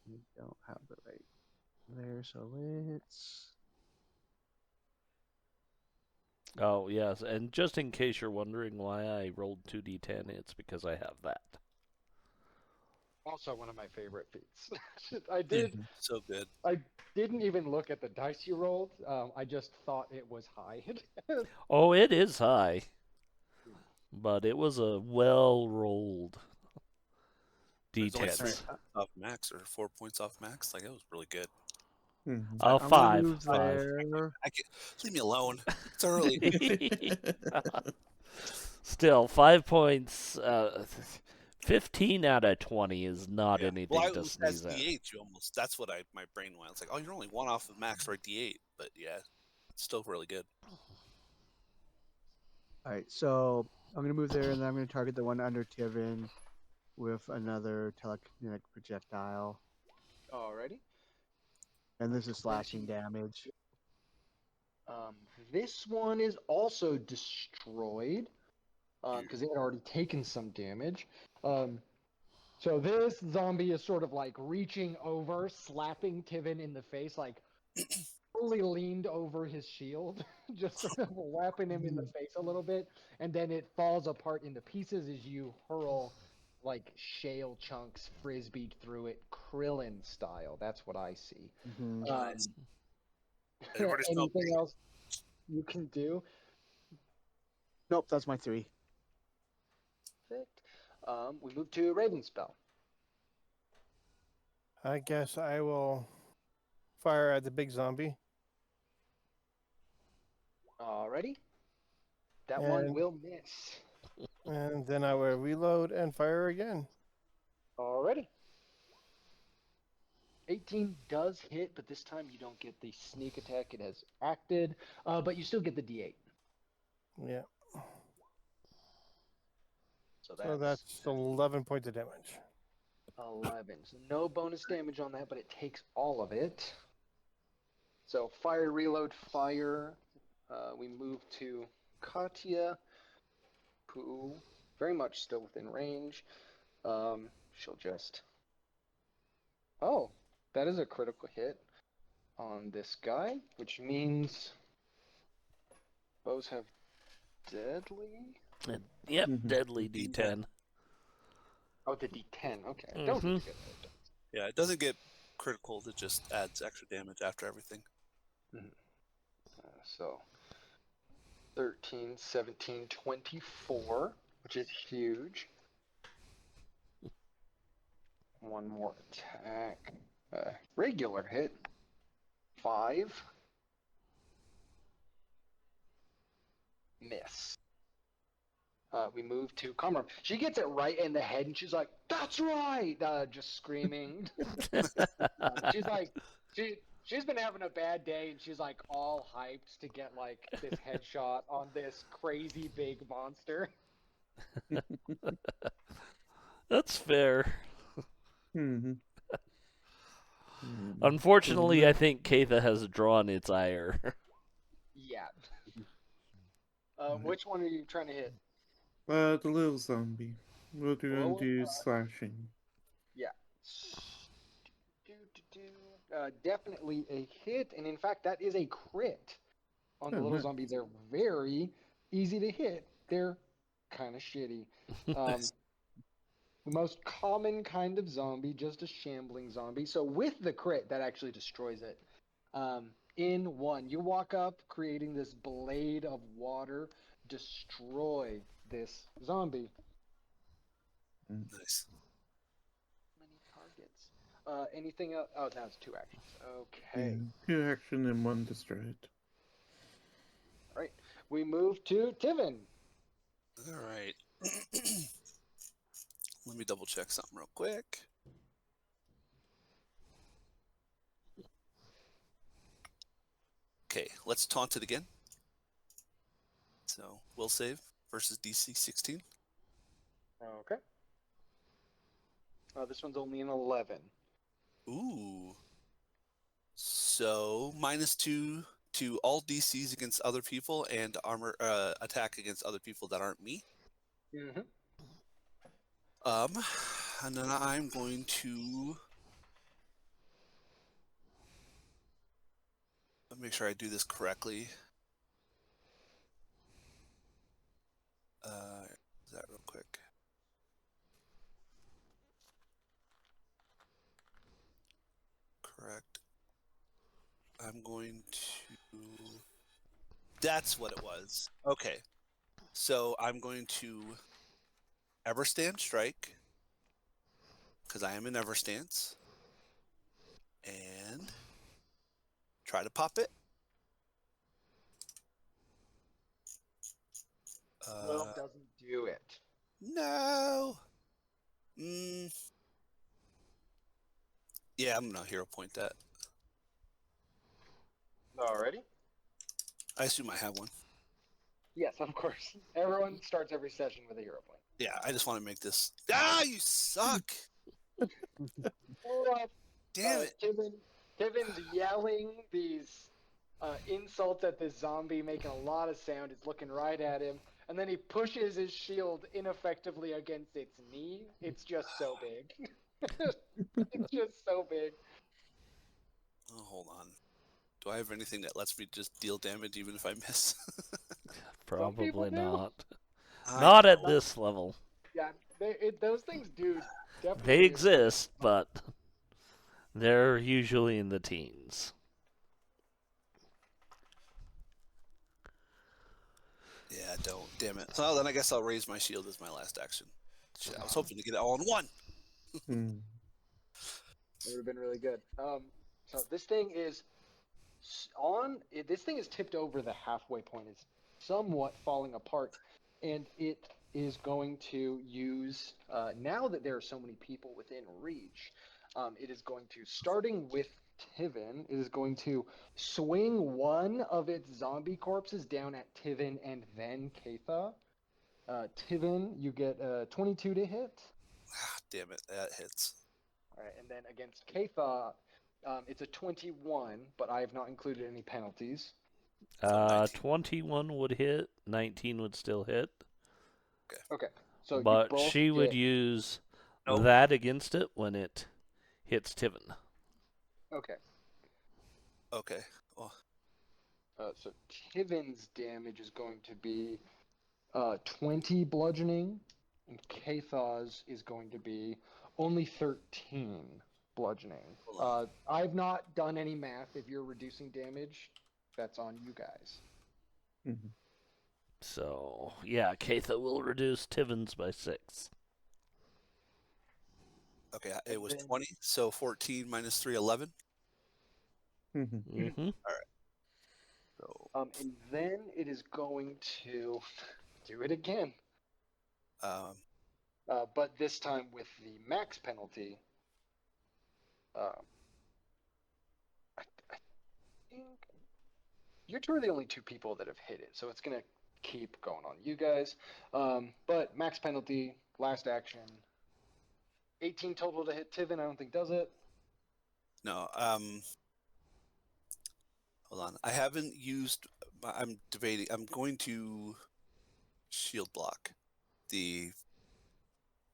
We don't have the right there, so let's. Oh, yes, and just in case you're wondering why I rolled 2d10, it's because I have that. Also, one of my favorite feats. I So good. didn't even look at the dice you rolled. I just thought it was high. Oh, it is high, but it was a well-rolled There's only d10. 3 points off max or 4 points off max. Like, that was really good. Mhm. Oh, I'm gonna 5. move 5. there. I can't, leave me alone. It's early. Still, 5 points. 15 out of 20 is not Yeah. anything Well, I to was as sneeze at. D8. You almost. That's what my brain went. It's like, oh, you're only 1 off of max for a D8, but yeah, it's still really good. All right, so I'm gonna move there, and then I'm gonna target the one under Tivin with another telekinetic projectile, Alrighty. and this is slashing damage. This one is also destroyed because it had already taken some damage. So this zombie is sort of like reaching over, slapping Tivin in the face, like fully leaned over his shield, just sort of whapping him in the face a little bit, and then it falls apart into pieces as you hurl like shale chunks frisbee through it, Krillin style. That's what I see. Mhm. Nice. Everybody spell Anything else you can do? Nope, that's my 3. Perfect. We move to Raven spell. I guess I will fire at the big zombie. Alrighty. That one And- will miss. And then I will reload and fire again. Alrighty. 18 does hit, but this time you don't get the sneak attack. It has acted, but you still get the D8. Yeah. So So that's 11 points of damage. 11. So no bonus damage on that, but it takes all of it. So fire, reload, fire. We move to Katya, who very much still within range. She'll just. Oh, that is a critical hit on this guy, which means bows have deadly. Yep, Mhm. deadly D10. Oh, the D10. Okay, I don't need to get that. Yeah, it doesn't get critical. It just adds extra damage after everything. So 13, 17, 24, which is huge. One more attack. Regular hit. 5. Miss. We move to Kamram. She gets it right in the head, and she's like, "That's right!" Just screaming. She's like, she's been having a bad day, and she's like all hyped to get like this headshot on this crazy big monster. That's fair. Mm-hmm. Unfortunately, I think Katha has drawn its ire. Yeah. Which one are you trying to hit? The little zombie. We'll Blow do up. slashing. Yeah. Definitely a hit, and in fact, that is a crit on the Oh, little nice. zombie. They're very easy to hit. They're kind of shitty. Nice. The most common kind of zombie, just a shambling zombie. So with the crit, that actually destroys it. In one, you walk up, creating this blade of water, destroy this zombie. Nice. Many targets. Anything else? Oh, that's 2 actions. Okay. Yeah, 2 action and 1 destroyed. All right. We move to Tivin. All right. Let me double check something real quick. Okay, let's taunt it again. So, will save versus DC 16. Okay. This one's only an 11. Ooh. So, -2 to all DCs against other people and armor attack against other people that aren't me. Mm-hmm. And then I'm going to make sure I do this correctly. That real quick. Correct. I'm going to. That's what it was. Okay. So I'm going to Everstand Strike because I am in Everstance and try to pop it. Well, doesn't do it. No. Yeah, I'm gonna hero point that. Alrighty. I assume I have one. Yes, of course. Everyone starts every session with a hero point. Yeah, I just want to make this. Ah, you suck! Hold up. Damn it! Tivin's yelling these insults at this zombie, making a lot of sound. It's looking right at him, and then he pushes his shield ineffectively against its knee. It's just so big. It's just so big. Oh, hold on. Do I have anything that lets me just deal damage even if I miss? Probably do. not. I Not know. at this level. Yeah, those things do definitely. They exist, but they're usually in the teens. Yeah, don't. Damn it. So then I guess I'll raise my shield as my last action. Shit, I was hoping to get it all in one. Hmm. It would have been really good. So this thing is this thing is tipped over the halfway point. It's somewhat falling apart, and it is going to use now that there are so many people within reach. It is going to, starting with Tivin, it is going to swing one of its zombie corpses down at Tivin and then Katha. Tivin, you get 22 to hit. Ah, damn it, that hits. All right, and then against Katha, it's a 21, but I have not included any penalties. So 19. 21 would hit, 19 would still hit, Okay, so you but both she would get. use Nope. that against it when it hits Tivin. Okay, Okay. Well, so Tivin's damage is going to be 20 bludgeoning, and Katha's is going to be only 13 bludgeoning. hold on. I've not done any math. If you're reducing damage, that's on you guys. Hmm. So, yeah, Katha will reduce Tivin's by 6. Okay, it And was then- 20, so 14 minus 3, 11. Hmm. Mm-hmm. So, And then it is going to do it again, um, but this time with the max penalty. I think you're two are the only two people that have hit it, so it's gonna keep going on you guys. But max penalty, last action, 18 total to hit Tivin. I don't think does it. no, hold on. I haven't used. I'm debating. I'm going to shield block the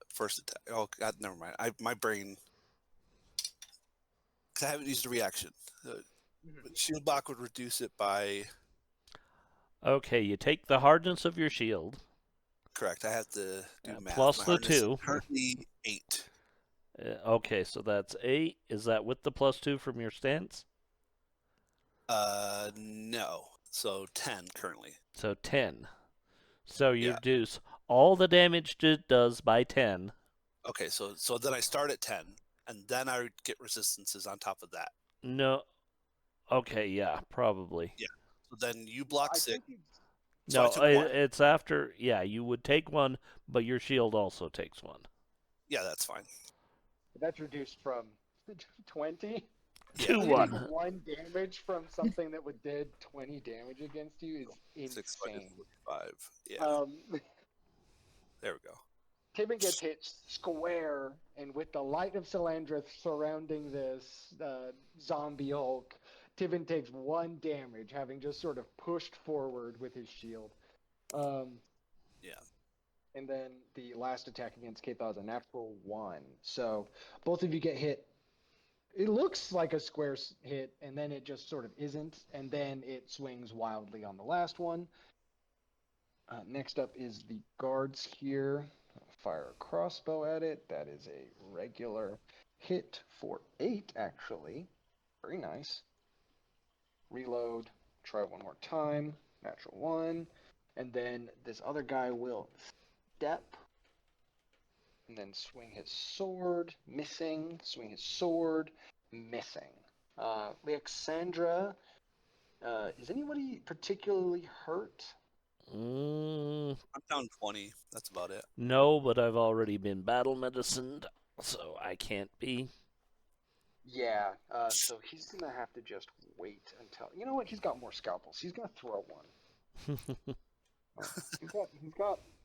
first attack. Oh God, never mind. My brain. Cause I haven't used a reaction. But shield block would reduce it by. Okay, you take the hardness of your shield, Correct. I have to do math. plus My the hardness is 2. currently 8. Okay, so that's 8. Is that with the plus 2 from your stance? No. So 10 currently. So 10. So you Yeah. reduce all the damage it does by 10. Okay, so then I start at 10, and then I would get resistances on top of that. No. Okay, yeah, probably. Yeah. So then you block I 6. think So I No, took 1. it's after. Yeah, you would take 1, but your shield also takes 1. Yeah, that's fine. that's reduced from 20. Yeah. 2 Taking 1. 1 damage from something that would did 20 damage against you is 6 minus insane. 45. Yeah. There we go. Tivin gets hit square, and with the light of Salandra surrounding this zombie Hulk, Tivin takes 1 damage, having just sort of pushed forward with his shield. Yeah. And then the last attack against Katha is a natural 1. So both of you get hit. It looks like a square hit, and then it just sort of isn't, and then it swings wildly on the last one. Next up is the guards here. Fire a crossbow at it. That is a regular hit for 8, actually. Very nice. Reload. Try one more time. Natural 1. And then this other guy will step and then swing his sword. Missing. Swing his sword. Missing. Alexandra, is anybody particularly hurt? Mm, I'm down 20. That's about it. no, but I've already been battle medicined, so I can't be. Yeah, so he's gonna have to just wait until you know what? He's got more scalpels. He's gonna throw one.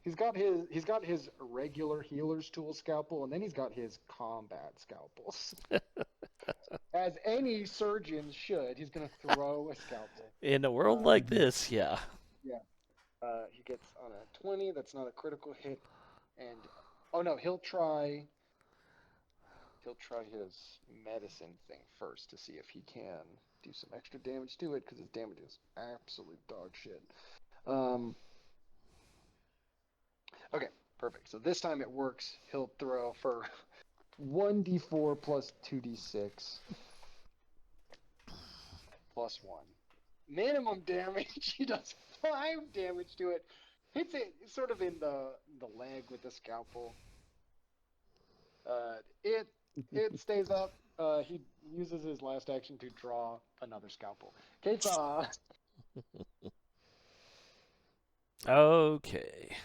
He's got his regular healer's tool scalpel, and then he's got his combat scalpels. As any surgeon should, he's gonna throw a scalpel. In a world like this, yeah. Yeah. He gets on a 20. That's not a critical hit, and oh no, he'll try his medicine thing first to see if he can do some extra damage to it, because his damage is absolute dog shit. Okay, perfect. So this time it works. He'll throw for 1d4 plus 2d6 plus 1. Minimum damage. He does 5 damage to it, hits it sort of in the leg with the scalpel. It stays up. He uses his last action to draw another scalpel. Katya. Okay.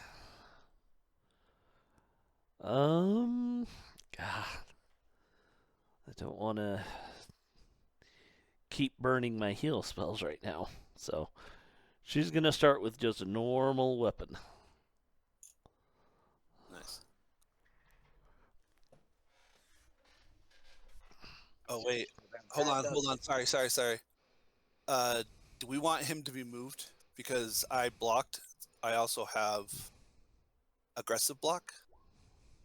God, I don't want to keep burning my heal spells right now. So she's gonna start with just a normal weapon. Nice. Oh wait, hold on. Sorry. Do we want him to be moved? Because I blocked. I also have aggressive block.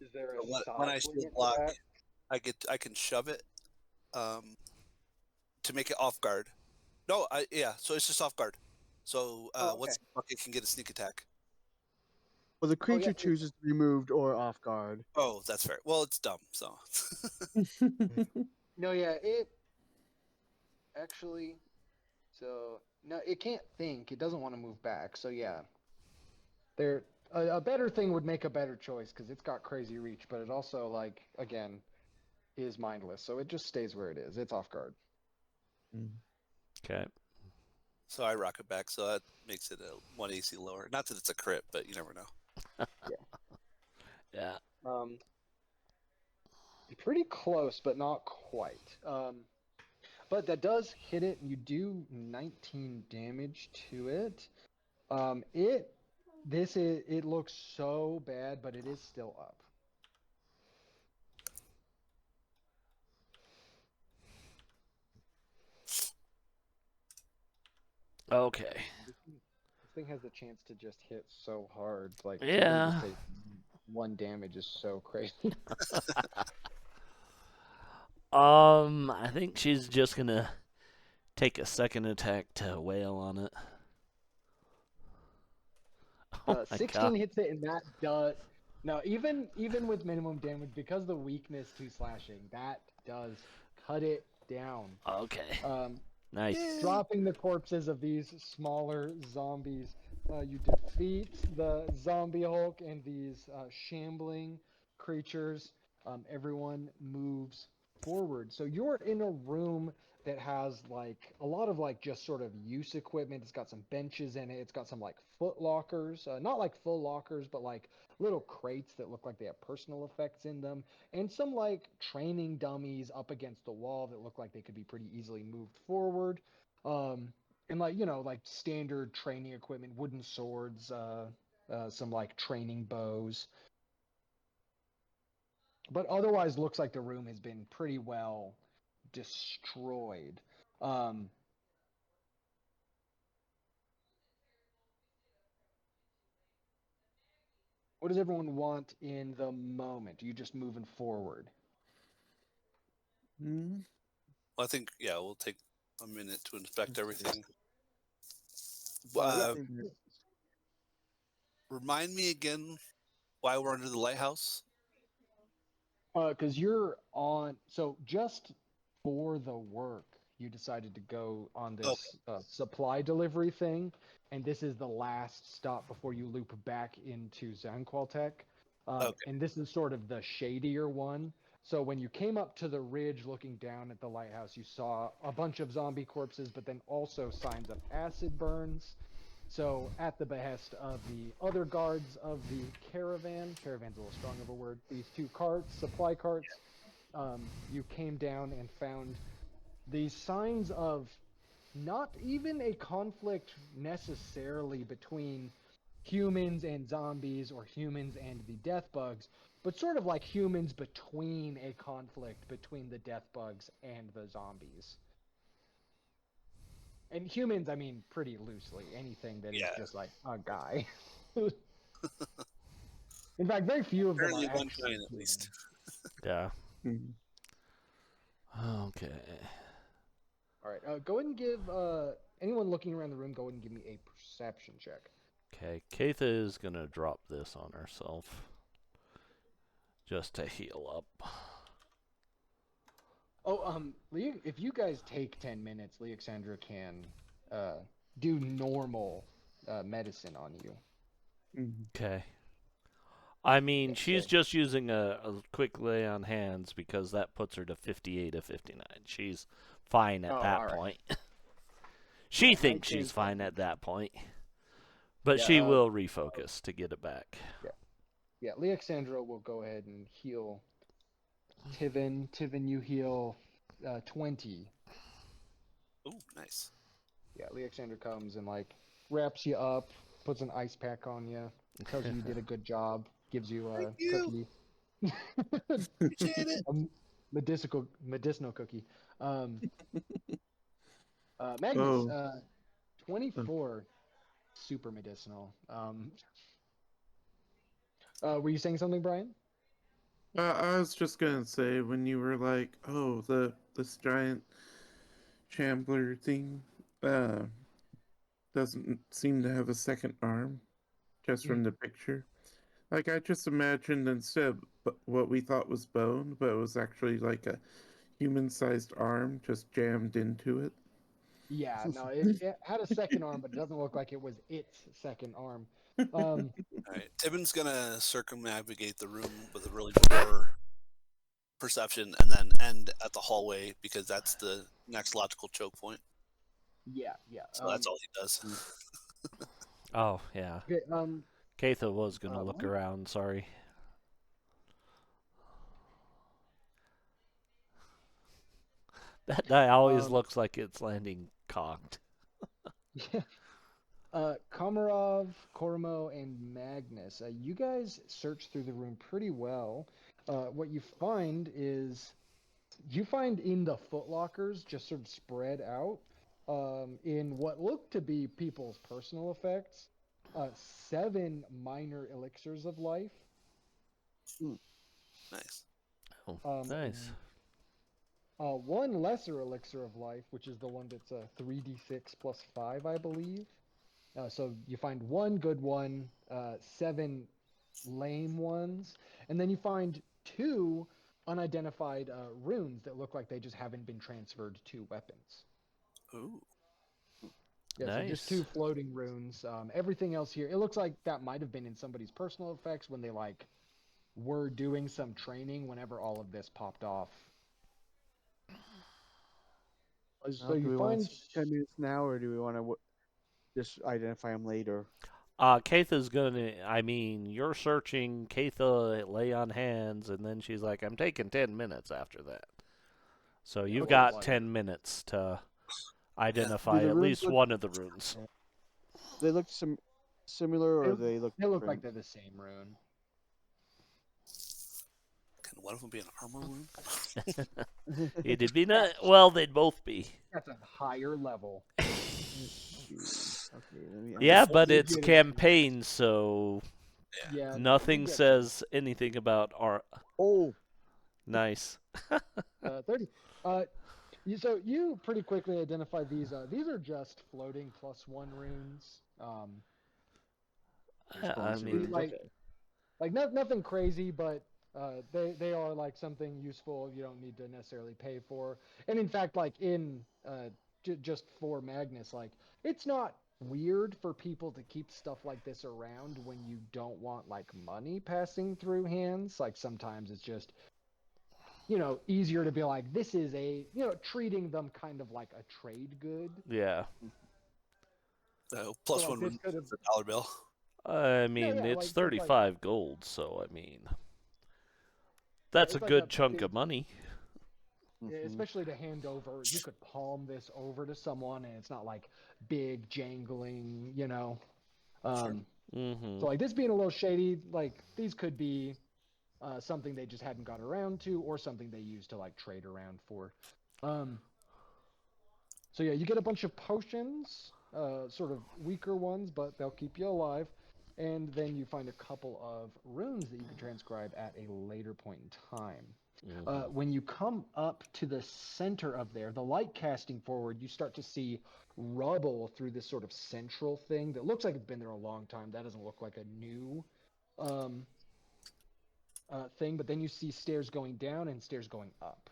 Is there So a when I size shield limit to block, that? I can shove it to make it off guard. No, yeah. So it's just off guard. So Oh, okay. what's the bucket can get a sneak attack? Well, the Oh, yeah. creature chooses to be moved or off guard. Oh, that's fair. Well, it's dumb. So No, yeah. It actually. So no, it can't think. It doesn't want to move back. So yeah, there. A better thing would make a better choice because it's got crazy reach, but it also like again is mindless. So it just stays where it is. It's off guard. Okay. so I rock it back. So that makes it a 1 AC lower. Not that it's a crit, but you never know. Yeah. Pretty close, but not quite. But that does hit it. You do 19 damage to it. It looks so bad, but it is still up. Okay. This thing has the chance to just hit so hard. Like for them to Yeah. just take 1 damage is so crazy. I think she's just gonna take a second attack to wail on it. Oh my 16 god. hits it, and that does. No, even with minimum damage, because the weakness to slashing, that does cut it down. Okay. Um, Nice. dropping the corpses of these smaller zombies, you defeat the zombie Hulk and these shambling creatures. Everyone moves forward. So you're in a room that has like a lot of like just sort of use equipment. It's got some benches in it. It's got some like foot lockers, not like full lockers, but like little crates that look like they have personal effects in them, and some like training dummies up against the wall that look like they could be pretty easily moved forward. Um, and like like standard training equipment, wooden swords, some like training bows. But otherwise, looks like the room has been pretty well destroyed. Um, what does everyone want in the moment? Are you just moving forward? Hmm. Well, I think we'll take a minute to inspect everything. Yeah. Remind me again why we're under the lighthouse. Because you're on, so just for the work, you decided to go on Okay. this supply delivery thing, and this is the last stop before you loop back into Zanqualtech. Okay. And this is sort of the shadier one. So when you came up to the ridge looking down at the lighthouse, you saw a bunch of zombie corpses, but then also signs of acid burns. So, at the behest of the other guards of the caravan's a little strong of a word, these two carts, supply carts, you came down and found these signs of not even a conflict necessarily between humans and zombies or humans and the death bugs, but sort of like humans between a conflict between the death bugs and the zombies. And humans, I mean, pretty loosely. Anything that is Yeah. just like a guy. In fact, very few of them are Apparently one actually giant at human. least. Yeah. Mhm. Okay. All right, go ahead and give anyone looking around the room. Go ahead and give me a perception check. Okay. Katha is gonna drop this on herself just to heal up. Oh, if you guys take 10 minutes, Leoxandra can do normal medicine on you. Mhm. Okay. I mean, she's So- just using a quick lay on hands because that puts her to 58 of 59. She's fine at Oh, that all right. point. She Yeah, I thinks she's think. fine at that point. But Yeah. she will refocus to get it back. Yeah. Leoxandra will go ahead and heal Tivin. Tivin, you heal 20. Ooh, nice. Yeah. Leoxandra comes and like wraps you up, puts an ice pack on you, tells you did a good job, gives you a Thank you. cookie. Appreciate it. A medicinal cookie. Um, Magnus, Oh, 24, super medicinal. Were you saying something, Brian? I was just gonna say when you were like, "Oh, this giant shambler thing uh, doesn't seem to have a second arm, just from the picture." Like I just imagined instead of what we thought was bone, but it was actually like a human-sized arm just jammed into it. Yeah, no, it had a second arm, but it doesn't look like it was its second arm. Um, All right. Tibbin's gonna circumnavigate the room with a really poor perception, and then end at the hallway because that's the next logical choke point. yeah, yeah. So that's all he does. Oh, yeah. Okay, Katha was going to look Mike? around, sorry. That die always looks like it's landing cocked. Yeah. Komarov, Kormo, and Magnus. You guys search through the room pretty well. What you find is you find in the footlockers, just sort of spread out, in what look to be people's personal effects, 7 minor elixirs of life. Nice. Oh, Um, nice. 1 lesser elixir of life, which is the one that's 3d6 plus 5, I believe. So you find 1 good one, 7 lame ones, and then you find 2 unidentified runes that look like they just haven't been transferred to weapons. Ooh. Yeah, so just 2 Nice. floating runes. Everything else here, it looks like that might have been in somebody's personal effects when they like were doing some training whenever all of this popped off. So Do you we want to find, spend 10 minutes now, or do we want to just identify them later? Katha's gonna, I mean, you're searching, Katha lay on hands, and then she's like, I'm taking 10 minutes after that. So yeah, you've okay, got well, 10 minutes to Do identify the at runes least look? one of the runes. They look similar, they, or they look they look like different? they're the same rune. Can one of them be an armor wound? It'd be not, well, they'd both be. That's a higher level. Let's see. Okay, let me. Yeah, Before but You it's get it. campaign, so Yeah. Yeah, no, you nothing get says anything about our. Oh, Nice. 30. So you pretty quickly identify these. These are just floating +1 runes. I bonus mean, runes. Like Okay. nothing crazy, but they are like something useful. You don't need to necessarily pay for. And in fact, like in just for Magnus, like it's not weird for people to keep stuff like this around when you don't want like money passing through hands. Like sometimes it's just easier to be like, this is treating them kind of like a trade good. yeah. So So plus like one this wound could have, for $1 bill. I yeah, mean, yeah, it's like 35 gold, so I mean, yeah, that's a it's like a good chunk big, of money. especially to hand over. You could palm this over to someone, and it's not like big jangling. Sure. Mm-hmm. So like this being a little shady, like these could be something they just hadn't got around to, or something they used to like trade around for. Um, So yeah, you get a bunch of potions, sort of weaker ones, but they'll keep you alive. And then you find a couple of runes that you can transcribe at a later point in time. When you come up to the center of there, the light casting forward, you start to see rubble through this sort of central thing that looks like it's been there a long time. That doesn't look like a new um, thing. But then you see stairs going down and stairs going up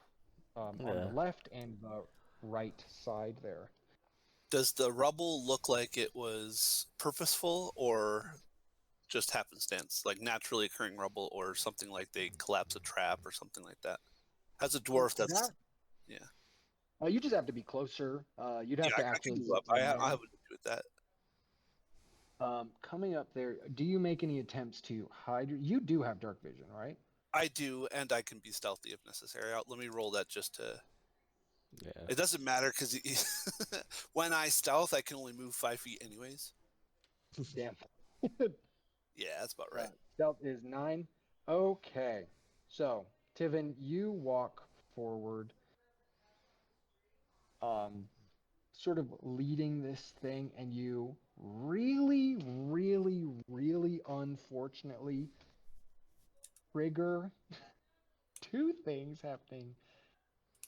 on the Yeah. left and the right side there. Does the rubble look like it was purposeful, or just happenstance, like naturally occurring rubble or something like they collapse a trap or something like that. As a dwarf, that's That, yeah. you just have to be closer. You'd have Yeah, to I can actually move get up. I in have there. an issue with that. Coming up there, do you make any attempts to hide? You do have dark vision, right? I do, and I can be stealthy if necessary. Let me roll that just to. Yeah. It doesn't matter because when I stealth, I can only move 5 feet anyways. Damn. Yeah, that's about right. Stealth is 9. Okay. So, Tivin, you walk forward, sort of leading this thing, and you really, really, really unfortunately trigger two things happening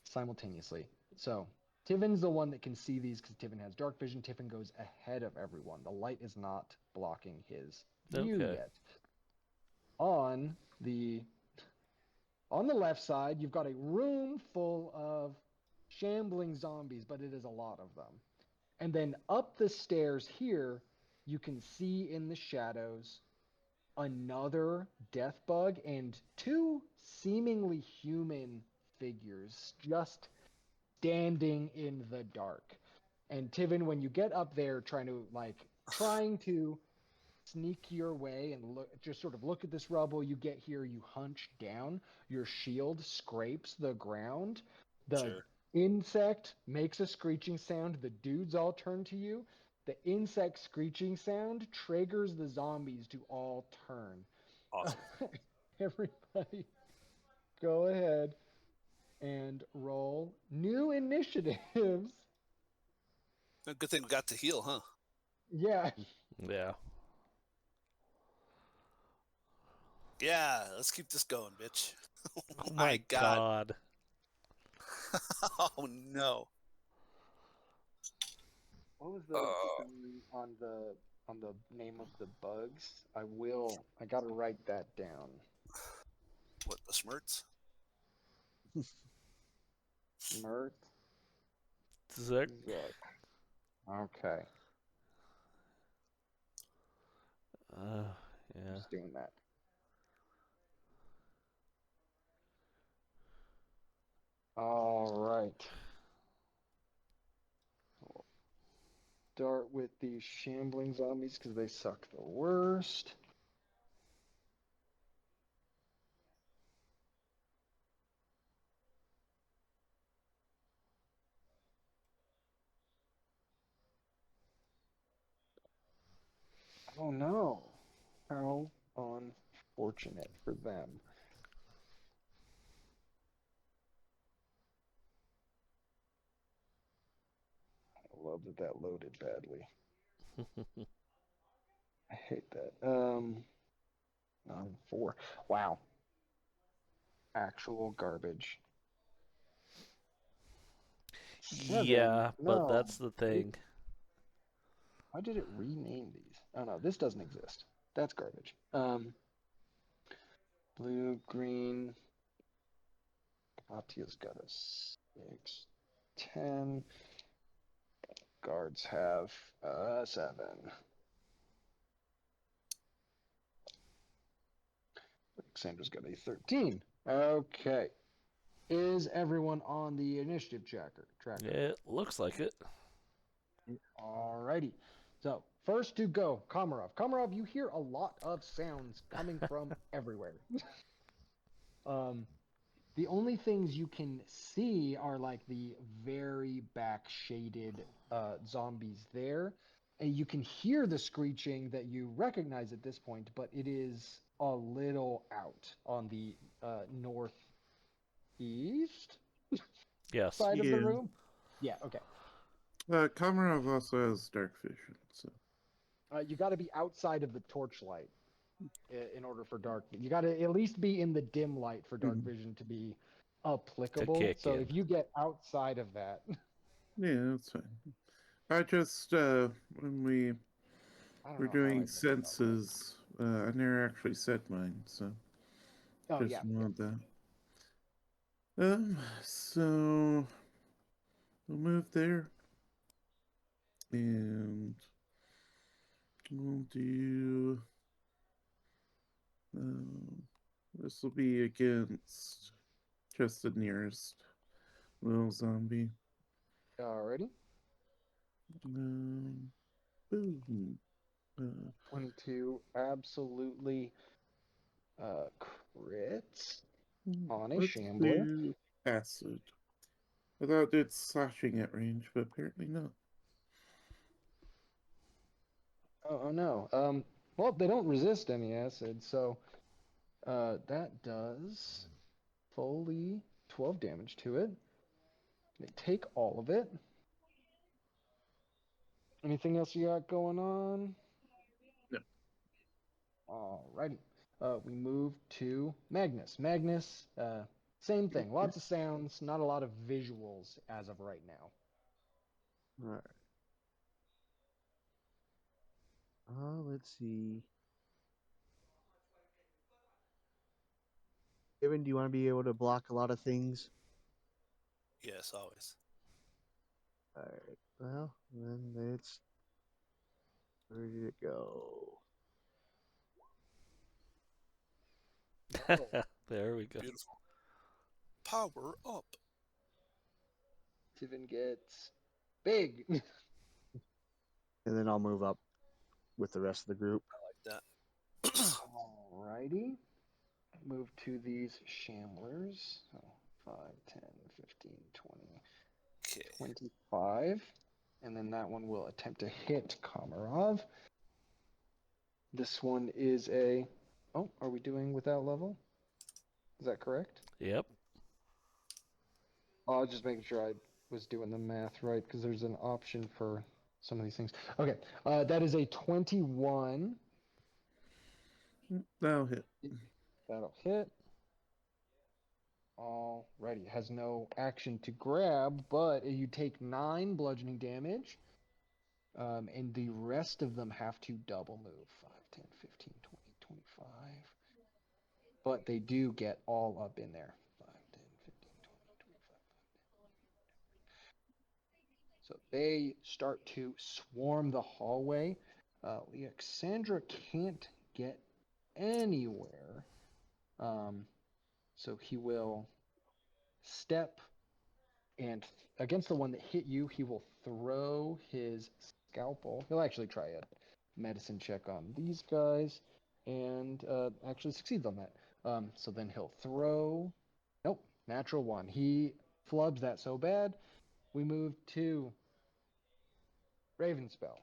simultaneously. So, Tivin's the one that can see these because Tivin has dark vision. Tivin goes ahead of everyone. The light is not blocking his view Okay. yet. On the On the left side, you've got a room full of shambling zombies, but it is a lot of them. And then up the stairs here, you can see in the shadows another death bug and two seemingly human figures just standing in the dark. And Tivin, when you get up there trying to sneak your way and just sort of look at this rubble, you get here, you hunch down, your shield scrapes the ground, the Sure. insect makes a screeching sound, the dudes all turn to you, the insect screeching sound triggers the zombies to all turn. Awesome. Everybody go ahead and roll new initiatives. Good thing we got to heal, huh? Yeah. Yeah. Yeah, let's keep this going, bitch. Oh My my God. god. Oh no. What was the Uh, spelling on the name of the bugs? I gotta write that down. what, the smirts? Mirth Zerk. Zuck. Okay, Uh, yeah. just doing that. All right. Start with these shambling zombies because they suck the worst. Oh no. How unfortunate for them. I love that that loaded badly. I hate that. 4. Wow. Actual garbage. 7. Yeah, but No. that's the thing. Why did it rename these? Oh no, this doesn't exist. That's garbage. Blue, green. Katya's got a 6, 10. Guards have 7. Alexander's got a 13. Okay. Is everyone on the initiative tracker? It looks like it. Alrighty. So, first to go, Komarov. Komarov, you hear a lot of sounds coming from everywhere. The only things you can see are like the very back shaded zombies there. And you can hear the screeching that you recognize at this point, but it is a little out on the northeast Yes. side of the Yeah. room. Yeah, okay. Komarov also has dark vision, so. You got to be outside of the torchlight in order for dark. You got to at least be in the dim light for dark Mhm. vision to be To applicable. kick So in. if you get outside of that, Yeah, that's fine. I just, when we I don't were know how I doing missed that one. senses, I never actually said mine, so Oh just yeah, yeah. want that. So we'll move there, and we'll do This will be against just the nearest little zombie. Alrighty. Boom. 22 absolutely crits on a Let's shambler. do acid. I thought it's slashing at range, but apparently not. Oh no. Well, they don't resist any acid, so that does fully 12 damage to it. They take all of it. Anything else you got going on? No. Alrighty. We move to Magnus. Magnus, same thing. Lots of sounds, not a lot of visuals as of right now. All right. Let's see. Evan, do you want to be able to block a lot of things? Yes, always. All right. Well, then it's ready to go. Oh, There we go. Beautiful. Power up. Tivin gets big. And then I'll move up with the rest of the group. Like that. Alrighty. Move to these shamblers. So 5, 10, 15, 20, Okay. 25. And then that one will attempt to hit Komarov. This one is a... Oh, are we doing without level? Is that correct? Yep. I was just making sure I was doing the math right, because there's an option for some of these things. Okay, that is a 21. That'll hit. That'll hit. Alrighty, it has no action to grab, but you take 9 bludgeoning damage, and the rest of them have to double move. 5, 10, 15, 20, 25. But they do get all up in there. 5, 10, 15, 20, 25. So they start to swarm the hallway. Alexandra can't get anywhere. So he will step and against the one that hit you, he will throw his scalpel. He'll actually try a medicine check on these guys and actually succeeds on that. So then he'll throw. Nope, natural one. He flubs that so bad. We move to Ravenspell.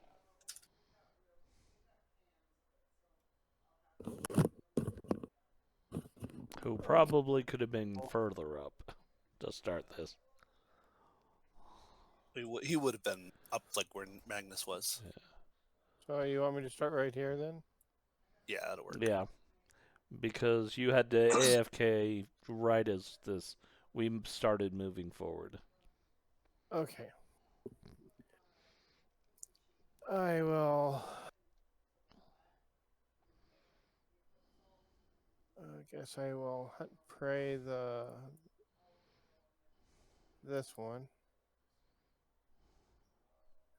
Who probably could have been further up to start this. He would have been up like where Magnus was. So you want me to start right here then? Yeah, that'll work. Yeah. Because you had to AFK right as we started moving forward. Okay. I will. I guess I will hunt prey this one.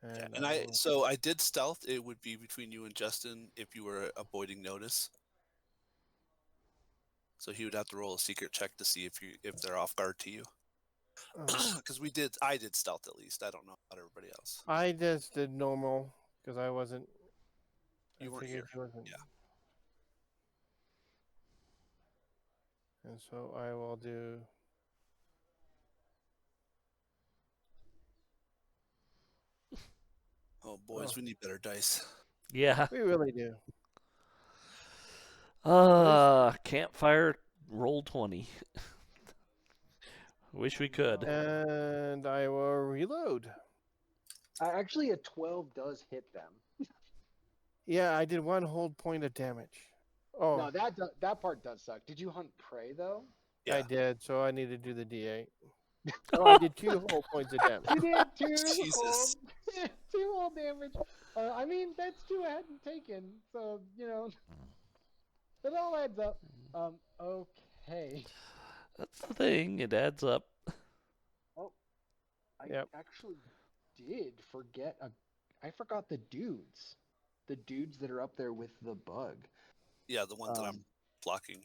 Yeah, And and I did stealth. It would be between you and Justin if you were avoiding notice. So he would have to roll a secret check to see if they're off guard to you. Because I did stealth at least. I don't know about everybody else. I just did normal because I wasn't. You I weren't figured here. you wasn't. Yeah. And so I will do. Oh boys, we need better dice. Yeah. We really do. Campfire roll 20. Wish we could. And I will reload. Actually, a 12 does hit them. Yeah, I did 1 whole point of damage. Oh, No, that part does suck. Did you hunt prey though? Yeah. I did. So I need to do the D8. Oh, I did 2 whole points of damage. You did 2 Jesus. whole, 2 whole damage. I mean, that's 2 I hadn't taken, so you know, it all adds up. Okay. That's the thing. It adds up. Oh, I Yep. actually did forget I forgot the dudes that are up there with the bug. Yeah, the ones that I'm blocking.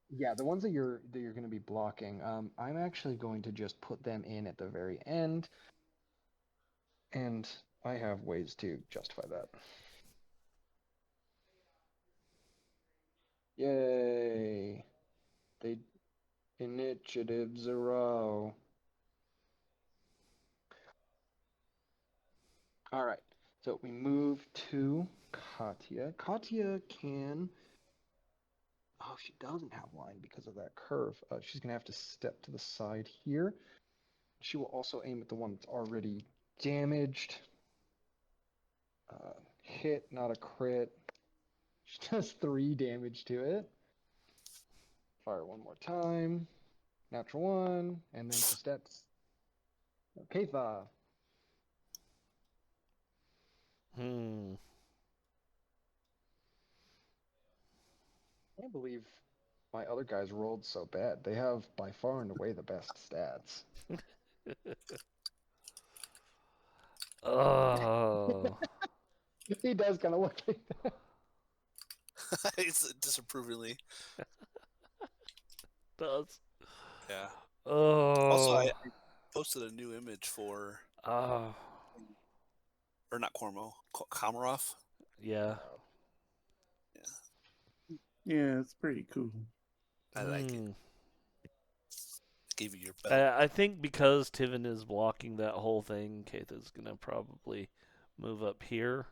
Yeah, the ones that you're going to be blocking. I'm actually going to just put them in at the very end, and I have ways to justify that. Yay! They initiative 0. All right. So we move to Katya. Katya can. Oh, she doesn't have line because of that curve. She's gonna have to step to the side here. She will also aim at the one that's already damaged. Hit, not a crit. She does 3 damage to it. Fire one more time. Natural 1, and then she steps. Katha. Hmm. I can't believe my other guys rolled so bad. They have by far and away the best stats. Oh. He does kind of look like that. It's disapprovingly. Does. Yeah. Also, I Oh. posted a new image for, Oh. or not Cormo, Komarov. Yeah. Yeah, it's pretty cool. I like it. Hmm. Gave you your belt. I think because Tivin is blocking that whole thing, Keitha's gonna probably move up here.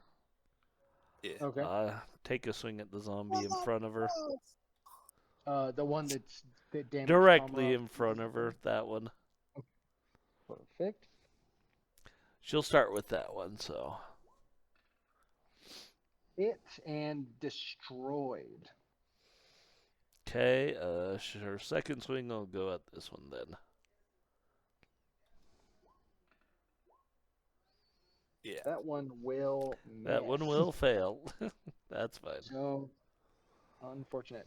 Yeah. Okay. Take a swing at the zombie in front of her. The one that damaged Directly Komarov. in front of her, that one. Perfect. She'll start with that one, so. Hit and destroyed. Okay, her second swing will go at this one then. Yeah. That one will miss. That one will fail. That's fine. So unfortunate.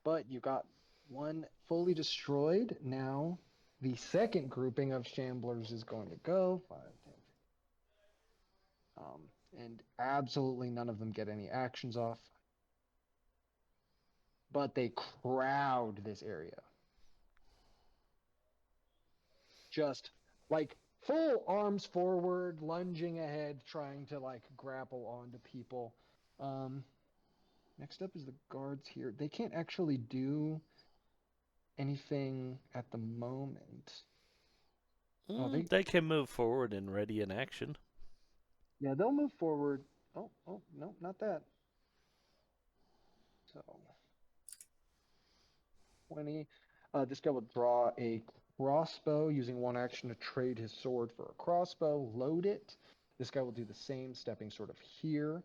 But you got one fully destroyed. Now the second grouping of shamblers is going to go 5, 10. And absolutely none of them get any actions off. But they crowd this area. Just like full arms forward, lunging ahead, trying to like grapple onto people. Next up is the guards here. They can't actually do anything at the moment. Oh, They can move forward and ready in action. yeah, they'll move forward. Oh, no, not that. So 20. This guy will draw a crossbow using one action to trade his sword for a crossbow. Load it. This guy will do the same, stepping sort of here.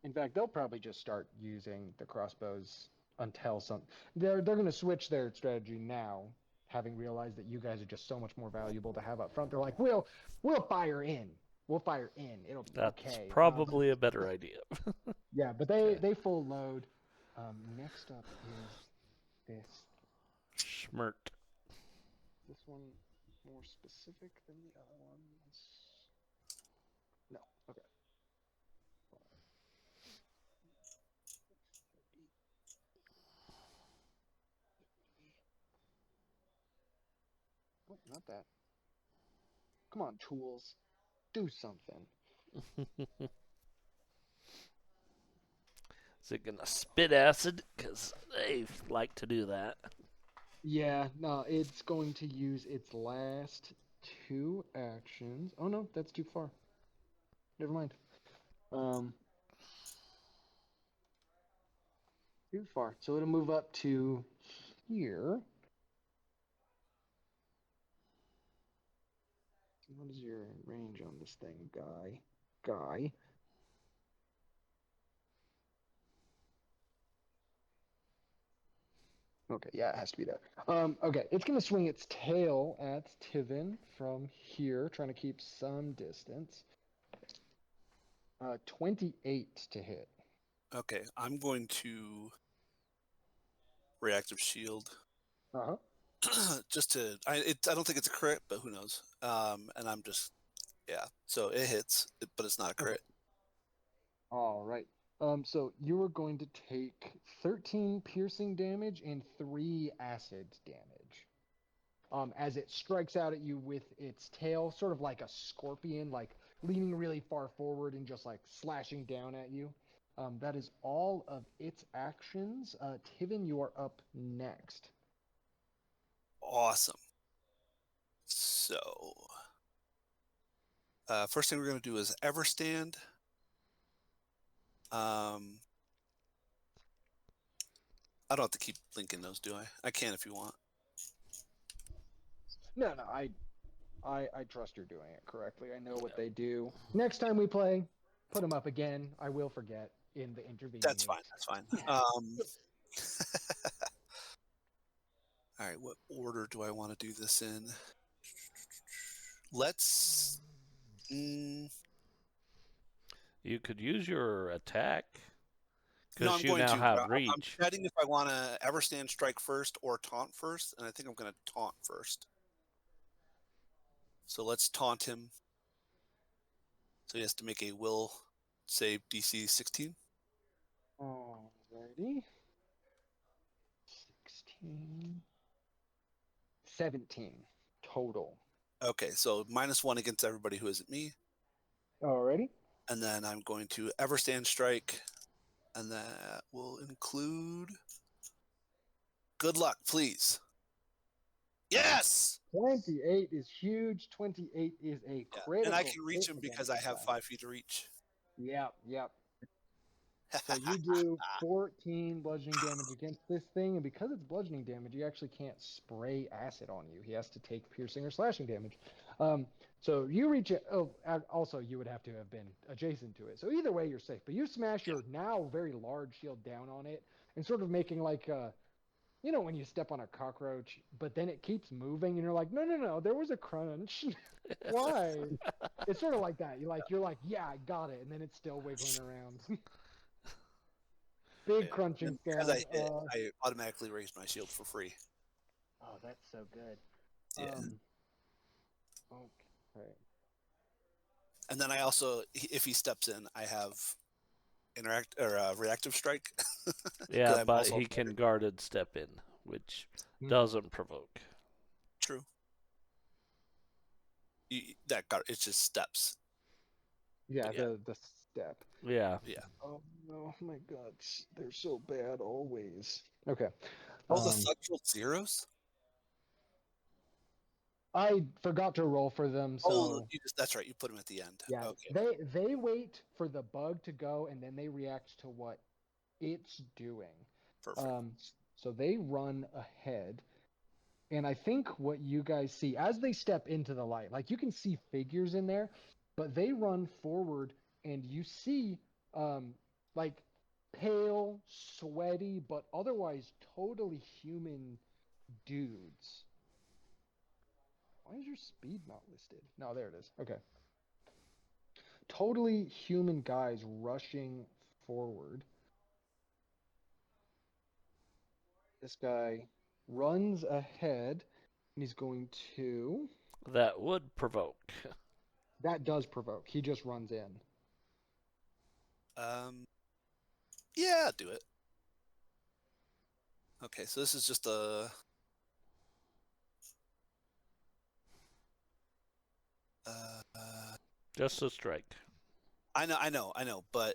In fact, they'll probably just start using the crossbows until they're going to switch their strategy now, having realized that you guys are just so much more valuable to have up front. They're like, we'll fire in. We'll fire in. It'll be That's okay. probably a better idea. Yeah, but they full load. Next up is this. Schmert. This one more specific than the other ones. No. Okay. Oh, not that. Come on, tools. Do something. Is it gonna spit acid? Because they like to do that. Yeah, no, it's going to use its last 2 actions. Oh no, that's too far. Never mind. Too far. So it'll move up to here. What is your range on this thing, guy? Guy. Okay, yeah, it has to be there. Okay, it's gonna swing its tail at Tivin from here, trying to keep some distance. 28 to hit. Okay, I'm going to reactive shield. Uh-huh. Just to, I don't think it's a crit, but who knows? And I'm just, yeah. So it hits, but it's not a crit. All right. So you are going to take 13 piercing damage and 3 acid damage. As it strikes out at you with its tail, sort of like a scorpion, like leaning really far forward and just like slashing down at you. That is all of its actions. Tivin, you are up next. Awesome. So, first thing we're going to do is Everstand. I don't have to keep linking those, do I? I can if you want. No, I trust you're doing it correctly. I know what they do. Next time we play, put them up again. I will forget in the intervening That's weeks. fine. That's fine. All right, what order do I want to do this in? Let's. You could use your attack No, because I'm you going now to. have I'm reach. deciding if I want to Everstand strike first or taunt first, and I think I'm going to taunt first. So let's taunt him. So he has to make a will save DC 16. Alrighty. 16. 17 total. Okay, so -1 against everybody who isn't me. Alrighty. And then I'm going to Everstand strike, and that will include. Good luck, please. Yes! 28 is huge. 28 is a Yeah. critical. And I can reach hit him because against I have that. 5 feet of reach. Yep. So you do 14 bludgeoning damage against this thing, and because it's bludgeoning damage, you actually can't spray acid on you. He has to take piercing or slashing damage. So you reach it. Oh, also you would have to have been adjacent to it. So either way, you're safe. But you smash your now very large shield down on it, and sort of making like you know when you step on a cockroach, but then it keeps moving, and you're like, no, there was a crunch. Why? It's sort of like that. You're like, yeah, I got it, and then it's still wiggling around. Big Yeah. crunching And because sound. I hit, I automatically raised my shield for free. Oh, that's so good. Yeah. Okay. And then I also, if he steps in, I have reactive strike. Yeah, I'm but also he can guarded step in, which Hmm. doesn't provoke. True. It's just steps. Yeah, Yeah. the step. Yeah. Yeah. Oh no, my God, they're so bad always. Okay. Oh, the thugs rolled zeros. I forgot to roll for them, Oh, so that's right. You put them at the end. yeah, Okay. they wait for the bug to go, and then they react to what it's doing. Perfect. So they run ahead. And I think what you guys see as they step into the light, like you can see figures in there, but they run forward and you see like pale, sweaty, but otherwise totally human dudes. Why is your speed not listed? No, there it is. Okay. Totally human guys rushing forward. This guy runs ahead and he's going to. That would provoke. That does provoke. He just runs in. Yeah, do it. Okay, so this is just a. Just a strike. I know, but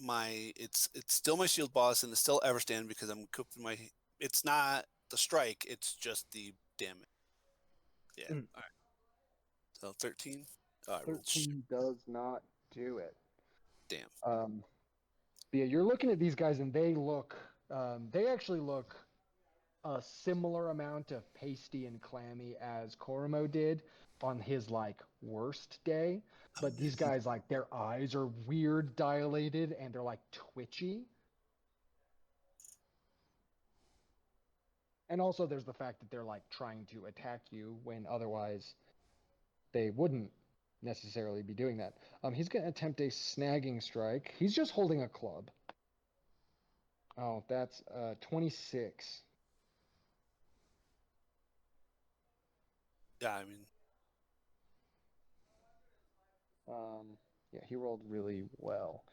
it's still my shield boss and it's still Everstand because I'm equipping my. It's not the strike; it's just the damage. Yeah. Mm. All right. So 13. Oh, I rolled 13 does not do it. damn. But yeah, you're looking at these guys and they actually look a similar amount of pasty and clammy as Koromo did on his like worst day. But these guys, like their eyes are weird dilated and they're like twitchy. And also there's the fact that they're like trying to attack you when otherwise they wouldn't necessarily be doing that. He's going to attempt a snagging strike. He's just holding a club. Oh, that's 26. Yeah, I mean, Yeah, he rolled really well.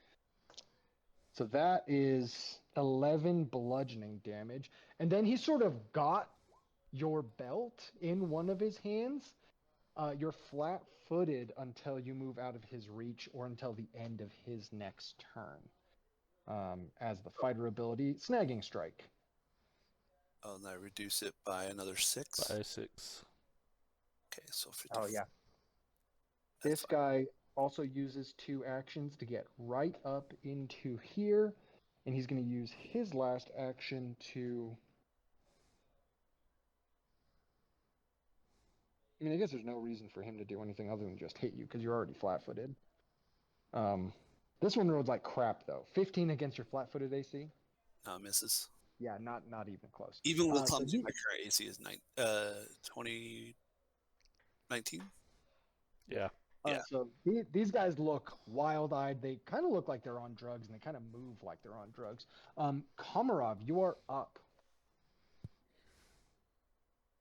So that is 11 bludgeoning damage. And then he sort of got your belt in one of his hands. You're flat footed until you move out of his reach or until the end of his next turn. As the fighter ability, Snagging Strike. Oh, and I reduce it by another 6. By 6. Okay, so 50. Oh, yeah. That's This fine. guy also uses 2 actions to get right up into here. And he's going to use his last action to. I mean, I guess there's no reason for him to do anything other than just hit you because you're already flat footed. This one rolled like crap, though. 15 against your flat footed AC. No, misses. Yeah, not even close. Even with So clumsy, he- my current AC is 19. Yeah. Yeah. So these guys look wild-eyed. They kind of look like they're on drugs, and they kind of move like they're on drugs. Komarov, you are up.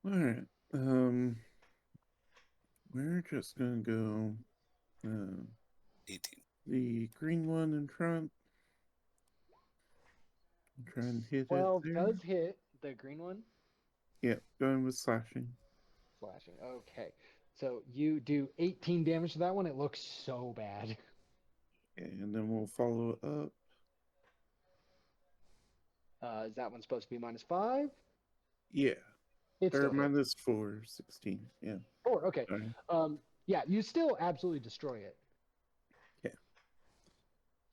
All right. We're just gonna go 18. the green one in front. Try and hit it 12 there. does hit the green one. Yep, going with slashing. Slashing. Okay. So you do 18 damage to that one. It looks so bad. Okay, and then we'll follow it up. Is that one supposed to be -5? Yeah. It's Or still hits. -4, 16. Yeah. 4. Okay. Sorry. Yeah, you still absolutely destroy it. Okay.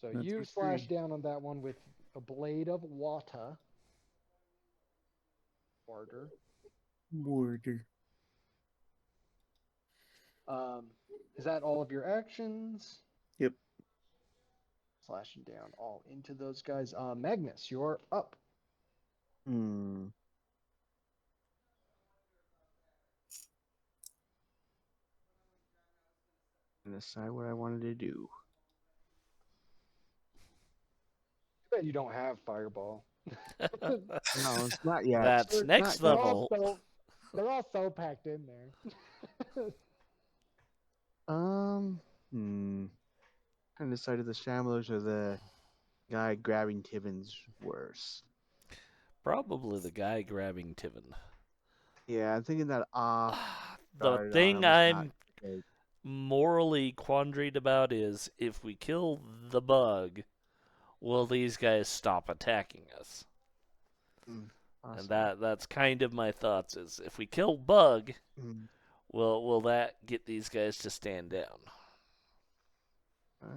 So That's you a slash 3. down on that one with a blade of water. Order. Border. Is that all of your actions? Yep. Slashing down all into those guys. Magnus, you're up. Hmm. And decide what I wanted to do. Too bad you don't have fireball. No, it's not yet. That's They're- next they're level. they're all so packed in there. Hmm. Kind of decided the shamblers or the guy grabbing Tibbins worse. Probably the guy grabbing Tiven. Yeah, I'm thinking that off The guard on thing him is not I'm great. morally quandaried about is if we kill the bug, will these guys stop attacking us? And Possible. that's kind of my thoughts is if we kill bug, Mm. will that get these guys to stand down?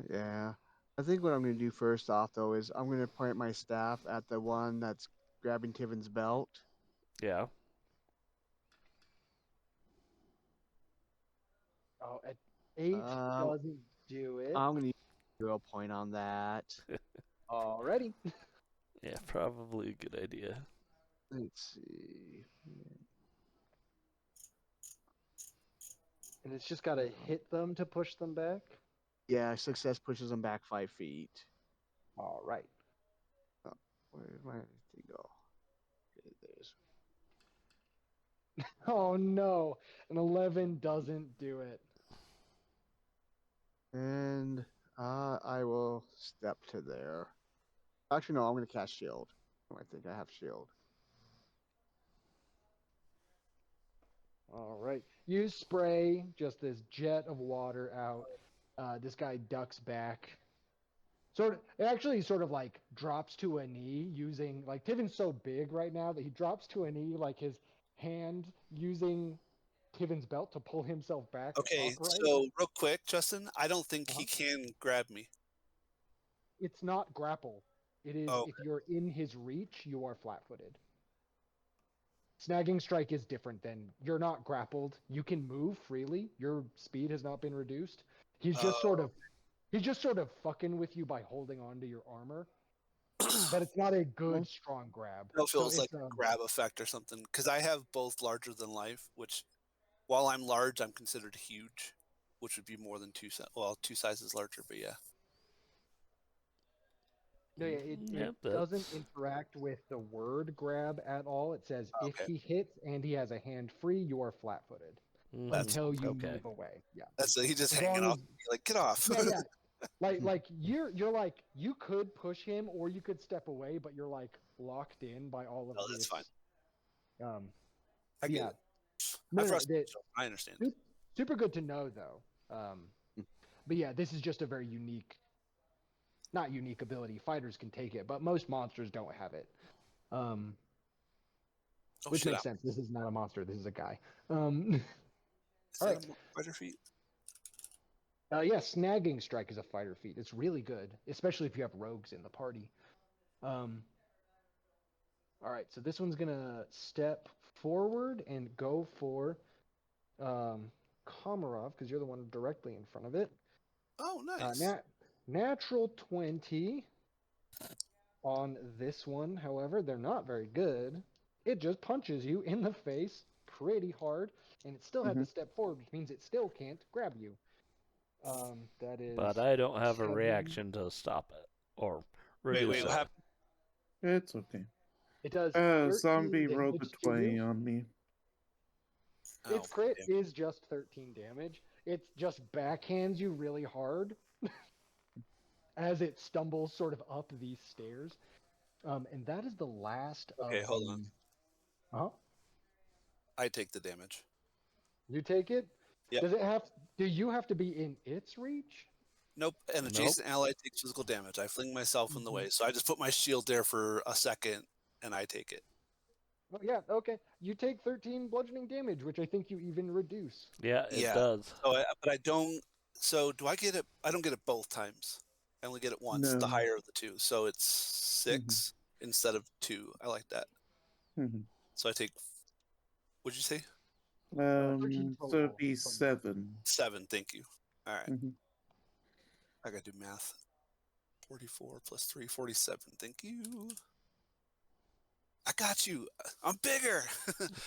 Yeah. I think what I'm going to do first off, though, is I'm going to point my staff at the one that's grabbing Tibbins' belt. Yeah. Oh, at 8 doesn't do it. I'm going to use a hero point on that. Already. Yeah, probably a good idea. Let's see. And it's just got to hit them to push them back. Yeah, success pushes them back 5 feet. All right. Where did my thing go? Okay, there's. Oh, no. An 11 doesn't do it. And I will step to there. Actually, no, I'm going to cast shield. I think I have shield. All right. You spray just this jet of water out. This guy ducks back. It actually sort of like drops to a knee using like Tiven's so big right now that he drops to a knee like his hand using Tiven's belt to pull himself back Okay, upright. so real quick, Justin, I don't think he Uh-huh. can grab me. It's not grapple. It is Oh. if you're in his reach, you are flat-footed. Snagging strike is different than you're not grappled. You can move freely. Your speed has not been reduced. He's just sort of fucking with you by holding on to your armor. But it's not a good strong grab. I don't feel So it's like it's a grab effect or something. Because I have both larger than life, which while I'm large, I'm considered huge, which would be more than two sizes larger, but yeah. no, yeah, it Yep, doesn't that's interact with the word grab at all. It says if Okay. he hits and he has a hand free, you are flat-footed mhm, That's until you okay. move away. Yeah. That's he just As hanging long off as me, like, get off. yeah, yeah. Like you're like you could push him or you could step away, but you're like locked in by all of No, this. that's fine. I get yeah. it. No, I no, frustrate that, myself. I understand. super good to know though. But yeah, this is just a very unique, not unique ability. Fighters can take it, but most monsters don't have it. Um, Oh which shit! makes sense. This is not a monster. This is a guy. All Is that right. a fighter feat? Yeah, snagging strike is a fighter feat. It's really good, especially if you have rogues in the party. Um, all right, so this one's gonna step forward and go for Komarov because you're the one directly in front of it. Oh, nice. Natural 20 on this one. However, they're not very good. It just punches you in the face pretty hard, and it still had to Mhm. step forward, which means it still can't grab you. That But is I don't have a 7. reaction to stop it or Wait, reduce what it. happened? It's okay. It does 13 Zombie rolled a damage to 20 you. on me. Its Oh, crit damn. is just 13 damage. It just backhands you really hard as it stumbles sort of up these stairs. And that is the last Okay, of hold the. on. Huh? I take the damage. You take it? Yep. Does it have? Do you have to be in its reach? Nope. An adjacent ally takes physical damage. I fling myself in the way, so I just put my shield there for a second, and I take it. Oh, yeah. Okay. You take 13 bludgeoning damage, which I think you even reduce. Yeah, it Yeah. does. So, but I don't. So, do I get it? I don't get it both times. I only get it once. The No. higher of the two, so it's 6 Mhm. instead of 2. I like that. Mhm. So I take. What'd you say? 13 So it'd total. be 7. 7. Thank you. All right. Mhm. I gotta do math. 44 plus 3, 47. Thank you. I got you. I'm bigger.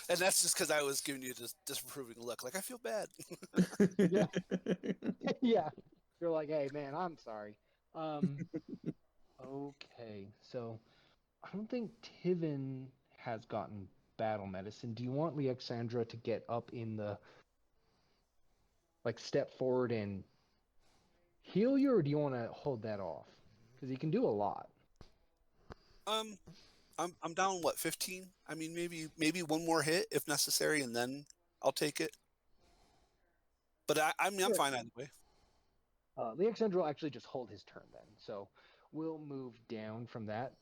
And that's just because I was giving you this disapproving look. Like, I feel bad. Yeah. Yeah. You're like, hey, man, I'm sorry. Okay. So I don't think Tivin has gotten battle medicine. Do you want Leoxandra to get up in the, like, step forward and heal you, or do you want to hold that off? Because he can do a lot. I'm down, what, 15? I mean, maybe one more hit if necessary, and then I'll take it. But I mean, I'm Sure. fine either way. Leoxandra will actually just hold his turn then. So we'll move down from that.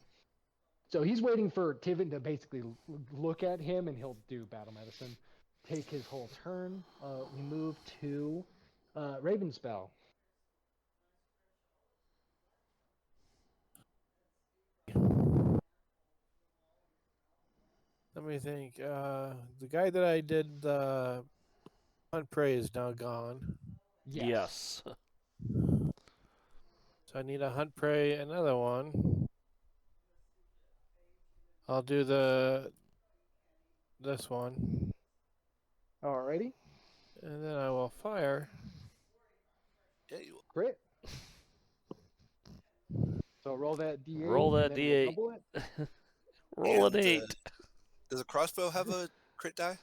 So he's waiting for Tivin to basically look at him, and he'll do battle medicine. Take his whole turn. We move to Ravenspell. Let me think. The guy that I did the hunt prey is now gone. Yes. So I need a hunt prey, another one. I'll do this one, Alrighty. and then I will fire. Yeah, you will. Crit. So roll that D8. Roll that and then we'll D8. double it. Roll And, an 8. Does a crossbow have a crit die?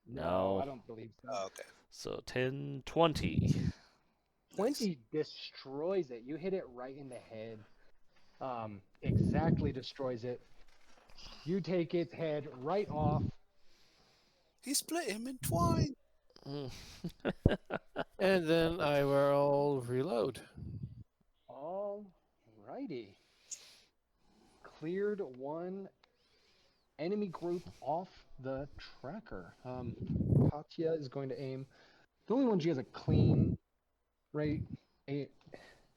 No. I don't believe so. Oh, okay. So 10, 20. 20 destroys it. You hit it right in the head. Exactly destroys it. You take its head right off. He split him in twine. Mm. And then I will reload. Alrighty. Cleared one enemy group off the tracker. Katya is going to aim. The only one she has a clean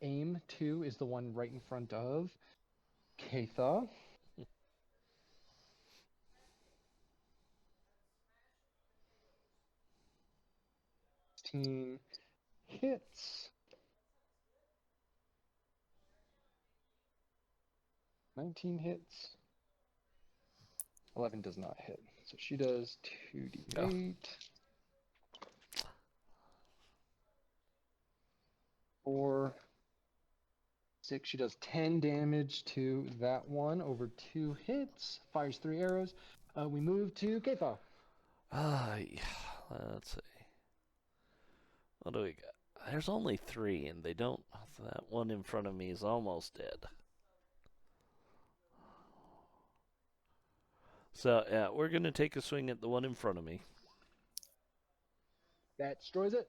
aim to is the one right in front of Katha. 16 hits. 19 hits. 11 does not hit. So she does 2d8. 4, 6. She does 10 damage to that one over 2 hits. Fires 3 arrows. We move to Katha. Yeah. Let's see. What do we got? There's only 3, and they don't. That one in front of me is almost dead. So, yeah, we're going to take a swing at the one in front of me. That destroys it.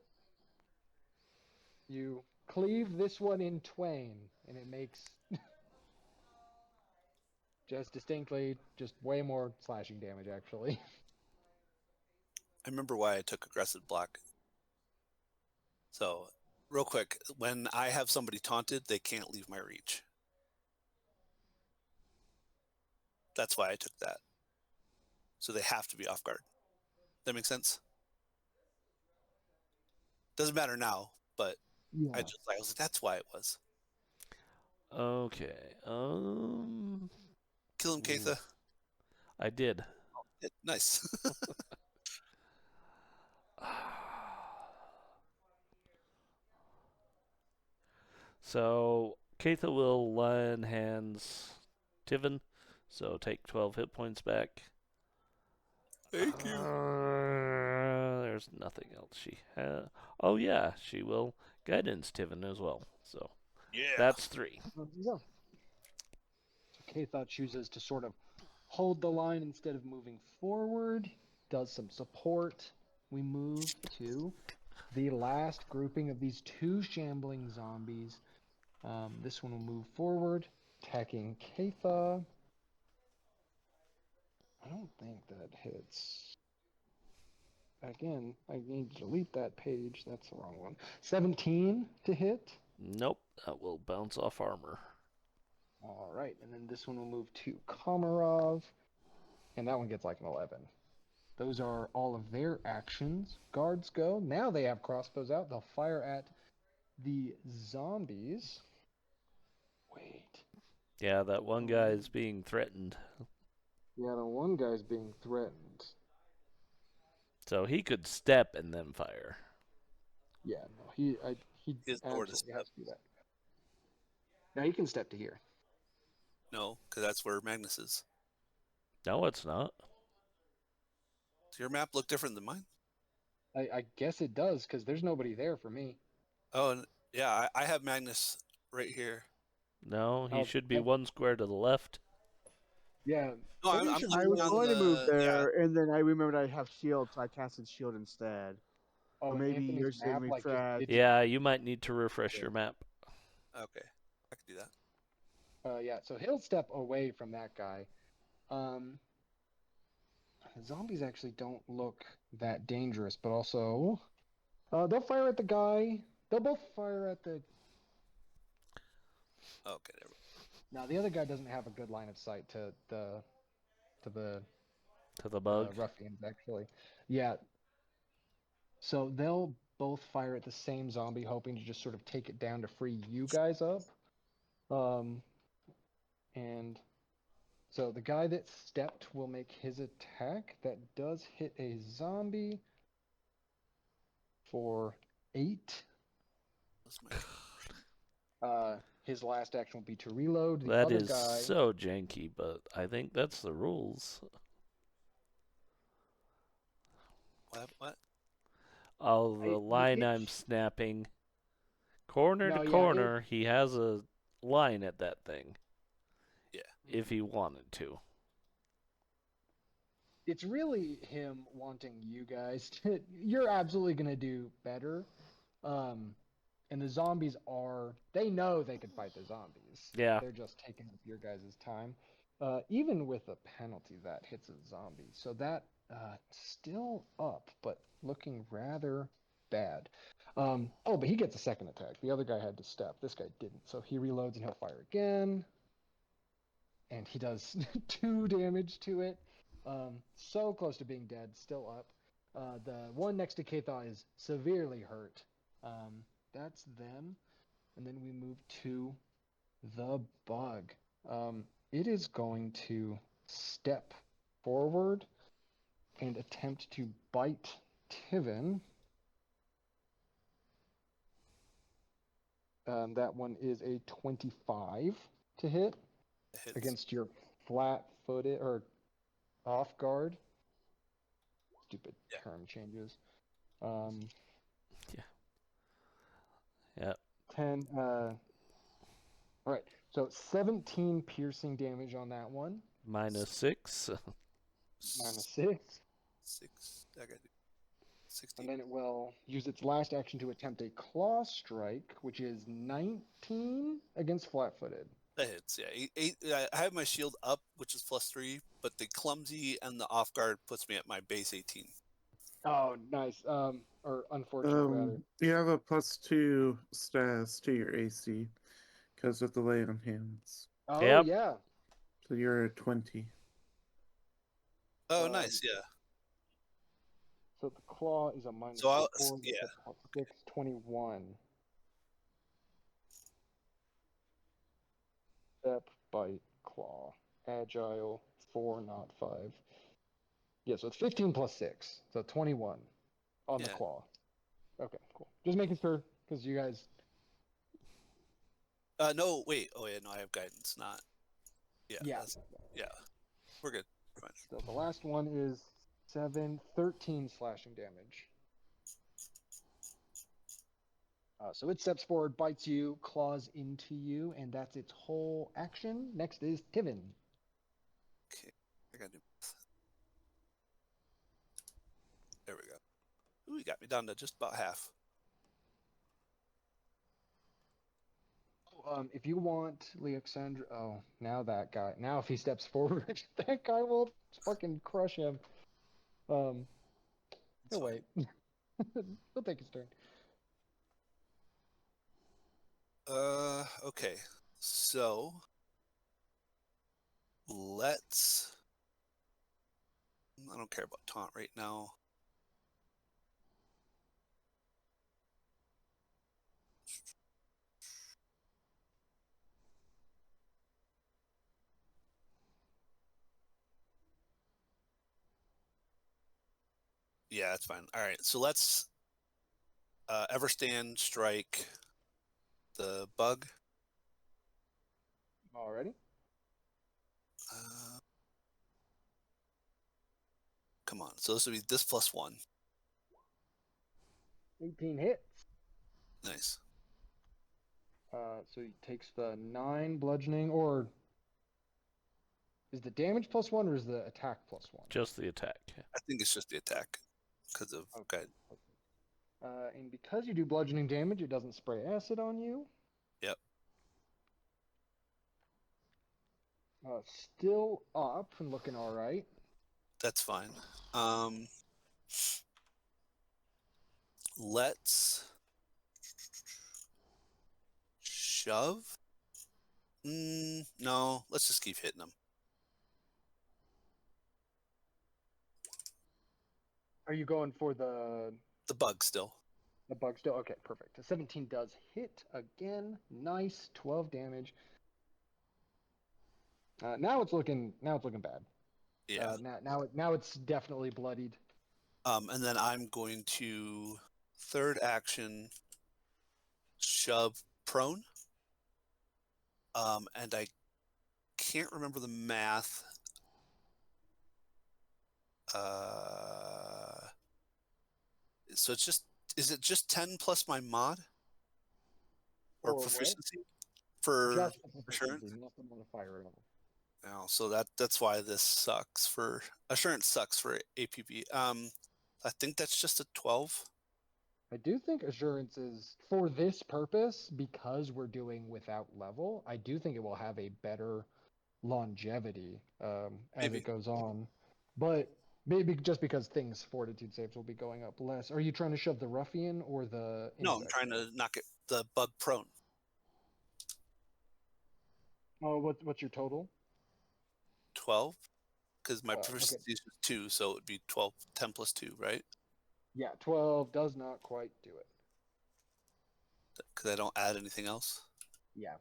You cleave this one in twain, and it makes just distinctly just way more slashing damage, actually. I remember why I took aggressive block. So, real quick, when I have somebody taunted, they can't leave my reach. That's why I took that. So they have to be off guard. That makes sense? Doesn't matter now, but Yeah. I was like, that's why it was. Okay. Kill him, Katha. I did. Nice. So, Katha will lion hands Tiven. So, take 12 hit points back. Thank you. There's nothing else she has. Oh, yeah, she will guidance Tiven as well. So, Yeah. that's 3. There you go. So Katha chooses to sort of hold the line instead of moving forward, does some support. We move to the last grouping of these 2 shambling zombies. This one will move forward, attacking Katha. I don't think that hits. Again, I need to delete that page. That's the wrong one. 17 to hit. Nope, that will bounce off armor. All right, and then this one will move to Komarov, and that one gets like an 11. Those are all of their actions. Guards go. Now they have crossbows out. They'll fire at the zombies. Wait. Yeah, that one guy is being threatened. Yeah, the one guy's being threatened. So he could step and then fire. Yeah, no, he His nowhere to absolutely has to do that. Now he can step to here. No, because that's where Magnus is. No, it's not. Does your map look different than mine? I guess it does, because there's nobody there for me. Oh, yeah, I have Magnus right here. No, he Oh, should be oh. 1 square to the left. Yeah. No, I'm Maybe you should I looking was on going to move the there, and then I remembered I have shield, so I casted shield instead. Oh, Or and maybe Anthony's you're saying map like just refresh. did. Yeah, you might need to refresh your map. Okay, I can do that. Yeah, so he'll step away from that guy. The zombies actually don't look that dangerous, but also they'll fire at the guy. They'll both fire at the. Okay, there we Now the other guy doesn't have a good line of sight to the To the bug. ruffians actually. Yeah. So they'll both fire at the same zombie, hoping to just sort of take it down to free you guys up. And so the guy that stepped will make his attack. That does hit a zombie for 8. That's my His last action will be to reload. The That other is guy. so janky, but I think that's the rules. what? Oh, the line I'm It's- snapping. Corner No, to yeah, corner, he has a line at that thing. Yeah. If he wanted to. It's really him wanting you guys to. You're absolutely gonna do better. And the zombies are. They know they can fight the zombies. Yeah. They're just taking up your guys' time. Even with a penalty, that hits a zombie. So that still up, but looking rather bad. But he gets a second attack. The other guy had to step. This guy didn't. So he reloads and he'll fire again. And he does 2 damage to it. So close to being dead, still up. The one next to Katha is severely hurt. That's them. And then we move to the bug. It is going to step forward and attempt to bite Tiven. That one is a 25 to hit It hits. against your flat-footed or off guard. Stupid term changes. Yep. 10. All right. So 17 piercing damage on that one. -6. Minus 6. 6. I got 16. And then it will use its last action to attempt a claw strike, which is 19 against flat-footed. That hits. Yeah, 8. I have my shield up, which is +3, but the clumsy and the off guard puts me at my base 18. Oh, nice. Or unfortunate rather. You have a +2 stats to your AC because of the lay on hands. Oh Yep. yeah. So you're at 20. Oh, nice. Yeah. So the claw is a minus So I'll 4, yeah. that's a plus 6, 21. Step, bite, claw. Agile, 4, not 5. Yeah, so it's 15 plus 6. So 21 on the Yeah. claw. Okay, cool. Just making sure, because you guys... No, wait. Oh yeah, no, I have guidance. Not. Yeah. Yeah. Yeah. We're good. Fine. So the last one is 13 slashing damage. So it steps forward, bites you, claws into you, and that's its whole action. Next is Tivin. Okay. I gotta do. There we go. Ooh, you got me down to just about half. If you want Leoxandra, now that guy. Now if he steps forward, that guy will fucking crush him. He'll fine. wait. He'll take his turn. Okay. So let's. I don't care about taunt right now. Yeah, that's fine. All right, so let's Everstand strike the bug. Alrighty. Come on. So this would be this +1. 18 hits. Nice. So he takes the 9 bludgeoning, or is the damage +1 or is the attack +1? Just the attack. I think it's just the attack because of guide. And because you do bludgeoning damage, it doesn't spray acid on you. Yep. Still up and looking all right. That's fine. Let's shove. No, let's just keep hitting them. Are you going for the Bug still. bug still? Okay, perfect. A 17 does hit again. Nice, 12 damage. Now it's looking bad. Yeah. Now it's definitely bloodied. And then I'm going to third action shove prone. And I can't remember the math. So it's just, is it just 10 plus my mod or Or what? proficiency for Just assurance? nothing modifier at all. No, so that's why this sucks for assurance sucks for APB. I think that's just a 12. I do think assurance is for this purpose, because we're doing without level. I do think it will have a better longevity as Maybe. it goes on, but maybe just because things fortitude saves will be going up less. Are you trying to shove the ruffian or the No, I'm insect? trying to knock it the bug prone. Oh, what's your total? 12, because my Okay. proficiency is 2, so it would be 12, 10 plus 2, right? Yeah, 12 does not quite do it. Because I don't add anything else. Yeah.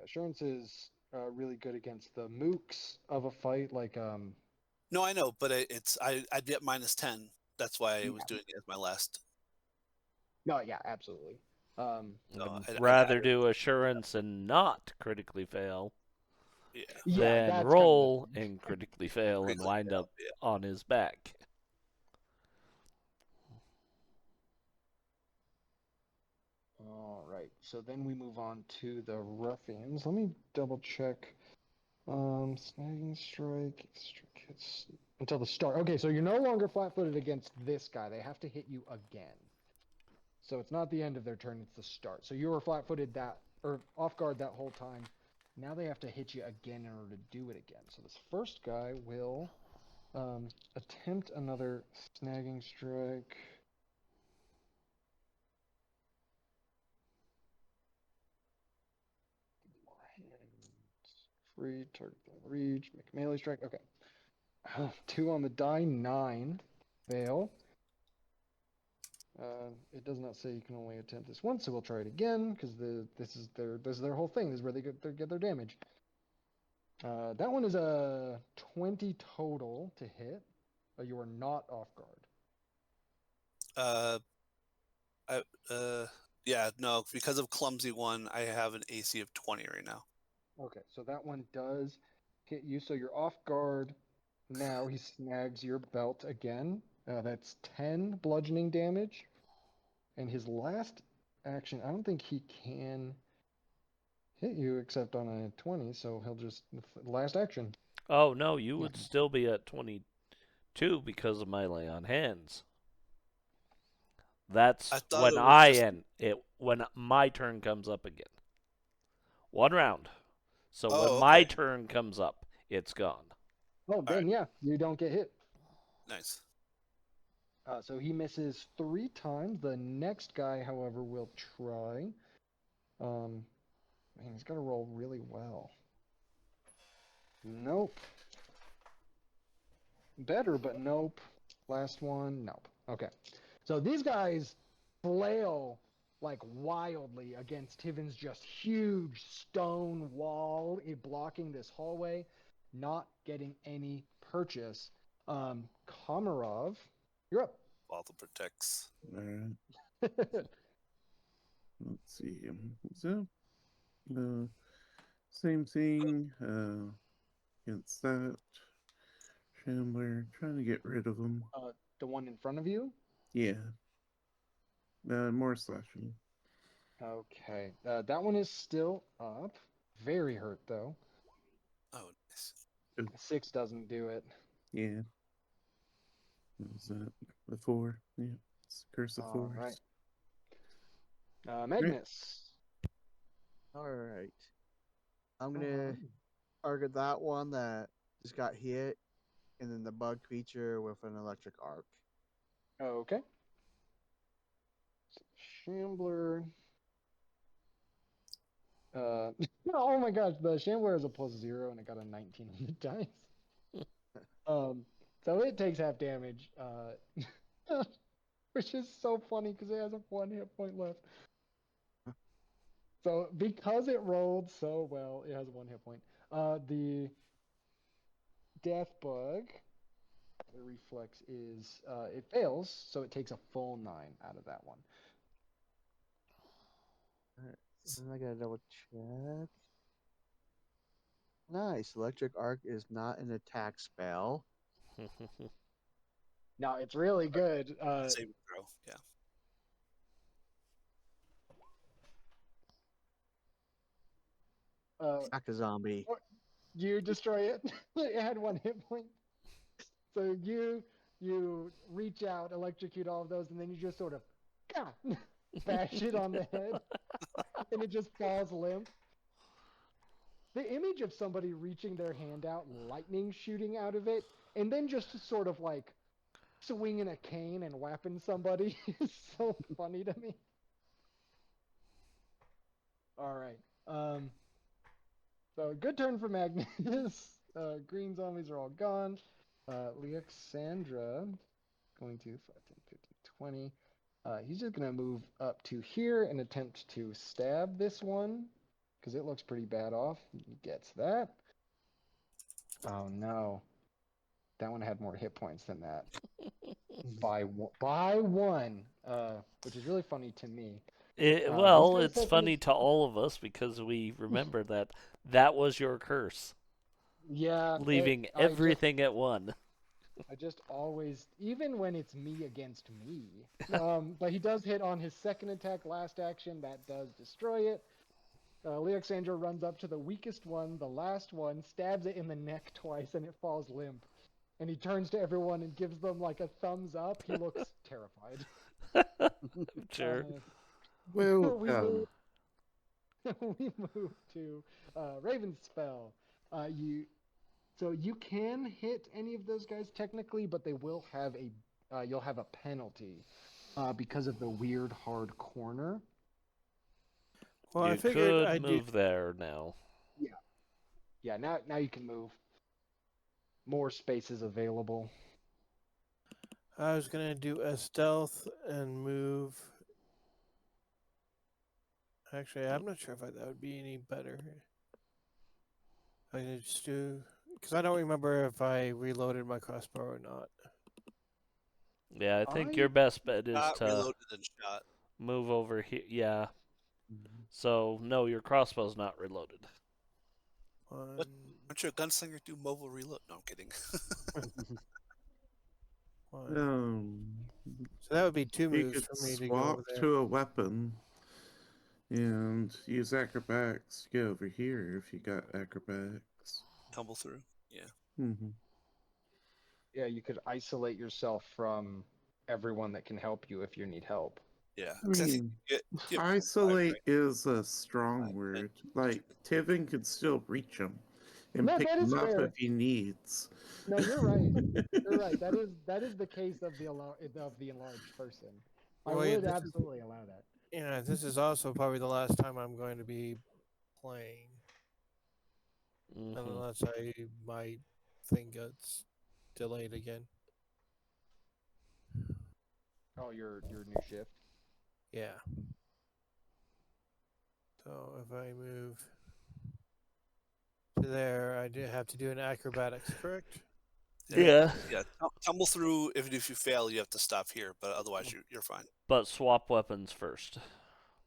Assurance is really good against the mooks of a fight, like No, I know, but I'd be at -10. That's why I was doing it as my last. No, yeah, absolutely. So I'd Rather add do assurance and not critically fail Yeah. yeah, than that's roll kind of and critically fail and Critically wind fail, up yeah. on his back. right. So then we move on to the ruffians. Let me double check. Snagging strike. Strike hits until the start. Okay, so you're no longer flat-footed against this guy. They have to hit you again. So it's not the end of their turn, it's the start. So you were flat-footed or off guard that whole time. Now they have to hit you again in order to do it again. So this first guy will attempt another snagging strike. Free, target reach, make a melee strike. Okay. 2 on the die, 9. Fail. It does not say you can only attempt this once, so we'll try it again because this is their whole thing. This is where they get their damage. That one is a 20 total to hit. You are not off guard. Yeah, no, because of clumsy one, I have an AC of 20 right now. Okay, so that one does hit you. So you're off guard. Now he snags your belt again. That's 10 bludgeoning damage. And his last action, I don't think he can hit you except on a 20, so he'll just last action. Oh no, you would still be at 22 because of melee on hands. That's I thought when it was just... when my turn comes up again. One round. So when Oh, my okay. turn comes up, it's gone. Oh, then yeah, you don't get hit. Nice. So he misses 3 times. The next guy, however, will try. Man, he's got to roll really well. Nope. Better, but nope. Last one, nope. Okay. So these guys flail like wildly against Tiven's just huge stone wall blocking this hallway, not getting any purchase. Komarov, you're up. Walter protects. All right. Let's see. So, same thing against that. Shambler, trying to get rid of him. The one in front of you? Yeah. More slashing. Okay. That one is still up. Very hurt, though. Oh, nice. 6 doesn't do it. Yeah. What was that? The 4. Yeah. It's Curse of All Force. right. Magnus. All right. I'm gonna target that one that just got hit, and then the bug creature with an electric arc. Okay. Shambler. Oh my gosh, the Shambler is a +0 and it got a 19 on the dice. So it takes half damage, which is so funny because it has a 1 hit point left. So because it rolled so well, it has a 1 hit point. The death bug, the reflex is it fails, so it takes a full 9 out of that one. And I gotta double check. Nice. Electric arc is not an attack spell. No, it's really good. Saving throw. Yeah. Attack a zombie. You destroy it. It had 1 hit point. So you reach out, electrocute all of those, and then you just sort of bash it on the head, and it just falls limp. The image of somebody reaching their hand out, lightning shooting out of it, and then just sort of like swinging a cane and whapping somebody is so funny to me. All right. So good turn for Magnus. Green zombies are all gone. Alexandra going to 5, 10, 15, 20. He's just going to move up to here and attempt to stab this one because it looks pretty bad off. He gets that. Oh no. That one had more hit points than that. by one, which is really funny to me. Well, it's funny to all of us because we remember that was your curse. Yeah. Leaving everything at 1. I just always, even when it's me against me. But he does hit on his second attack, last action. That does destroy it. Alexandra runs up to the weakest one, the last one, stabs it in the neck twice, and it falls limp. And he turns to everyone and gives them like a thumbs up. He looks terrified. Sure. We move. Welcome. We move to Raven's spell. So you can hit any of those guys technically, but they will have you'll have a penalty because of the weird hard corner. Well, I You figured could I'd do. move there now. Yeah. Now you can move. More space is available. I was gonna do a stealth and move. Actually, I'm not sure if that would be any better. I could just do because I don't remember if I reloaded my crossbow or not. Yeah, I think I- your best bet is Not to reloaded and shot. move over here. Yeah. So, no, your crossbow's not reloaded. One, Aren't you a gunslinger? Do mobile reload? No, I'm kidding. one. So that would be 2 You moves could for me to go over swap there. to a weapon and use acrobatics to get over here if you got acrobatics. Tumble through. Yeah. Mm-hmm. Yeah, you could isolate yourself from everyone that can help you if you need help. Yeah. I 'Cause I think mean, you get isolate right? is a strong Five, word. 10, Like, Tivin could still reach him and No, pick that is him up fair. if he needs. No, you're right. You're right. That is the case of the enlarged person. I Well, yeah, would this is- absolutely allow that. Yeah, this is also probably the last time I'm going to be playing, Hmm unless my thing gets delayed again. Oh, your new shift. Yeah. So if I move to there, I do have to do an acrobatics, correct? Yeah. Yeah. Tumble through. If you fail, you have to stop here. But otherwise, you're fine. But swap weapons first.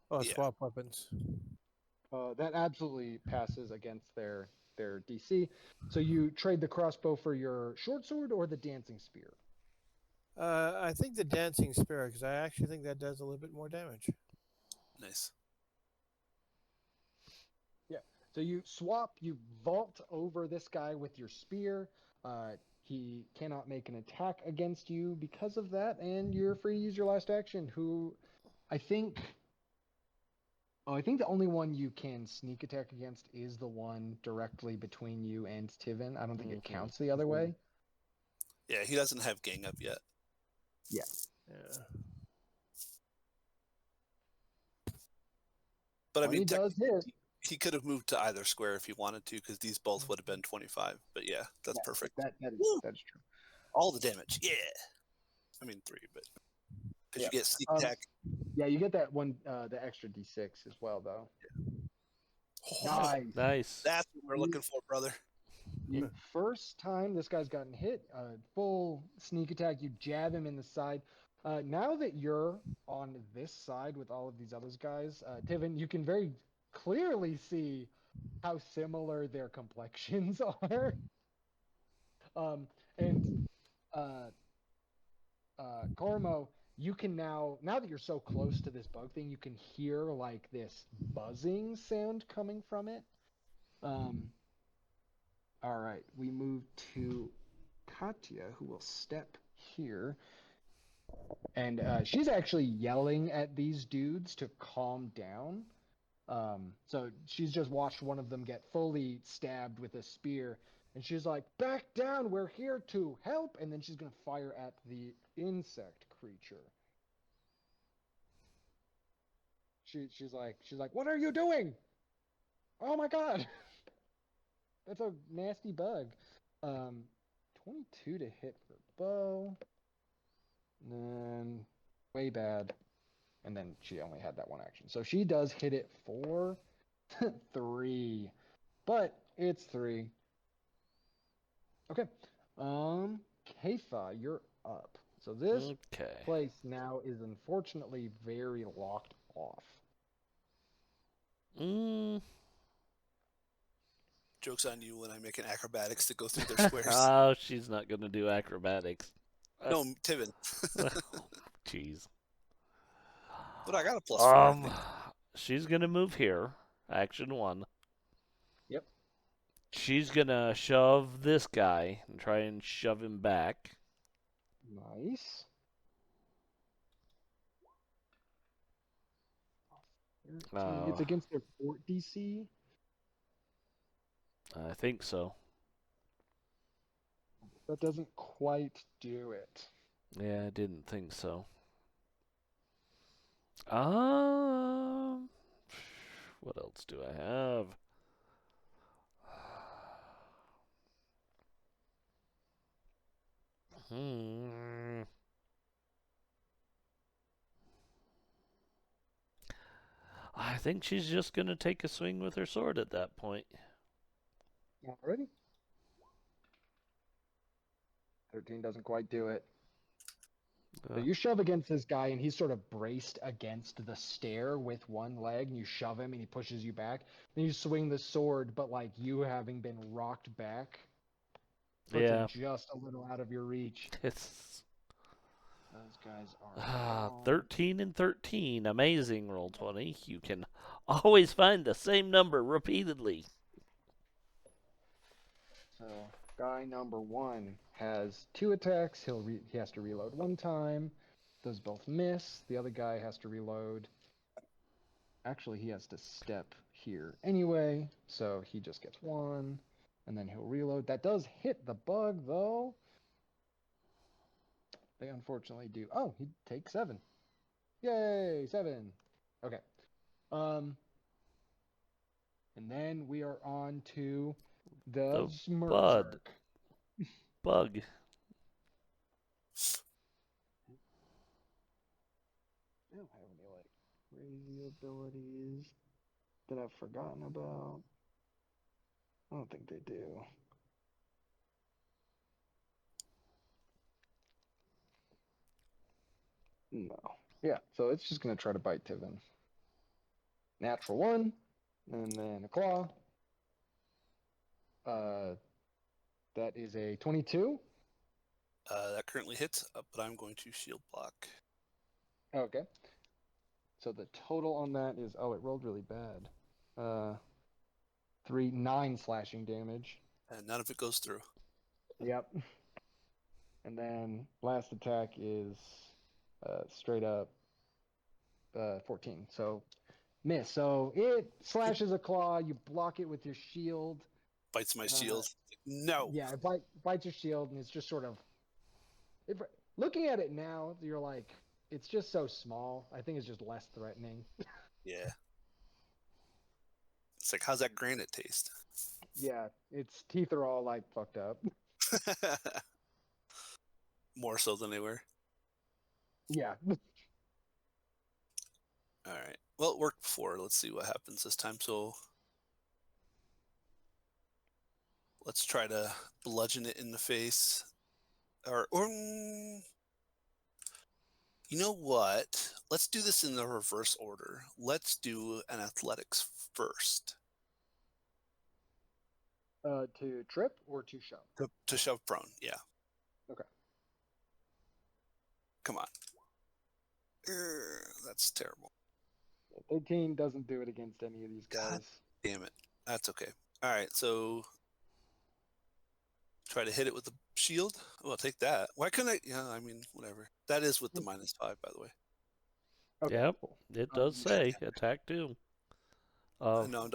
Oh, Yeah. swap weapons. That absolutely passes against their DC. So you trade the crossbow for your short sword or the dancing spear. I think the dancing spear, because I actually think that does a little bit more damage. Nice. So you swap, you vault over this guy with your spear. He cannot make an attack against you because of that, and you're free to use your last action. Who, I think. Oh, I think the only one you can sneak attack against is the one directly between you and Tivin. I don't think it Mhm. counts the other way. Yeah, he doesn't have gang up yet. Yeah. But I When mean, he does his, he could have moved to either square if he wanted to, because these both would have been 25. But yeah, that's perfect. that's true. All the damage. Yeah. I mean 3, but because Yeah. you get sneak Um, attack. Yeah, you get that one, the extra D6 as well, though. Oh, Nice. Nice. that's what we're looking for, brother. First time this guy's gotten hit, full sneak attack, you jab him in the side. Now that you're on this side with all of these other guys, Tivin, you can very clearly see how similar their complexions are. And Cormo, you can now that you're so close to this bug thing, you can hear like this buzzing sound coming from it. All right, we move to Katya, who will step here. And she's actually yelling at these dudes to calm down. So she's just watched one of them get fully stabbed with a spear. And she's like, back down, we're here to help. And then she's going to fire at the insect creature. She's like, what are you doing? Oh my God. That's a nasty bug. 22 to hit for bow. And then way bad. And then she only had that one action. So she does hit it for 3. But it's 3. Okay. Kefa, you're up. So this Okay. place now is unfortunately very locked off. Mm. Joke's on you when I make an acrobatics to go through their squares. Oh, she's not going to do acrobatics. No, Tivin. Jeez. But I got a +4, I think. She's going to move here. Action 1. Yep. She's going to shove this guy and try and shove him back. Nice. 13. It's against their fort DC. I think so. That doesn't quite do it. Yeah, I didn't think so. What else do I have? I think she's just going to take a swing with her sword at that point. Already? 13 doesn't quite do it. So you shove against this guy, and he's sort of braced against the stair with one leg, and you shove him, and he pushes you back. Then you swing the sword, but like you having been rocked back, puts Yeah. it just a little out of your reach. It's Those guys are 13 and 13. Amazing, Roll20. You can always find the same number repeatedly. So guy number 1 has 2 attacks. He has to reload 1 time. Those both miss. The other guy has to reload. Actually, he has to step here anyway, so he just gets 1, and then he'll reload. That does hit the bug, though. They unfortunately do. Oh, he takes 7. Yay, 7. Okay. And then we are on to the Smirk. Bug. I don't have any like crazy abilities that I've forgotten about. I don't think they do. No. Yeah, so it's just gonna try to bite Tivin. Natural 1, and then a claw. That is a 22. That currently hits, but I'm going to shield block. Okay. So the total on that is, oh, it rolled really bad. 9 slashing damage. And none of it goes through. Yep. And then last attack is straight up 14. So miss. So it slashes a claw. You block it with your shield. Bites my shield. No. Yeah, it bites your shield, and it's just sort of. Looking at it now, you're like, it's just so small. I think it's just less threatening. Yeah. It's like, how's that granite taste? Yeah, its teeth are all like fucked up. More so than they were. Yeah. All right. Well, it worked before. Let's see what happens this time. So let's try to bludgeon it in the face. Or you know what? Let's do this in the reverse order. Let's do an athletics first. To trip or to shove? To shove prone, yeah. Okay. Come on. That's terrible. 13 doesn't do it against any of these guys. God damn it. That's okay. All right, so try to hit it with the shield. Well, take that. Why couldn't I? Yeah, I mean, whatever. That is with the -5, by the way. Okay, Yep, cool. it does say attack 2. No,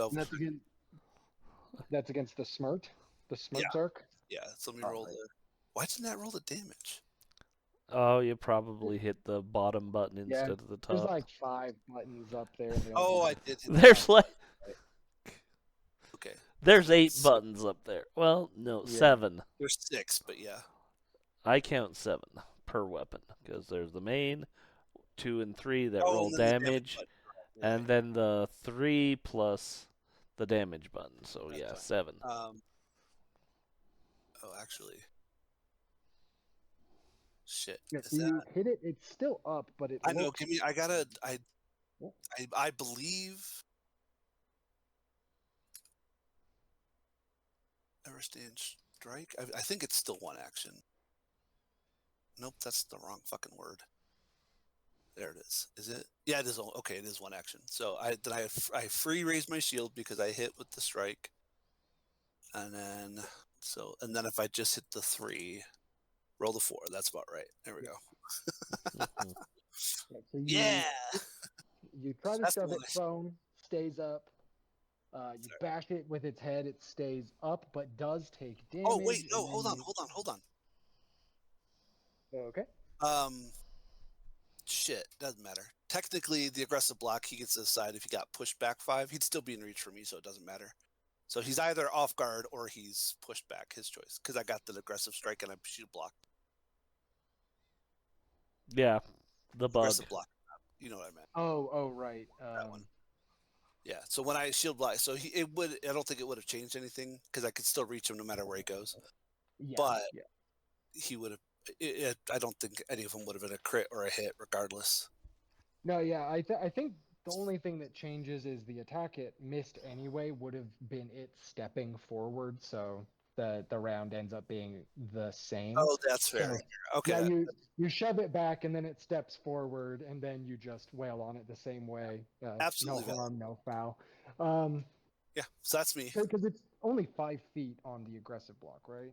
That's against the Smirt? The Smirtzark? Yeah, so let me roll the. Why didn't that roll the damage? Oh, you probably hit the bottom button instead of the top. There's like 5 buttons up there. Oh, I did. Hit There's like. Okay. There's 8 buttons up there. Well, no, 7. There's 6, but yeah. I count 7 per weapon because there's the main, 2 and 3 that roll damage, and then the 3 plus the damage button. So That's yeah, fine. 7. Oh, actually. Shit. Yeah, Is you that... hit it, it's still up, but it I know, looks... give me, I believe... Ever stand strike? I think it's still one action. Nope, that's the wrong fucking word. There it is. Is it? Yeah, it is. Okay, it is one action. So I free raise my shield because I hit with the strike, and then if I just hit the 3, roll the 4. That's about right. There we go. Mhm. Yeah, so Yeah, you try to that's the shove one. it prone, stays up. You bash it with its head, it stays up, but does take Oh wait, damage. no, And then hold on. Okay. Shit, doesn't matter. Technically, the aggressive block, he gets to decide if he got pushed back 5. He'd still be in reach for me, so it doesn't matter. So he's either off guard or he's pushed back. His choice, because I got the aggressive strike and I shield block. Yeah, the bug. Aggressive block. You know what I meant. Oh, right. That one. Yeah. So when I shield block, so I don't think it would have changed anything because I could still reach him no matter where he goes. Yeah, But yeah. he would have. I don't think any of them would have been a crit or a hit, regardless. No, yeah. I think the only thing that changes is the attack it missed anyway would have been it stepping forward, so the round ends up being the same. Oh, that's fair. So, Okay. yeah, you shove it back and then it steps forward and then you just wail on it the same way. Absolutely No valid. harm, no foul. Yeah. So that's me. Because it's only 5 feet on the aggressive block, right?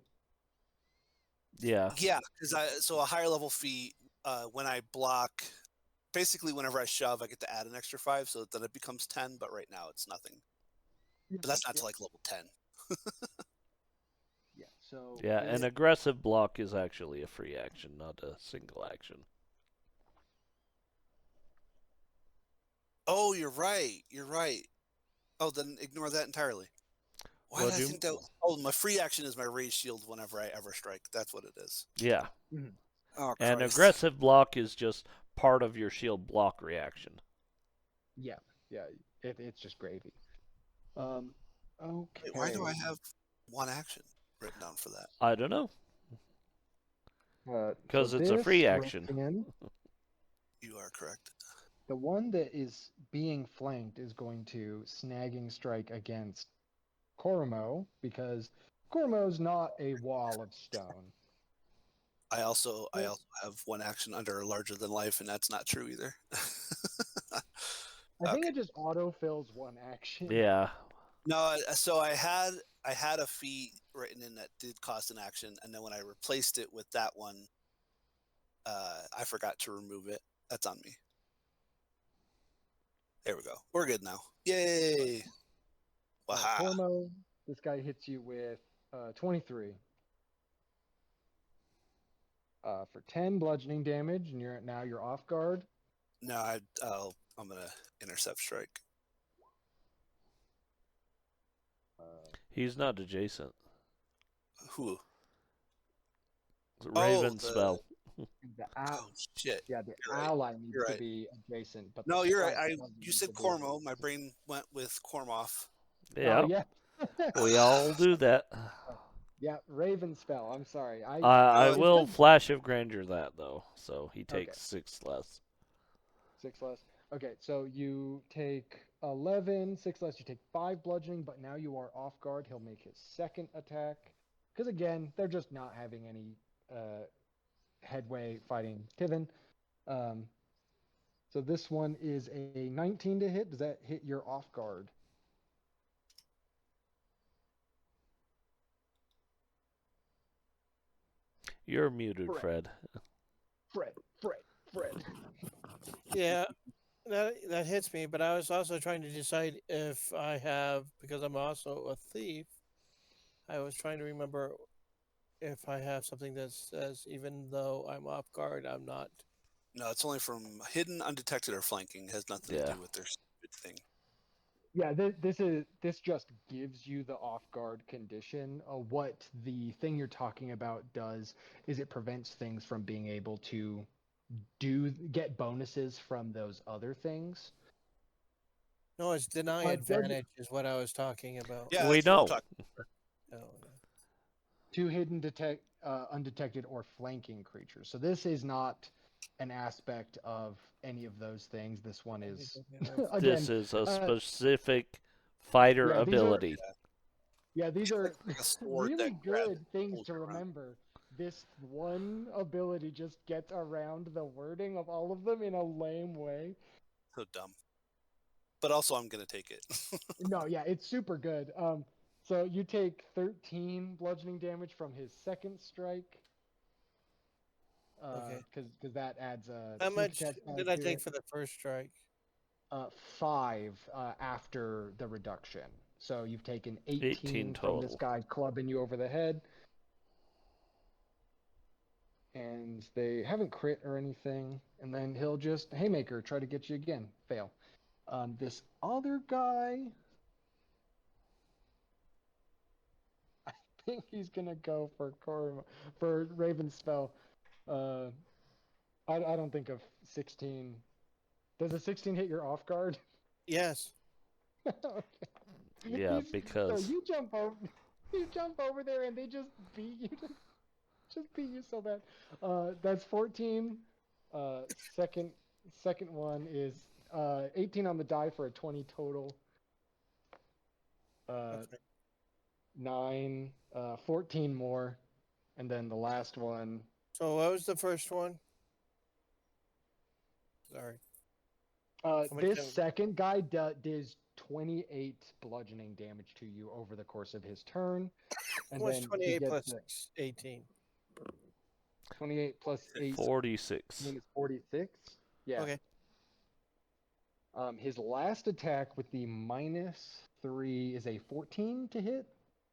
Yeah. Yeah, because a higher level feat when I block, basically whenever I shove, I get to add an extra 5, so then it becomes 10. But right now it's nothing. Yeah. But that's not yeah. to like level 10. Yeah. So Yeah, it- an aggressive block is actually a free action, not a single action. Oh, you're right. You're right. Oh, then ignore that entirely. Why did I What'd you- think that? Oh, my free action is my raise shield whenever I ever strike. That's what it is. Yeah. Oh, An Christ. aggressive block is just part of your shield block reaction. yeah, it's just gravy. Okay. Wait, why do I have one action written down for that? I don't know. So 'Cause it's a this free action. Ruffian, You are correct. the one that is being flanked is going to snagging strike against Koromo because Koromo's not a wall of stone. I also have one action under larger than life, and that's not true either. I think it just autofills one action. Yeah. No, so I had a feat written in that did cost an action, and then when I replaced it with that one, I forgot to remove it. That's on me. There we go. We're good now. Yay! Waha! Koromo, this guy hits you with 23. For 10 bludgeoning damage, and you're off guard. No, I'm gonna intercept strike. He's not adjacent. Who? It's a Raven the- spell. The Oh shit! yeah, the You're right. ally needs You're to right. be adjacent. But No, the you're right. strike doesn't You need said to be Cormo. My adjacent. brain went with Cormoff. Yeah. Oh, yeah. We all do that. Yeah, Raven spell. I'm sorry. I it will says flash of grandeur that though, so he takes 6 less. 6 less. Okay, so you take 11, 6 less. You take 5 bludgeoning, but now you are off guard. He'll make his second attack. Because again, they're just not having any headway fighting Tivin. So this one is a 19 to hit. Does that hit your off guard? You're muted, Correct. Fred. Fred. Yeah, that hits me. But I was also trying to decide if I have, because I'm also a thief. I was trying to remember if I have something that says even though I'm off guard, I'm not. No, it's only from hidden, undetected, or flanking. It has nothing to Yeah. do with their stupid thing. Yeah, this just gives you the off guard condition. What the thing you're talking about does is it prevents things from being able to get bonuses from those other things. No, it's deny Does- advantage is what I was talking about. Yeah, We that's what I'm know. talking Oh, To hidden undetected or flanking creatures. So this is not an aspect of any of those things. This one is again. This is a specific fighter yeah, these are- ability. Yeah, these It's like are a sword really that grabs good things pulls to you around. remember. This one ability just gets around the wording of all of them in a lame way. So dumb. But also, I'm gonna take it. No, yeah, it's super good. So you take 13 bludgeoning damage from his second strike. Okay. Because that adds a How sneak much attack did tag I to take it. for the first strike? 5 after the reduction. So you've taken 18 18 from this total. guy clubbing you over the head. And they haven't crit or anything. And then he'll just haymaker, try to get you again. Fail. This other guy, I think he's gonna go for Raven's spell. I don't think of 16. Does a 16 hit your off guard? Yes. Okay. Yeah, So because you jump over there and they just beat you just beat you so bad. That's 14. Second one is 18 on the die for a 20 total. Okay. 9, 14 more, and then the last one. So what was the first one? Sorry. How much This damage? second guy does 28 bludgeoning damage to you over the course of his turn, and What's then he 28 gets plus 18? 28 plus 8 46. is 46. Yeah. Okay. His last attack with the -3 is a 14 to hit.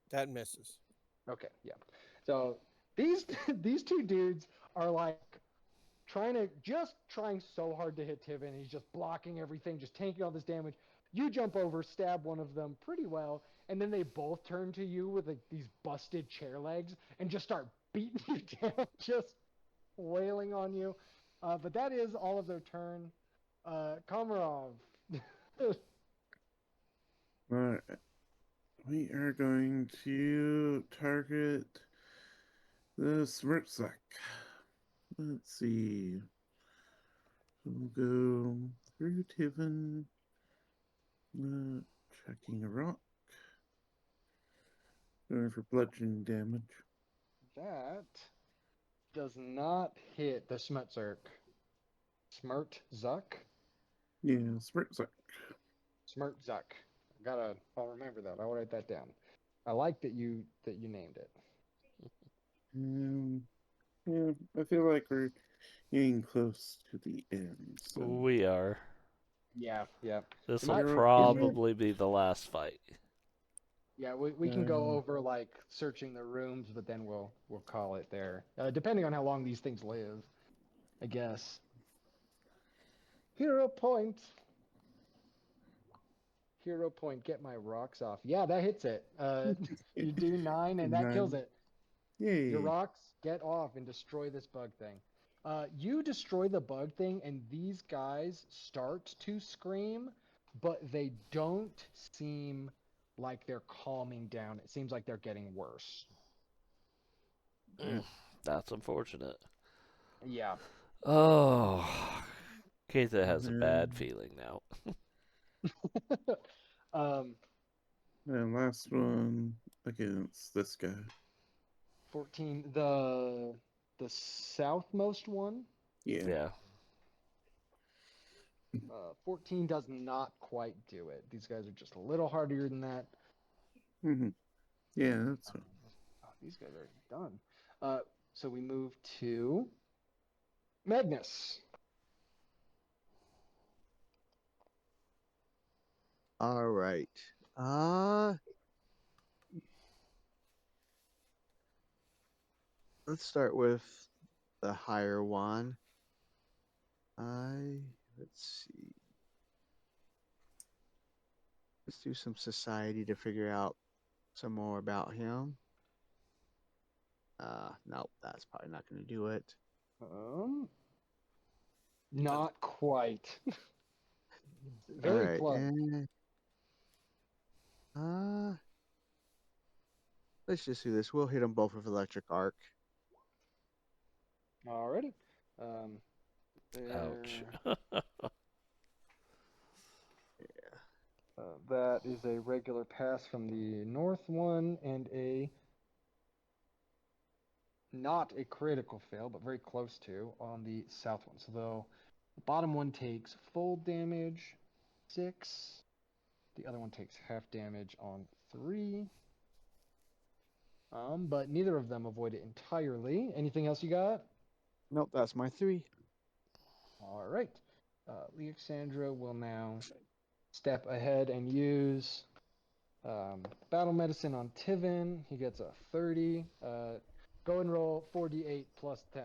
That misses. Okay, yeah. So these these two dudes are like trying so hard to hit Tivin. He's just blocking everything, just taking all this damage. You jump over, stab one of them pretty well, and then they both turn to you with like these busted chair legs and just start beating you down, just wailing on you. But that is all of their turn. Komarov. Alright. We are going to target the Smirtsack. Let's see. We'll go through Tiven. Checking a rock. Going for bludgeoning damage. That does not hit the Smutzerk. Smirtzuck? Yeah, Smirtsack. Smirtzuck. I'll remember that. I'll write that down. I like that you named it. Yeah, I feel like we're getting close to the end. So We are. Yeah, yeah. This You will might, You're up, if you, probably be the last fight. yeah, we can go Um, over like searching the rooms, but then we'll call it there. Depending on how long these things live, I guess. Hero point. Hero point. Get my rocks off. Yeah, that hits it. You do 9, and that kills 9. it. Your Yay. rocks, get off and destroy this bug thing. You destroy the bug thing, and these guys start to scream, but they don't seem like they're calming down. It seems like they're getting worse. That's unfortunate. Yeah. Oh, Katya has a bad And, feeling now. um, and last one against this guy. 14. The southmost one. Yeah. Yeah. 14 does not quite do it. These guys are just a little harder than that. Mm-hmm. Yeah, that's fine. Oh, these guys are done. So we move to Magnus. All right. Let's start with the higher one. Let's see. Let's do some society to figure out some more about him. Nope, that's probably not going to do it. Not quite. All Very right, close. and let's just do this. We'll hit them both with electric arc. Alrighty. Ouch. There. That is a regular pass from the north one and not a critical fail, but very close to on the south one. So the bottom one takes full damage, 6. The other one takes half damage on 3. But neither of them avoid it entirely. Anything else you got? Nope, that's my 3. All right. Leoxandra will now step ahead and use battle medicine on Tivin. He gets a 30. Go and roll 4d8 plus 10.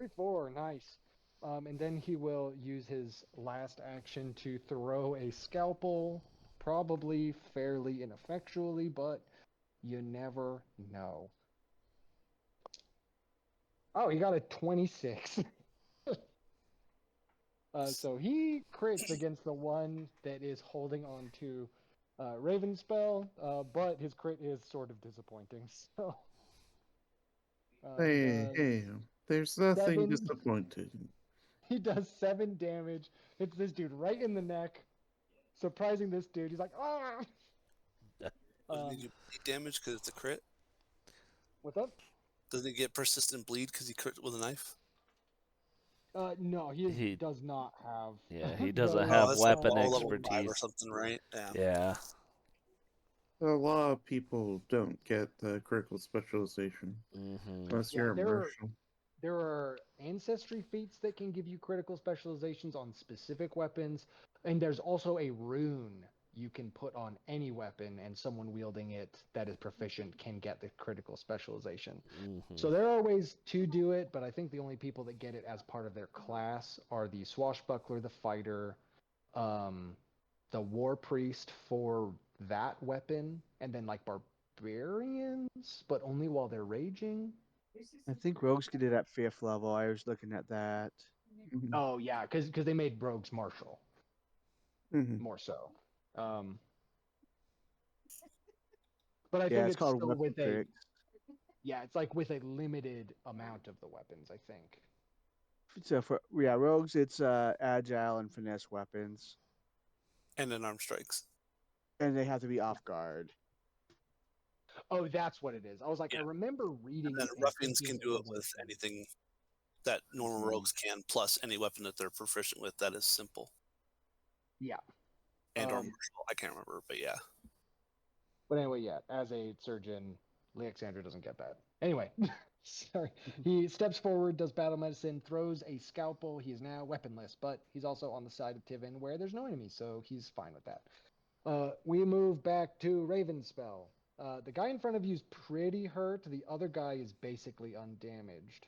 3-4, nice. And then he will use his last action to throw a scalpel, probably fairly ineffectually, but you never know. Oh, he got a 26. So he crits against the one that is holding on to Raven spell, but his crit is sort of disappointing. So he Hey, does hey, there's nothing 7. disappointing. He does 7 damage. Hits this dude right in the neck, surprising this dude. He's like, ah. Doesn't he do bleed damage because it's a crit? What's up? Doesn't he get persistent bleed because he crit with a knife? No, He does not have. Yeah, he doesn't those, have Oh, that's like weapon all level 5 or expertise. something, right? Yeah. Yeah. A lot of people don't get the critical specialization Mm-hmm. unless Yeah, you're a marshal. there are ancestry feats that can give you critical specializations on specific weapons, and there's also a rune you can put on any weapon, and someone wielding it that is proficient can get the critical specialization. Mm-hmm. So there are ways to do it, but I think the only people that get it as part of their class are the swashbuckler, the fighter, um, the war priest for that weapon, and then like barbarians, but only while they're raging. I think rogues get it at 5th level. I was looking at that. Mhm. Oh yeah, because they made rogues martial Mhm. more so. Um, but I Yeah, think it's it's called still weapon with tricks. it's like with a limited amount of the weapons. I think. So for rogues, it's agile and finesse weapons, And then arm strikes. and they have to be off guard. Oh, that's what it is. I was like, I Yeah. remember And reading then it and ruffians thinking can it do it was a with thing. anything that normal Mhm. rogues can, plus any weapon that they're proficient with that is simple. Yeah. And or Um, martial. I can't remember, but yeah. but anyway, yeah. As a surgeon, Leoxandra doesn't get that. Anyway, sorry. He steps forward, does battle medicine, throws a scalpel. He is now weaponless, but he's also on the side of Tivin where there's no enemies, so he's fine with that. We move back to Ravenspell. The guy in front of you is pretty hurt. The other guy is basically undamaged.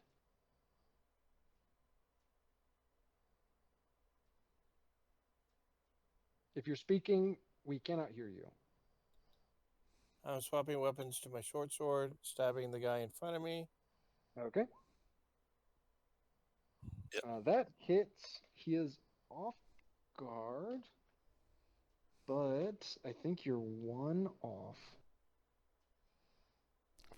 If you're speaking, we cannot hear you. I'm swapping weapons to my short sword, stabbing the guy in front of me. Okay. Yep. That hits. He is off guard, but I think you're 1 off.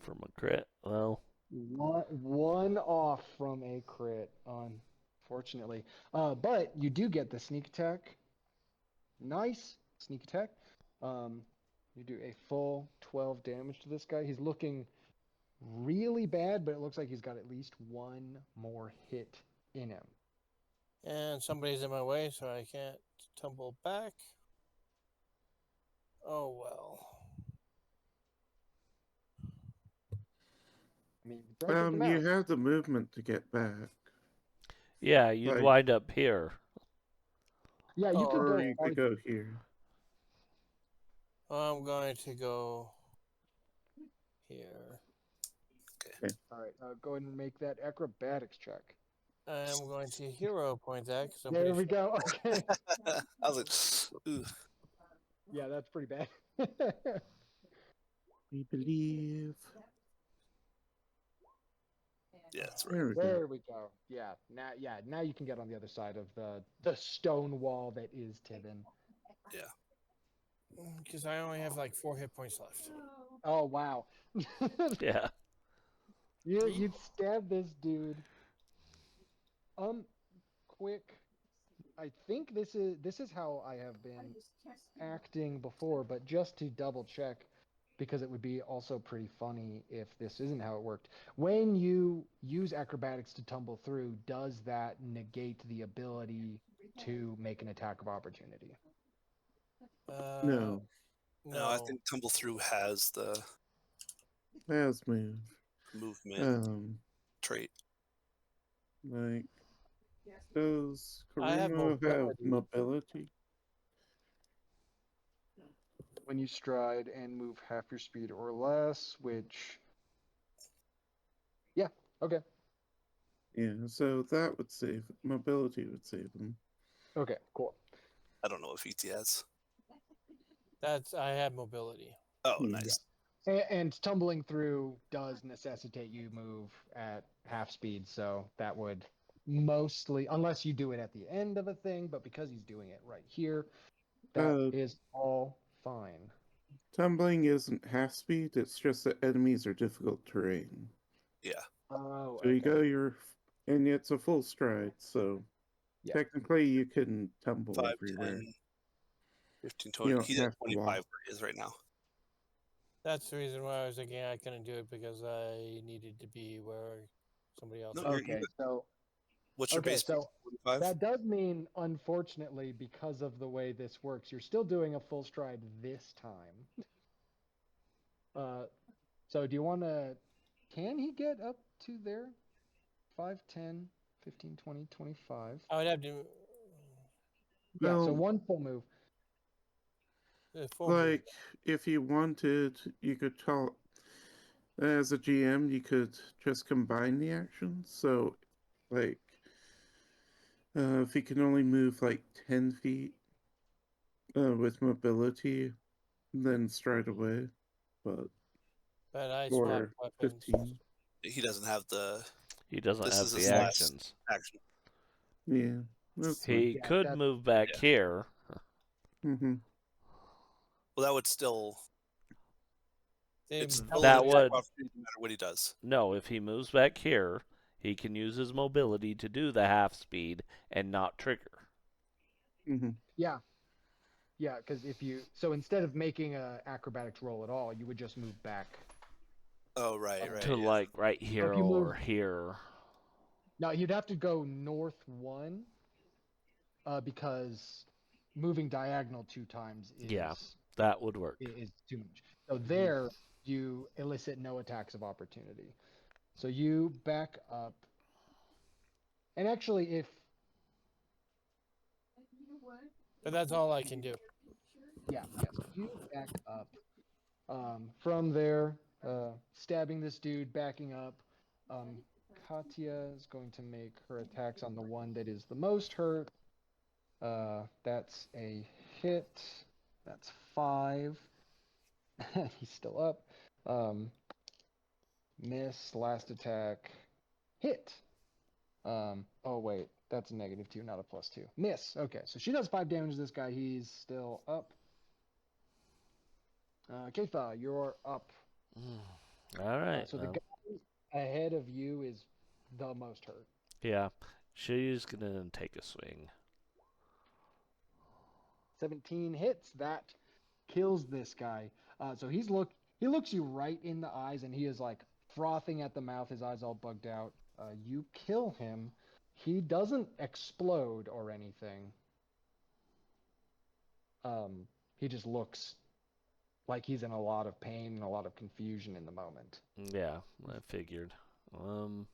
From a crit. Well, One off from a crit, unfortunately. But you do get the sneak attack. Nice sneak attack. You do a full 12 damage to this guy. He's looking really bad, but it looks like he's got at least 1 more hit in him. And somebody's in my way, so I can't tumble back. Oh well. I mean, try to take him You out. have the movement to get back. yeah, you'd Like, wind up here. Yeah, you could or go you could farther. go here. I'm going to go here. All right, go ahead and make that acrobatics check. I'm going to hero point that because I'm There pretty we sure. go. Okay. I was like, ooh. Yeah, that's pretty bad. We believe. Yeah, that's right. There we go. There we go. Now you can get on the other side of the stone wall that is Tivin. Because I only have like 4 hit points left. Oh wow. Yeah. You'd stab this dude. Quick. I think this is how I have been acting before, but just to double check, because it would be also pretty funny if this isn't how it worked. When you use acrobatics to tumble through, does that negate the ability to make an attack of opportunity? No, No, I No. think tumble through has the as move. movement trait. Like, does I have Karuma have mobility. mobility? When you stride and move half your speed or less, which, yeah, okay, Yeah, so that would save mobility would save him. okay, cool. I don't know if ET has. I have mobility. Oh, Yeah. nice. And tumbling through does necessitate you move at half speed, so that would mostly, unless you do it at the end of a thing, but because he's doing it right here, that Uh, is all fine. Tumbling isn't half speed, it's just that enemies are difficult terrain. Yeah. Oh, So you okay. go and it's a full stride, so Yeah. technically you can tumble 5, everywhere. 10, 15, You 20. don't He's at have to 25 walk. where he is right now. That's the reason why I was thinking I couldn't do it because I needed to be where somebody else No, was. Okay, so What's your okay, base? so 25? that does mean, unfortunately, because of the way this works, you're still doing a full stride this time. So do you want to? Can he get up to there? 5, 10, 15, 20, 25. I would have to. Yeah, so Well, one full move. Full move. like, if you wanted, you could tell, as a GM, you could just combine the actions. So, like, if he can only move like 10 feet with mobility, then straight away. But, But I swap or weapons. 15. He doesn't have the. He doesn't This have is the his last actions. action. Yeah, that's fine. He Yeah, could that move back Yeah. here. Mm-hmm. Well, that would still. They It's double still That an the attack would opportunity no matter what he does. no. If he moves back here, he can use his mobility to do the half speed and not trigger. Mm-hmm. yeah, yeah, because if you so instead of making a acrobatics roll at all, you would just move back. Oh, right, To yeah. like right So here if you move, or here. now you'd have to go north 1, because moving diagonal 2 times Yeah, that would work. is too much. So there you elicit no attacks of opportunity. So you back up, and actually, if But that's all I can do. yeah, so you back up from there, stabbing this dude, backing up. Um, Katya is going to make her attacks on the one that is the most hurt. That's a hit. That's 5. He's still up. Miss, last attack, hit. Oh wait, that's a -2, not a +2. Miss. Okay, so she does 5 damage to this guy. He's still up. Katha, you're up. All right. So the guy ahead of you is the most hurt. Yeah, she's gonna take a swing. 17 hits. That kills this guy. So he looks you right in the eyes, and he is like frothing at the mouth. His eyes all bugged out. You kill him. He doesn't explode or anything. He just looks like he's in a lot of pain and a lot of confusion in the moment. Yeah, I figured. So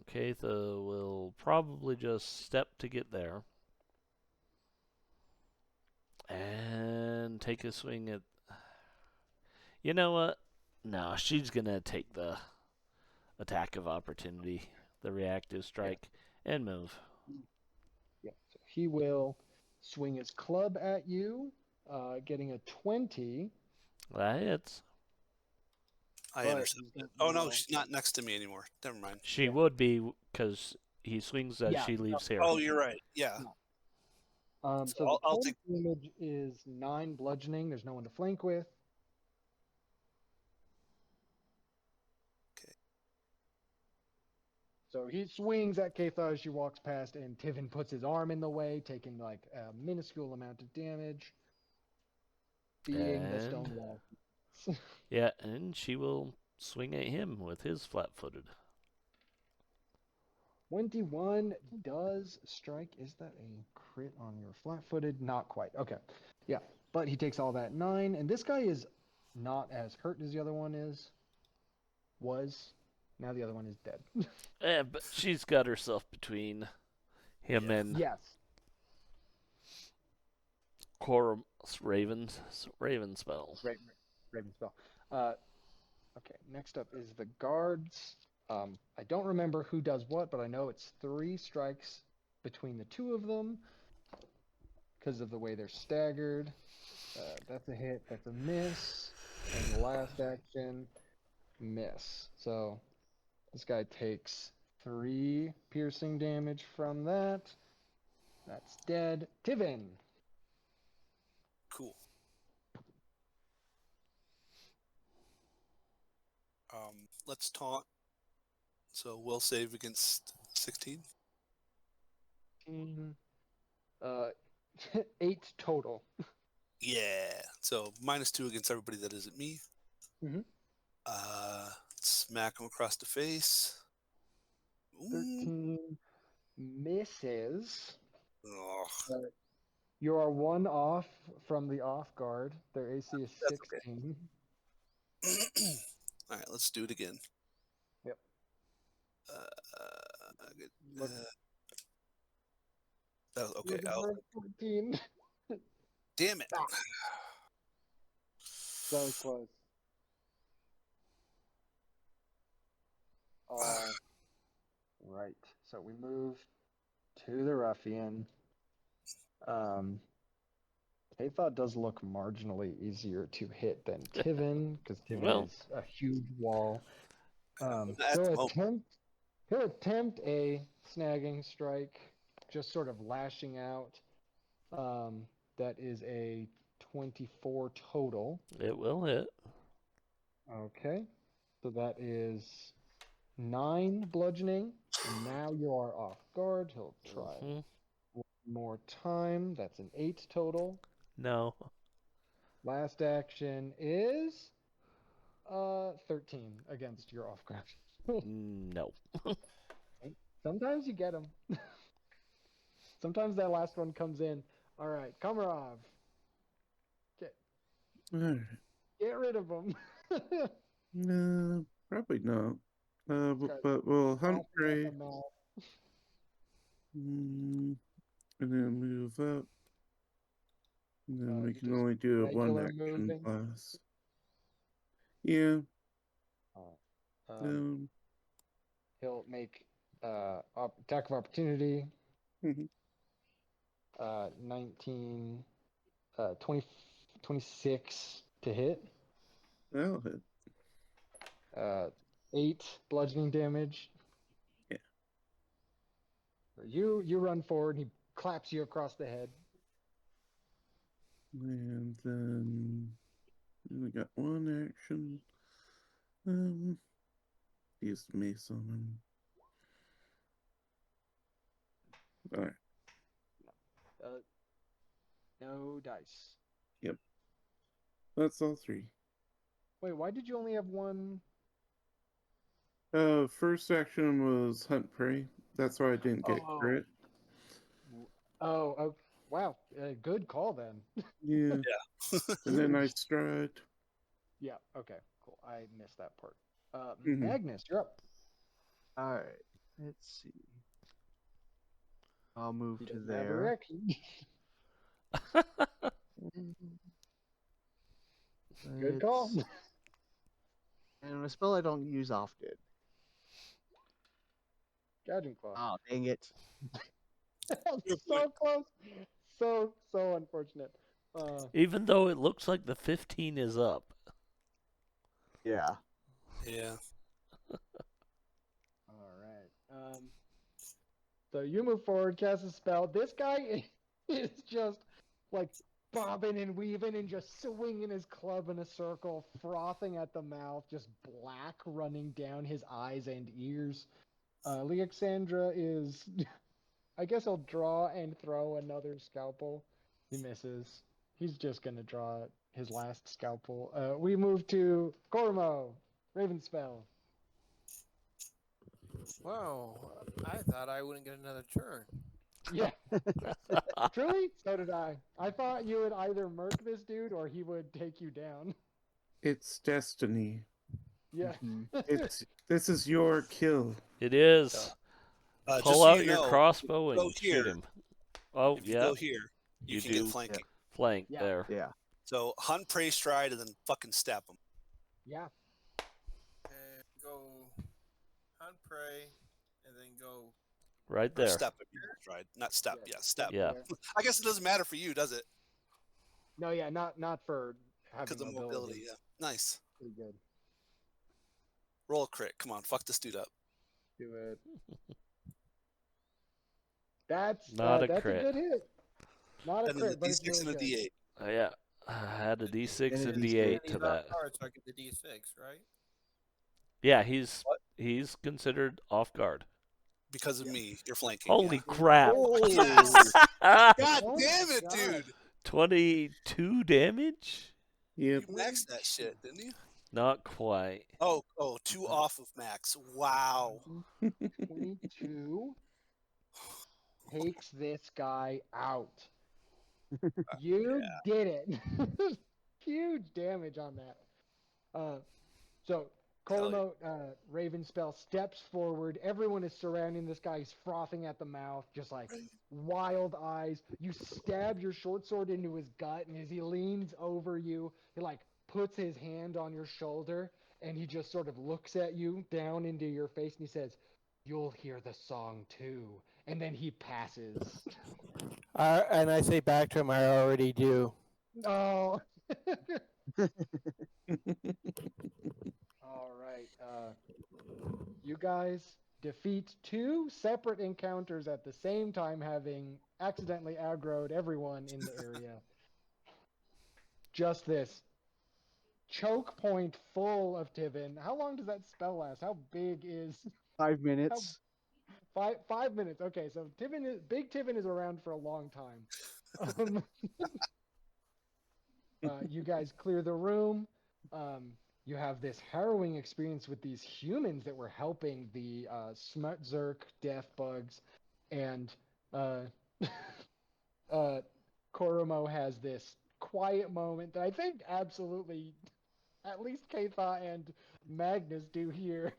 Katha will probably just step to get there. And take a swing at. You know what? No, she's gonna take the attack of opportunity, the reactive strike, and move. Yeah. So he will swing his club at you, getting a 20. That hits. I But intercepted he's it. got Oh, no, no- she's not next to me anymore. Never mind. She Yeah. would be because he swings as Yeah, she leaves here. Oh, you're right. Yeah. So So the I'll total take. damage is 9 bludgeoning. There's no one to flank with. So he swings at Katha as she walks past, and Tivin puts his arm in the way, taking like a minuscule amount of damage, being the stone And wall. yeah, and she will swing at him with his flat-footed. 21 does strike. Is that a crit on your flat-footed? Not quite. Okay. Yeah, but he takes all that 9, and this guy is not as hurt as the other one was. Now the other one is dead. But she's got herself between him Yeah. and Yes. Raven spell. Raven spell. Okay, next up is the guards. I don't remember who does what, but I know it's 3 strikes between the 2 of them because of the way they're staggered. That's a hit, that's a miss, and the last action, miss. So this guy takes 3 piercing damage from that. That's dead. Tivin. Cool. Let's taunt. So we'll save against 16. Uh, 8 total. Yeah. So -2 against everybody that isn't me. Mhm. Smack him across the face. Ooh. 13 misses. Ugh, You are 1 off from the off guard. Their AC is that's okay. 16. All right, let's do it again. Yep. Good. Look, That was okay. looking for a 14. Damn it. Ah, so close. All right. So we move to the ruffian. Athod does look marginally easier to hit than Tivin because Tivin Well, is a huge wall. At the He'll moment. attempt a snagging strike, just sort of lashing out. That is a 24 total. it will hit. Okay, so that is 9 bludgeoning, and now you are off guard. He'll try Hmm. one more time. That's an 8 total. No. Last action is 13 against your off guard. No. Sometimes you get them. Sometimes that last one comes in. All right, Komarov, All right. get rid of them. No, probably not. Guy's But we'll hunt frothing at the prey, mouth. and then move up. And then we You can just only do a one regular action moving. class. Yeah. Um, he'll make attack of opportunity. Mhm. 19, 20, 26 to hit. That'll hit. 8 bludgeoning damage. Yeah. You run forward. He claps you across the head. And then we got one action. Use the mace on him. All right. Uh, no dice. Yep. That's all 3. Wait, why did you only have one? First action was hunt prey. That's why I didn't get Oh, crit. oh, wow. Good call then. Yeah. Yeah. And then I stride. Yeah, okay, cool. I missed that part. Mhm. Magnus, you're up. All right. Let's see. I'll move He to doesn't have a there. reaction. Good call. It's- And a spell I don't use often. Gouging claw. Oh, dang it. So close. So unfortunate. Even though it looks like the 15 is up. Yeah. Yeah. All right. So you move forward, cast a spell. This guy is just like bobbing and weaving and just swinging his club in a circle, frothing at the mouth, just black running down his eyes and ears. Alexandra is. I guess he'll draw and throw another scalpel. He misses. He's just gonna draw his last scalpel. We move to Cormo. Raven spell. Wow, I thought I wouldn't get another turn. Yeah. Truly? So did I. I thought you would either murk this dude or he would take you down. It's destiny. Yeah. Mhm. This is your kill. It is. Just Pull so out you your know, crossbow go and shoot here. him. Oh, If you yeah. go here, you You can get do flanking. flank Yeah. there. Yeah. So hunt, prey, stride, and then fucking stab them. Yeah. And go hunt prey, and then go. Right Or there. step, if you stride, not step. Yeah. Yeah, step. Yeah. There. I guess it doesn't matter for you, does it? No, yeah, not for Because having of mobility. mobility. Yeah, nice. Pretty good. Roll a crit. Come on, fuck this dude up. Do it. That's Not a that's crit. a good hit. Not a And then crit, the but it's D6 really and a good. D8. Yeah. I had a D6 And a and D6. D8 And to he's that. off guard, so I get the D6, right? Yeah, he's What? he's considered off guard. Because of me, you're flanking. Holy yeah. crap. Oh, Yes! Ah, God Oh damn my it, God. dude! 22 damage? Yep. You maxed that shit, didn't you? Not quite. Oh, 2 off of max. Wow. 22 takes this guy out. You did it. Huge damage on that. So Hell yeah. Colmo, Raven spell steps forward. Everyone is surrounding this guy. He's frothing at the mouth, just like wild eyes. You stab your short sword into his gut, and as he leans over you, he like puts his hand on your shoulder, and he just sort of looks at you down into your face, and he says, "You'll hear the song too." And then he passes. And I say back to him, I already do. Oh. All right. You guys defeat two separate encounters at the same time, having accidentally aggroed everyone in the area. Just this choke point full of Tivin. How long does that spell last? How big is 5 minutes. 5 minutes? Okay, so Big Tivin is around for a long time. You guys clear the room. You have this harrowing experience with these humans that were helping the Smutzerk death bugs, and Koromo has this quiet moment that I think absolutely at least Katha and Magnus do here.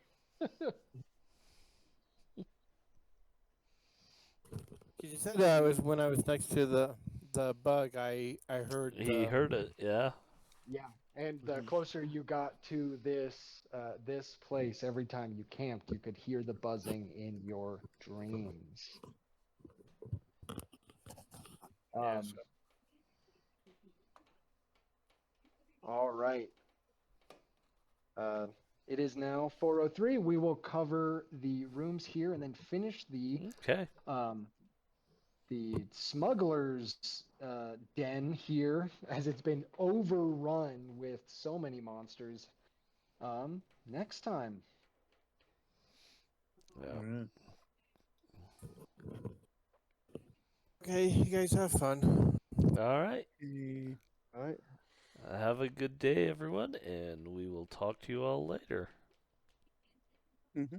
You said that was when I was next to the bug. I heard He heard it, yeah. Yeah, and the closer you got to this place, every time you camped, you could hear the buzzing in your dreams. All right. It is now 4:03. We will cover the rooms here and then finish Okay. the smuggler's den here, as it's been overrun with so many monsters. Next time. Yeah. All right. Okay, you guys have fun. All right. All right. Have a good day, everyone, and we will talk to you all later. Mm-hmm.